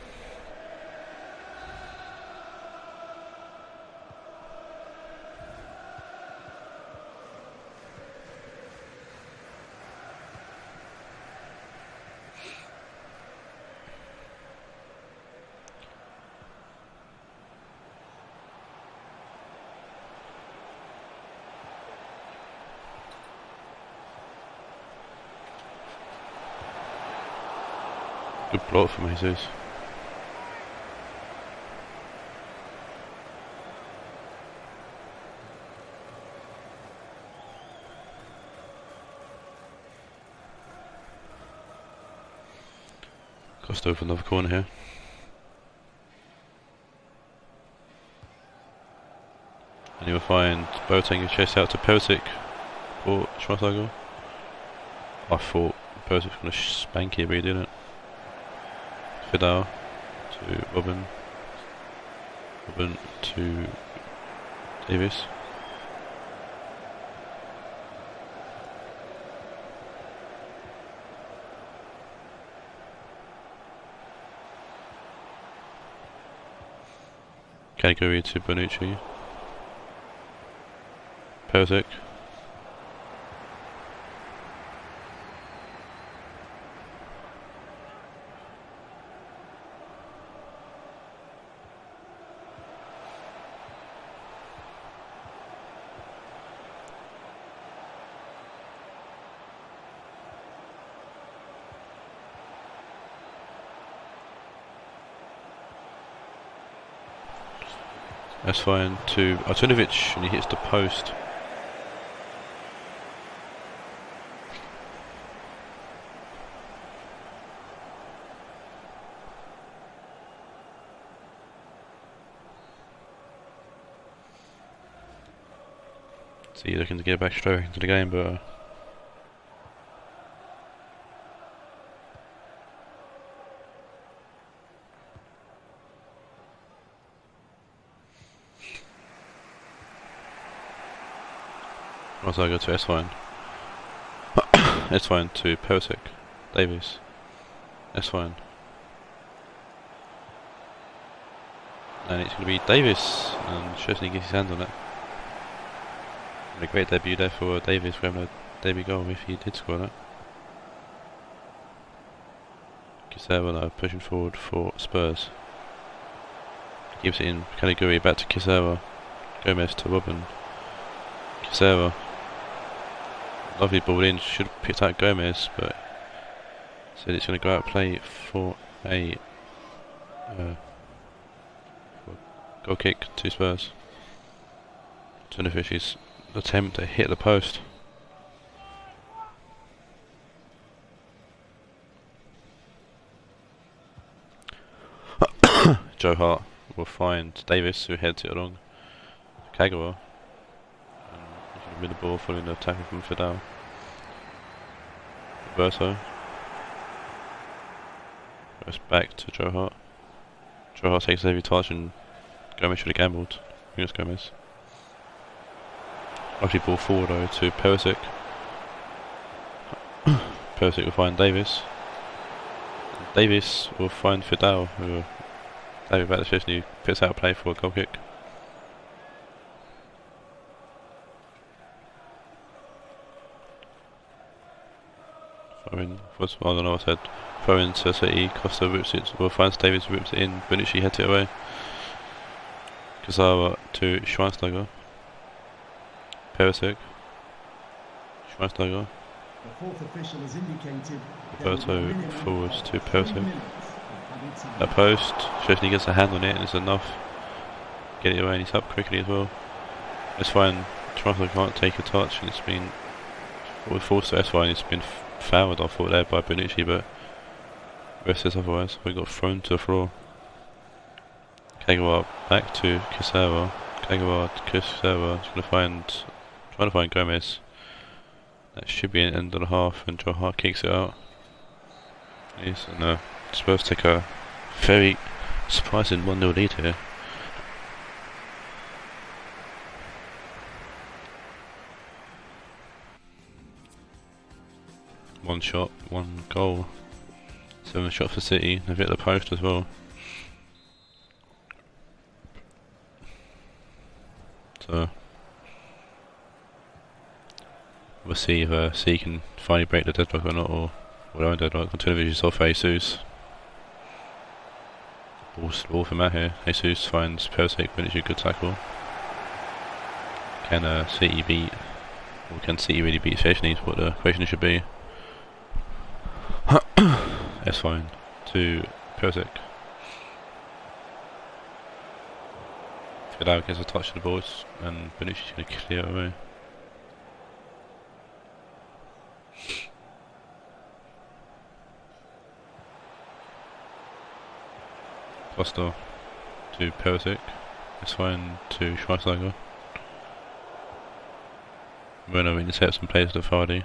Good block from Jesus. Costa for another corner here. And you'll find Boateng chase out to Perisic or Schweinsteiger. I thought Perisic was going to spank it, but he didn't. Fidel to Robin. Robin to Davis. Category to Bonucci. Perisic. That's fine to Artunovic, and he hits the post. So you're looking to get back straight into the game, but once I go to S1. S1 to Perisic. Davis. S1. And it's going to be Davis, and Szczesny gets his hand on it. And a great debut there for Davis for having a debut goal if he did score that. Kisera now pushing forward for Spurs. Keeps it in. Caliguri back to Kisera. Gomez to Robin. Kisera. Lovely ball in. Should have picked out Gomez, but said it's going to go out play for a goal kick to Spurs. Tunafish's attempt to hit the post. Joe Hart will find Davis, who heads it along Kagawa. He can win the ball following the tackle from Fidel. Roberto goes back to Joe Hart. Joe Hart takes a heavy touch and Gomez should have gambled. I think it's Gomez. Lovely ball forward though to Perisic. Perisic will find Davis. Davis will find Fidel, who David back to 50, puts out play for a goal kick. Throw in, I don't know what I said. Throw in to City, Costa whips it, well finds Davis, whips it in, Bonucci heads it away. Kazawa to Schweinsteiger. Perisic. Schweinsteiger. The fourth official has indicated Roberto forwards to Perisic. That post, Szczesny gets a hand on it and it's enough. Get it away and he's up quickly as well. It's fine, Schweinsteiger can't take a touch and it's been, we're forced to, that's fine, it's been fouled I thought there by Bonucci, but rest says otherwise. We got thrown to the floor. Kagawa back to Kisera. Kagawa to Kisera, trying to find Gomez. That should be an end of the half and Joe Hart kicks it out. Yes, and Spurs take a very surprising 1-0 lead here. One shot, one goal. 7 shots for City. They've hit the post as well. So we'll see if C can finally break the deadlock or not, or their own deadlock. On television, off Jesus. Ball from out here. Jesus finds Perisic, but it's a good tackle. Can City beat, or can City really beat Szczesny? What the question should be. That's fine. To Perisic. Fidel gets a touch of the ball, and Bonucci's going to clear it away. Costa to Perisic. It's fine to Schweinsteiger. Moreno intercepts and plays to Fardy.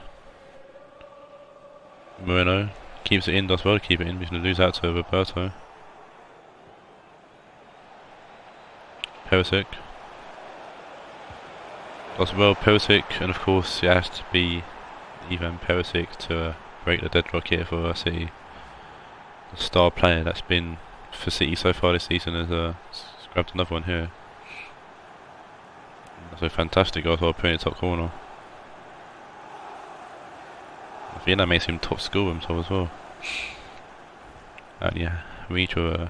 Moreno keeps it in, does well to keep it in, he's going to lose out to Roberto. Perisic does well, Perisic, and of course it has to be Ivan Perisic to break the deadlock here for City. The star player that's been for City so far this season has grabbed another one here. That's a fantastic goal to put in the top corner. Vienna makes him top scorer himself as well. And yeah, reach with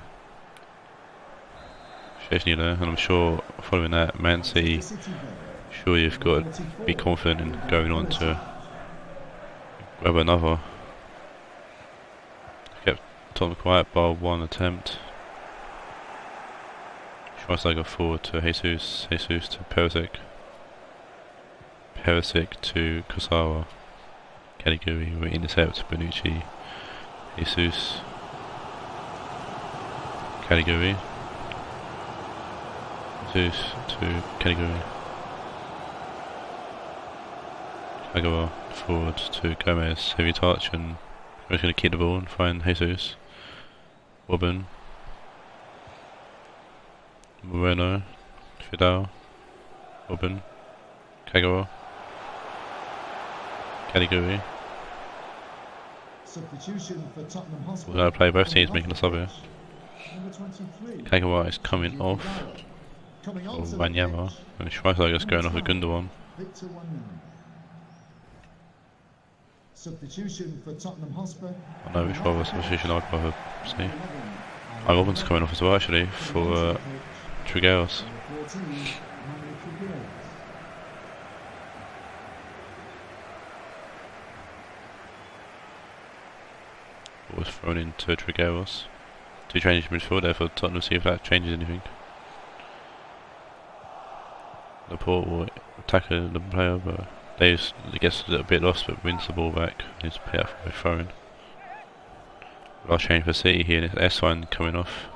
Szczesny there, and I'm sure following that, Man City, sure you've got to be confident in going on to grab another. Kept Tottenham quiet by one attempt. Schweinsteiger forward to Jesus, Jesus to Perisic. Perisic to Kosawa. Caliguri will intercept Bonucci. Jesus. Caliguri. Jesus to Caliguri. Kagawa forward to Gomez. Heavy touch and we're going to keep the ball and find Jesus. Robin. Moreno. Fidel. Robin. Kagawa. Caliguri. Substitution for Tottenham Hotspur. We're going to play both teams making a sub here. Number 23. Kagawa is coming off Coming for on to the Wanyama, pitch. and Schweinsteiger's going off a Gundogan. Victor Wanyama. Substitution for Tottenham Hotspur. I know which one was substitution I'd rather see. Robin's coming off as well actually for Trigueros. Number 14, Manuel Trigueros. Was thrown into Trigueros. Two changes midfield there for Tottenham, see if that changes anything. Laporte will tackle the player, but Davis gets a little bit lost but wins the ball back. Needs to pay up for a throw-in. Last change for City here, and it's S1 coming off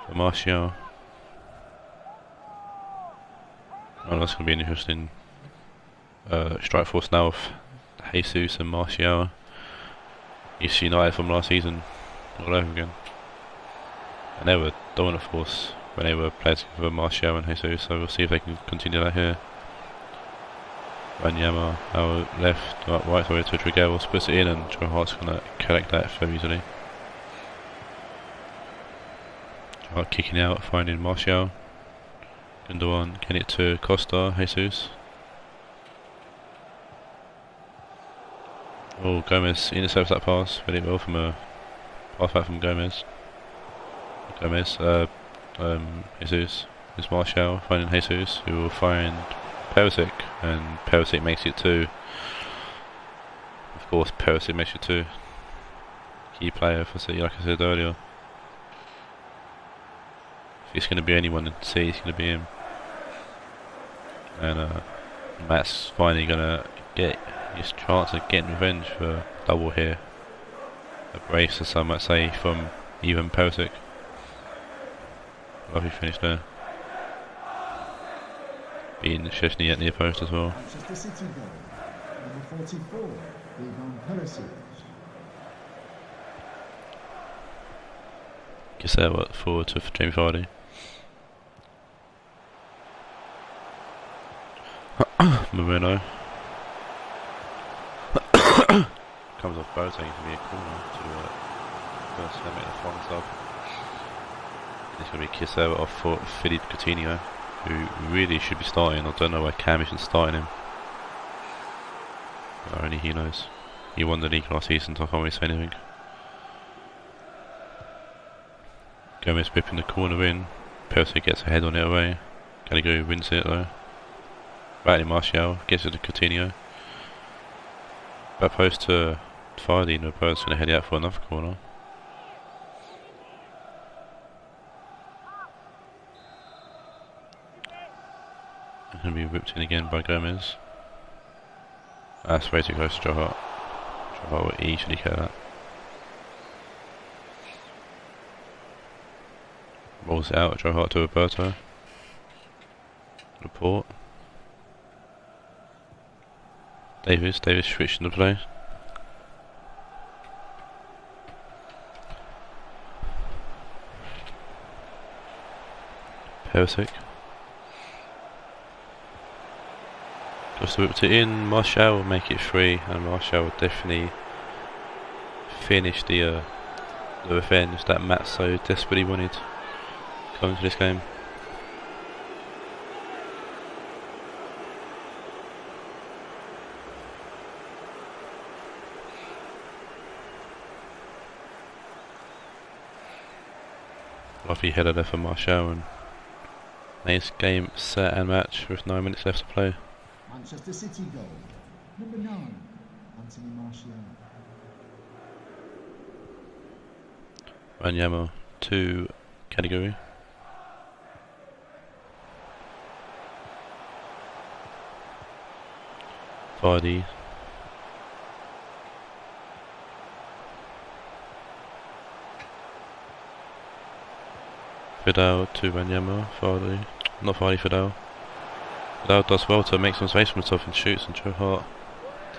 for Martial. Oh, that's going to be an interesting strike force now of Jesus and Martial. East United from last season all over again. And they were dominant force when they were playing together, Martial and Jesus, so we'll see if they can continue that here. Wanyama, our left, right, sorry, to Trigueros, puts it in, and Joe Hart's going to collect that very easily. Joe Hart kicking out, finding Martial. Gundogan getting it to Costa, Jesus. Oh, Gomez intercepts that pass very well from a pass back from Gomez. Jesus. It's Martial finding Jesus, who will find Perisic, and Perisic makes it 2. Of course, Perisic makes it 2. Key player for City, like I said earlier. If it's going to be anyone in City, it's going to be him. And Matt's finally going to get his chance of getting revenge for double here. A brace, as some might say, from even Perisic. Lovely finish there. Beating Szczesny at near post as well. Manchester City goal. Number 44, Ivan Perisic. Guess that what forward to Jamie Vardy. Moreno. Comes off Boateng to be a corner to first make the final sub. It's going to be Kisser off for Philippe Coutinho, who really should be starting. I don't know why Cam isn't starting him. But only he knows. He won the league last season, so I can't really say anything. Gomez whipping the corner in. Percy gets a head on it away. Gallagher wins it though. Battling Martial, gets it to Coutinho. Back post to Vardy, and Robert's going to head out for another corner. Going to be whipped in again by Gomez. That's way too close to Joe Hart. Joe Hart will easily kill that. Rolls it out, Joe Hart to Roberto. Laporte. Davis switching the play. Perisic. Just whipped it in. Martial will make it 3, and Martial will definitely finish the revenge that Matt so desperately wanted coming to this game. Lovely header there for Martial, and nice game, set and match with 9 minutes left to play. Manchester City goal. Number 9, Anthony Martial. Wanyama to category. Vardy. Fidel to Wanyama. Vardy. Not Vardy, Fidel. Fidel does well to make some space for himself and shoots, and Joe Hart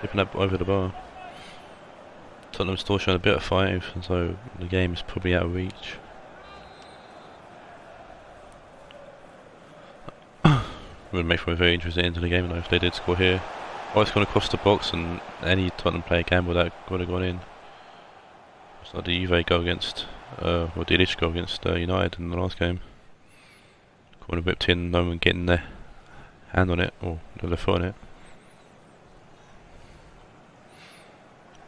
tipping that over the bar. Tottenham still showing a bit of fight, and so the game is probably out of reach. Would make for a very interesting end to the game though if they did score here. Oh, it's gone across the box, and any Tottenham player gamble that would have gone in. It's like the Juve goal against, or the Illich goal against United in the last game. Corner whipped in, no one getting their hand on it, or their foot on it.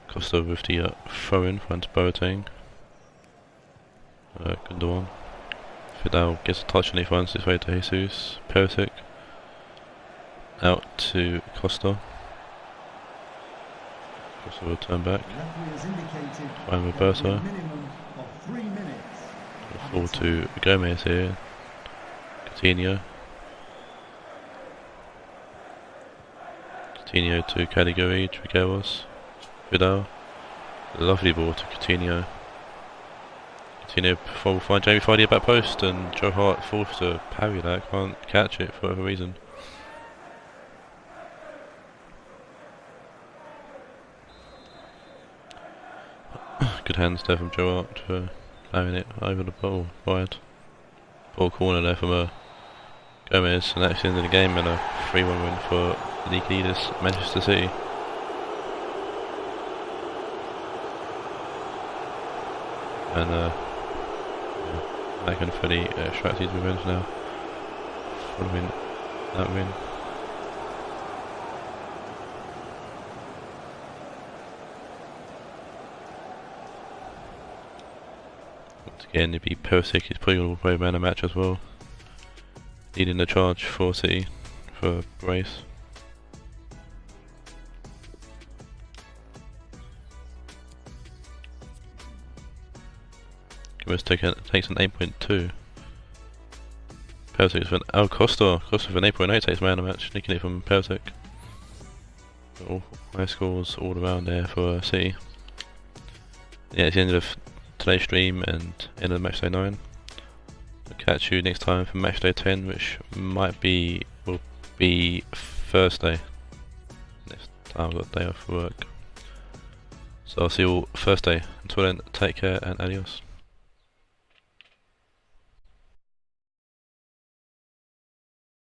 Costa with the throw in front of Boateng. Gundogan. Vidal gets a touch and he finds his way to Jesus. Perisic out to Costa. Costa will turn back. The referee has indicated Find there will be a Roberto. minimum of 3 minutes. Fall to Gomez here. Coutinho. Coutinho to Caligari, Trigueros. Vidal. Lovely ball to Coutinho. Coutinho will find Jamie Vardy at back post, and Joe Hart forced to parry that, can't catch it for whatever reason. Good hands there from Joe Hart for allowing it over the ball wide. Ball corner there from Gomez, and that's the end of the game, and a 3-1 win for league leaders Manchester City. And they can fully extract his revenge now following that win. Once again, it'd be Perisic, he's probably going to play man of the match as well, leading the charge for City for brace. Takes an 8.2. Perisic for Costa for an 8.8 takes man of the match, nicking it from Perisic. All high scores all around there for City. Yeah, it's the end of today's stream and end of Matchday 9. I'll catch you next time for Matchday 10, which will be Thursday. Next time I've got a day off for work. So I'll see you all Thursday. Until then, take care and adios.